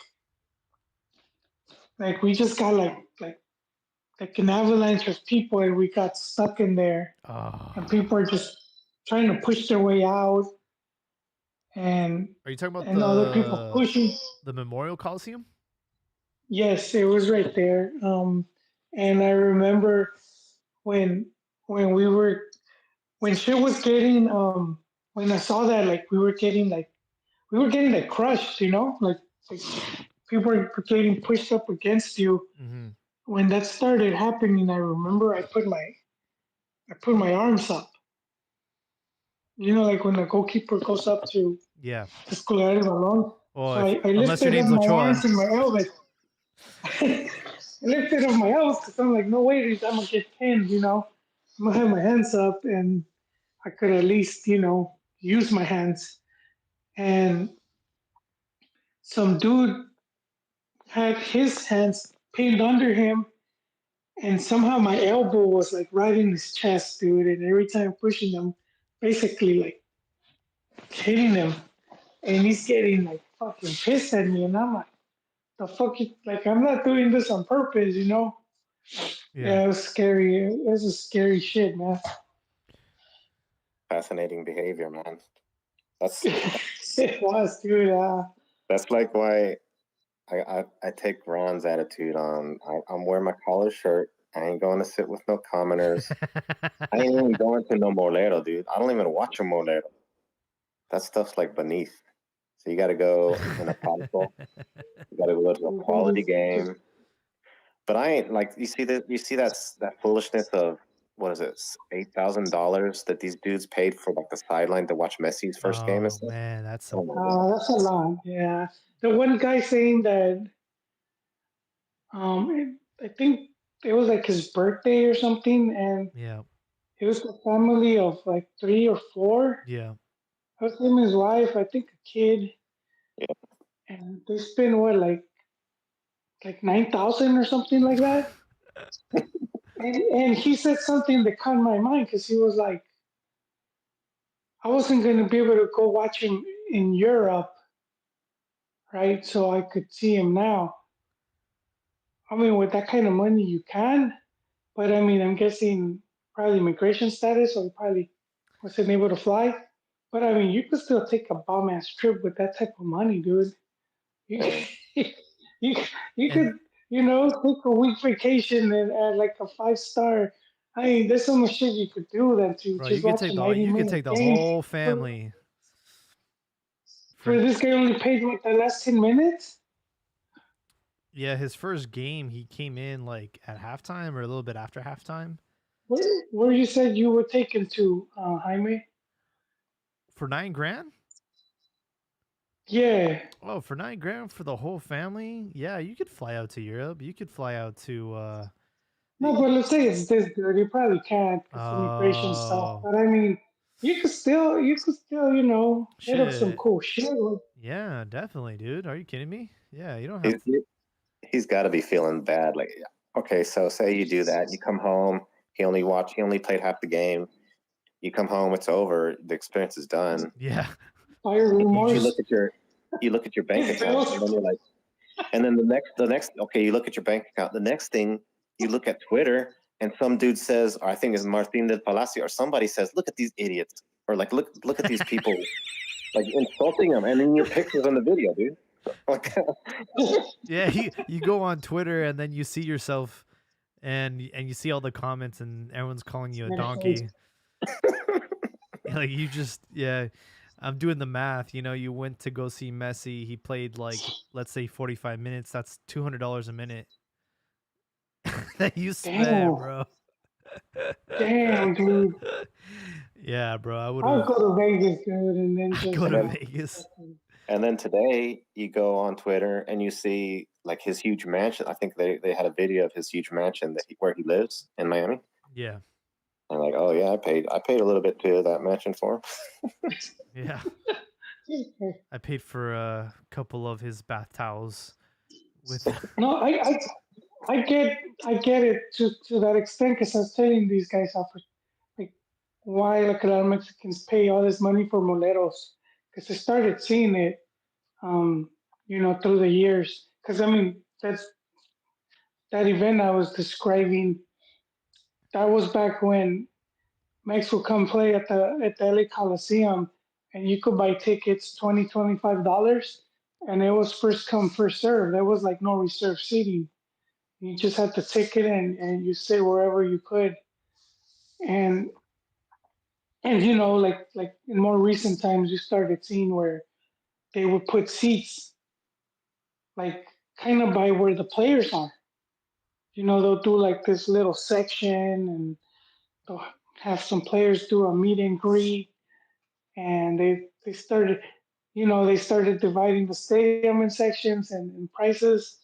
S2: we just got like an avalanche of people, and we got stuck in there, and
S1: Oh,
S2: people are just trying to push their way out, and
S1: are you talking about
S2: other people pushing.
S1: the Memorial Coliseum?
S2: Yes, it was right there. And I remember when when we were when shit was getting when I saw that, like we were getting like crushed, like people were getting pushed up against you.
S1: Mm-hmm.
S2: When that started happening, I remember I put my arms up. Like when the goalkeeper goes up to
S1: Yeah.
S2: escolar el balón.
S1: Well,
S2: So
S1: if
S2: I
S1: unless your
S2: lifted up
S1: name's
S2: my
S1: Ochoa.
S2: arms and my elbows. I lifted up my elbows because I'm like, no way, I'm gonna get pinned. I'm gonna have my hands up, and I could at least, use my hands. And some dude had his hands pinned under him, and somehow my elbow was like right in his chest, dude. And every time pushing him, basically like hitting him, and he's getting like fucking pissed at me, and I'm like, the fuck, like I'm not doing this on purpose.
S1: Yeah.
S2: Yeah, it was scary. It was a scary shit, man.
S4: Fascinating behavior, man. That's
S2: It was, dude.
S4: that's like why I take Ron's attitude on. I'm wearing my collar shirt. I ain't going to sit with no commoners. I ain't even going to no molero, dude. I don't even watch a molero. That stuff's like beneath. So you got to go in a palco. You got to go to a quality game. But I ain't like you see that foolishness of what is it, $8,000 that these dudes paid for like the sideline to watch Messi's first game and
S1: Oh
S4: stuff.
S1: man, that's
S4: Oh my god.
S2: that's a lot. Yeah. The one guy saying that, I think it was like his birthday or something, and
S1: yeah.
S2: it was a family of like 3 or 4.
S1: Yeah.
S2: It was him and his wife, I think a kid,
S4: Yeah.
S2: and they spent what like 9,000 or something like that. And he said something that caught my mind because he was like, I wasn't going to be able to go watch him in Europe, right? So I could see him now. I mean, with that kind of money, you can. But I mean, I'm guessing probably immigration status, or probably wasn't able to fly. But I mean, you could still take a bomb ass trip with that type of money, dude. You,
S4: Yeah.
S2: you, you
S1: And
S2: could, take a week vacation and at like a 5 star. I mean, there's so much shit you could do than to
S1: bro,
S2: just watch a 90
S1: you could
S2: minute
S1: take the
S2: game.
S1: whole
S2: For,
S1: family
S2: for
S1: for
S2: this guy only paid what, the last 10 minutes?
S1: yeah, his first game he came in like at halftime or a little bit after halftime
S2: Where you said you were taken to, Jaime?
S1: for 9 grand.
S2: Yeah.
S1: Oh, for 9 grand for the whole family? Yeah, you could fly out to Europe. You could fly out to
S2: No, but let's say it's this good. You probably can't because immigration stuff.
S1: oh
S2: But I mean, you could still, hit up some
S1: shit.
S2: cool shit.
S1: Yeah, definitely, dude. Are you kidding me? Yeah, you don't have
S4: He's he's got to be feeling bad. Like, okay, so say you do that, you come home. He only played half the game. You come home, it's over. The experience is done.
S1: yeah.
S2: Fire
S1: You
S4: You
S1: just
S2: remorse.
S4: look at your bank
S2: His
S4: account,
S2: bills.
S4: and then you're like, and then the next, okay, you look at your bank account. The next thing, you look at Twitter, and some dude says, or I think it's Martin del Palacio, or somebody says, "Look at these idiots," or like, "Look at these people," like insulting them, and then your pictures on the video, dude. Like,
S1: yeah, you go on Twitter and then you see yourself and you see all the comments and everyone's calling you a donkey. Like you just yeah, I'm doing the math. You know, you went to go see Messi. He played like let's say 45 minutes. That's $200 a minute that you spent,
S2: Damn,
S1: bro.
S2: damn, dude.
S1: Yeah, bro. I would
S2: I'll
S1: have
S2: go to Vegas, dude, and then
S1: go
S2: just
S1: to
S4: and
S1: Vegas.
S4: And then today you go on Twitter and you see like his huge mansion. I think they had a video of his huge mansion where he lives in Miami.
S1: Yeah,
S4: I'm like, oh yeah, I paid a little bit to that mansion for him.
S1: yeah. I paid for a couple of his bath towels with.
S2: No, I get it to that extent because I was telling these guys how, like, why like a lot of Mexicans pay all this money for moleros, because I started seeing it, um, through the years. Because I mean, that event I was describing. That was back when Mex would come play at the LA Coliseum, and you could buy tickets $25, and it was first come first serve. There was like no reserve seating. You just had the ticket, and you sit wherever you could. And like in more recent times, you started seeing where they would put seats like kind of by where the players are. They'll do like this little section, and they'll have some players do a meet and greet, and they started dividing the stadium in sections and prices.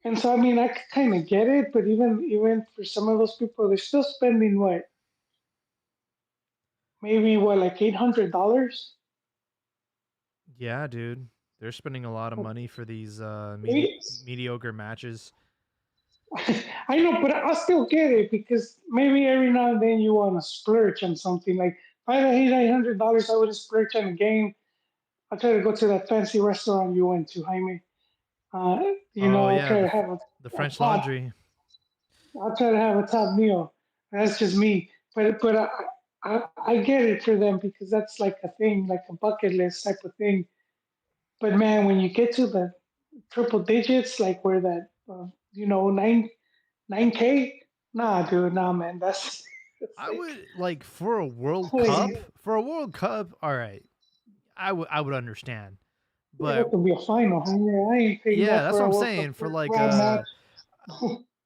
S2: And so I mean, I kind of get it, but even for some of those people, they're still spending what, maybe what, like $800.
S1: Yeah, dude. They're spending a lot of money for these
S2: Eight,
S1: mediocre matches.
S2: I know, but I still get it because maybe every now and then you want to splurge on something. Like if I had $800, I would splurge on a game. I'll try to go to that fancy restaurant you went to, Jaime.
S1: Oh
S2: I'll
S1: yeah,
S2: try to have
S1: the
S2: a
S1: French
S2: top.
S1: Laundry.
S2: I'll try to have a top meal. That's just me. But I get it for them because that's like a thing, like a bucket list type of thing. But man, when you get to the triple digits, like where that, 9K, nah, dude, nah, man, that's
S1: I
S2: like
S1: would like for a World Cup.
S2: crazy.
S1: For a World Cup, all right. I would understand.
S2: It
S1: But
S2: had to be a final. I ain't paying
S1: yeah,
S2: that
S1: that's
S2: for
S1: what
S2: a
S1: I'm
S2: World Cup
S1: saying. For
S2: first
S1: like
S2: round match.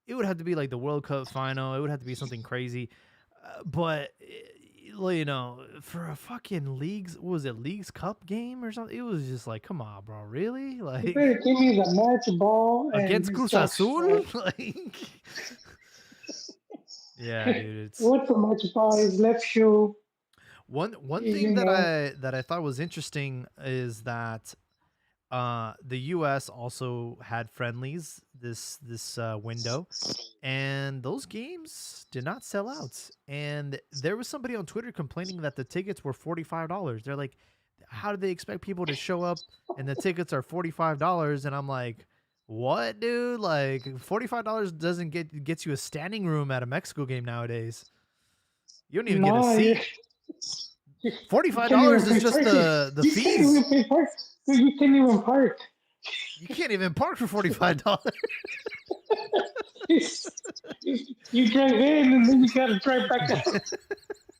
S1: it would have to be like the World Cup final. It would have to be something crazy. But for a fucking leagues, what was it Leagues Cup game or something? It was just like, come on, bro, really?
S2: You
S1: Like
S2: better give me the match ball and
S1: against
S2: his
S1: Cruz
S2: jock
S1: Azul?
S2: strap.
S1: Like, yeah, dude. It's
S2: What's the match ball? His left shoe.
S1: one
S2: You
S1: thing
S2: know.
S1: that I thought was interesting is that the US also had friendlies this window, and those games did not sell out. And there was somebody on Twitter complaining that the tickets were $45. They're like, how do they expect people to show up and the tickets are $45? And I'm like, What, dude? Like $45 doesn't gets you a standing room at a Mexico game nowadays. You don't even get a
S2: No,
S1: seat.
S2: you
S1: $45
S2: can't even
S1: is
S2: pay
S1: just
S2: parking.
S1: the
S2: You can't
S1: fees.
S2: even pay park. Dude, you can't even park.
S1: You can't even park for $45.
S2: You drive in and then you gotta drive back out.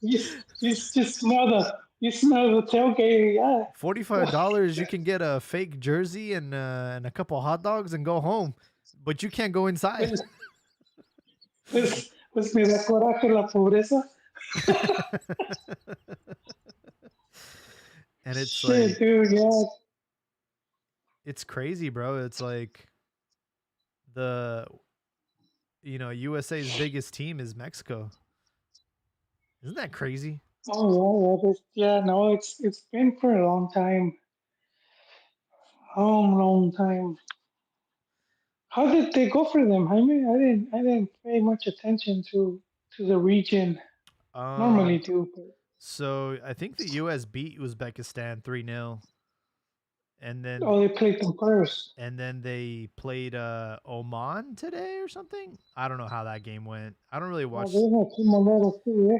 S2: You, you just smell the tailgate. Yeah.
S1: $45 you can get a fake jersey and a couple hot dogs and go home, but you can't go inside.
S2: Pues me da coraje la pobreza.
S1: And it's
S2: Shit,
S1: like
S2: dude. Yeah.
S1: it's crazy, bro. It's like the USA's biggest team is Mexico. Isn't that crazy?
S2: Oh yeah. No, it's been for a long time. Long time. How did they go for them, Jaime? I didn't pay much attention to the region. Normally
S1: Um
S2: do, but
S1: so I think the US beat Uzbekistan 3-0, and then
S2: oh, they played them first.
S1: they played Oman today or something. I don't know how that game went. I don't really
S2: Oh,
S1: watch.
S2: they had two more medals too, yeah.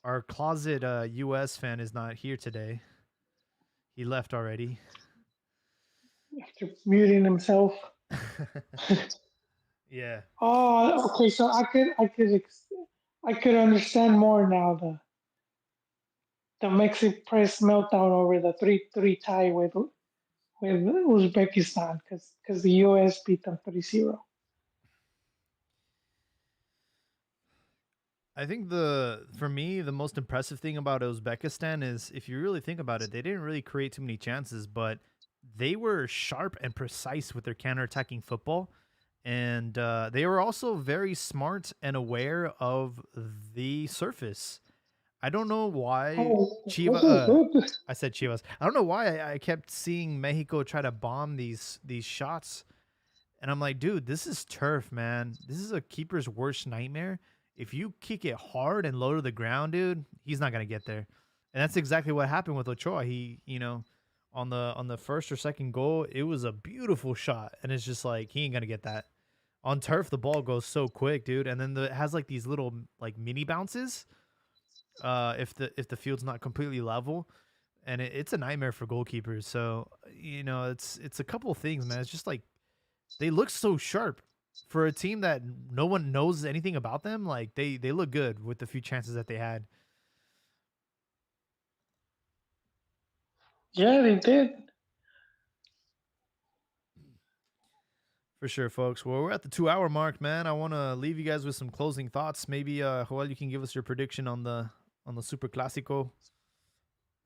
S1: Our closet US fan is not here today. He left already.
S2: After muting himself.
S1: Yeah.
S2: Oh, okay. So I could understand more now the Mexican press meltdown over the 3-3 tie with Uzbekistan because the US beat them 3-0.
S1: I think for me the most impressive thing about Uzbekistan is, if you really think about it, they didn't really create too many chances, but they were sharp and precise with their counterattacking football, and they were also very smart and aware of the surface. I don't know why
S2: Oh,
S1: Chiva.
S2: this is good.
S1: I said Chivas. I don't know why I kept seeing Mexico try to bomb these shots, and I'm like, dude, this is turf, man. This is a keeper's worst nightmare. If you kick it hard and low to the ground, dude, he's not gonna get there. And that's exactly what happened with Ochoa. He, on the first or second goal, it was a beautiful shot, and it's just like he ain't gonna get that. On turf, the ball goes so quick, dude, and then it has like these little like mini bounces. If the field's not completely level, and it's a nightmare for goalkeepers. So it's a couple of things, man. It's just like they look so sharp for a team that no one knows anything about them. Like they look good with the few chances that they had.
S2: Yeah, they did.
S1: For sure, folks. Well, we're at the 2 hour mark, man. I want to leave you guys with some closing thoughts. Maybe Joel, you can give us your prediction on the Super Clasico.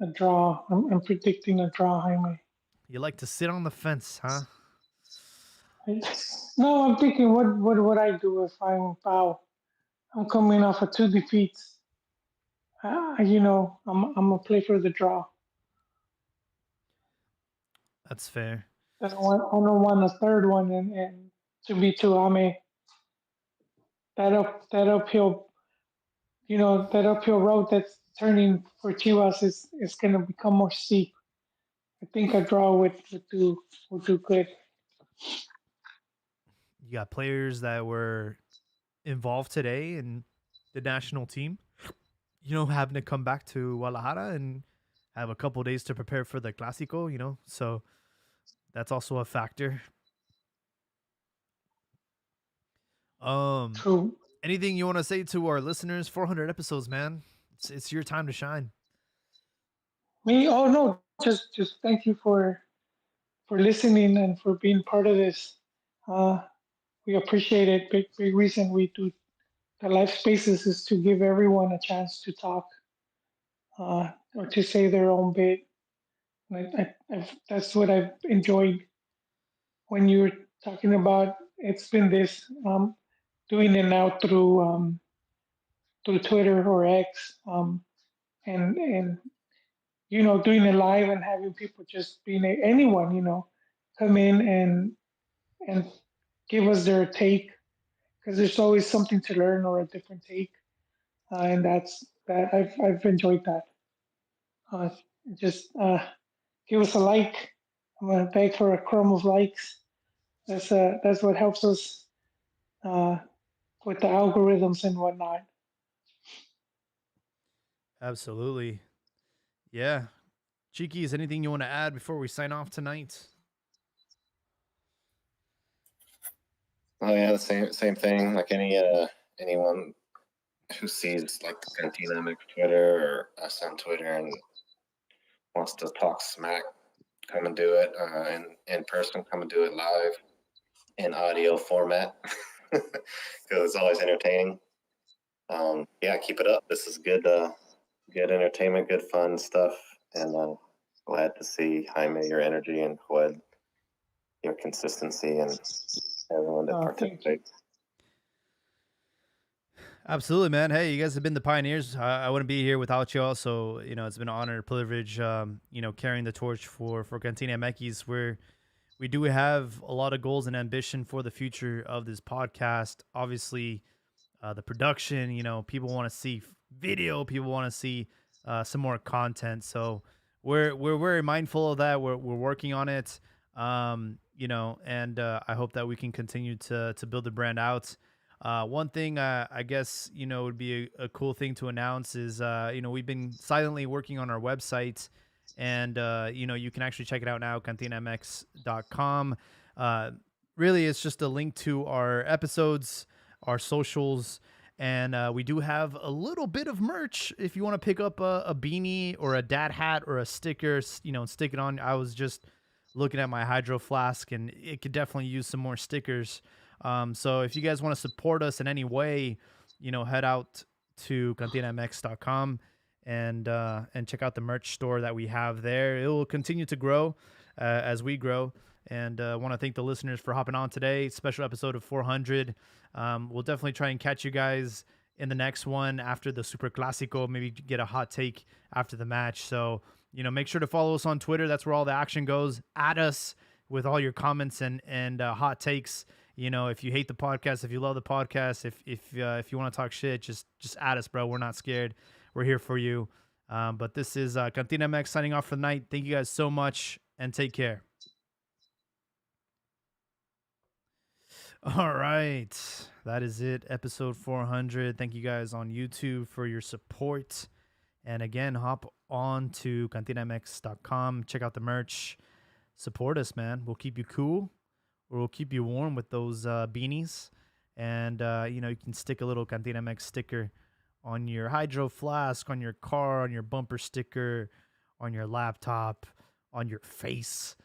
S2: A draw. I'm predicting a draw, Jaime.
S1: You like to sit on the fence, huh?
S2: No, I'm thinking what would I do if I'm Pau? I'm coming off of two defeats. I'm gonna play for the draw.
S1: That's fair.
S2: I don't want a third one and to be Tuame. That uphill, that uphill road that's turning for Chivas is gonna become more steep. I think a draw would do good.
S1: You got players that were involved today in the national team, having to come back to Guadalajara and have a couple days to prepare for the Clásico, so that's also a factor.
S2: True.
S1: Anything you want to say to our listeners? 400 episodes, man. It's your time to shine.
S2: Me? Oh no, just thank you for listening and for being part of this. Uh, we appreciate it. Big reason we do the live spaces is to give everyone a chance to talk or to say their own bit. That's what I've enjoyed when you were talking about. It's been this doing it now through Twitter or X, and doing it live and having people just being anyone come in and give us their take because there's always something to learn or a different take, and that I've enjoyed that. Uh, just give us a like. I'm gonna beg for a crumb of likes, That's what helps us uh, with the algorithms and whatnot.
S1: Absolutely. Yeah. Cheeky, is anything you want to add before we sign off tonight?
S4: Oh yeah, the same thing. Like anyone who sees like the Cantina MX Twitter or us on Twitter and wants to talk smack, come and do it in person. Come and do it live in audio format because it's always entertaining. Yeah, keep it up. This is good entertainment, good fun stuff, and glad to see Jaime, your energy, and Juan, your consistency, and everyone that
S2: Thank you.
S4: participates.
S1: Absolutely, man. Hey, you guys have been the pioneers. I wouldn't be here without y'all. So, it's been an honor, privilege, carrying the torch for Cantina MX, where we do have a lot of goals and ambition for the future of this podcast. Obviously, the production, people want to see video, people want to see some more content. So we're very mindful of that. We're working on it. And I hope that we can continue to build the brand out. One thing I guess would be a cool thing to announce is we've been silently working on our website, and you can actually check it out now, cantinamx.com. Really, it's just a link to our episodes, our socials, and we do have a little bit of merch if you want to pick up a beanie or a dad hat or a sticker, stick it on. I was just looking at my hydro flask, and it could definitely use some more stickers. So if you guys want to support us in any way, head out to cantinamx.com and check out the merch store that we have there. It will continue to grow as we grow. And I want to thank the listeners for hopping on today. Special episode of 400. We'll definitely try and catch you guys in the next one after the Super Clásico, maybe get a hot take after the match. So, make sure to follow us on Twitter. That's where all the action goes. Add us with all your comments and hot takes. If you hate the podcast, if you love the podcast, if you want to talk shit, just add us, bro. We're not scared. We're here for you. But this is Cantina MX signing off for the night. Thank you guys so much, and take care. All right. That is it. Episode 400. Thank you guys on YouTube for your support. And again, hop on to cantinamx.com. Check out the merch. Support us, man. We'll keep you cool. Or we'll keep you warm with those beanies. And, you can stick a little Cantina MX sticker on your hydro flask, on your car, on your bumper sticker, on your laptop, on your face.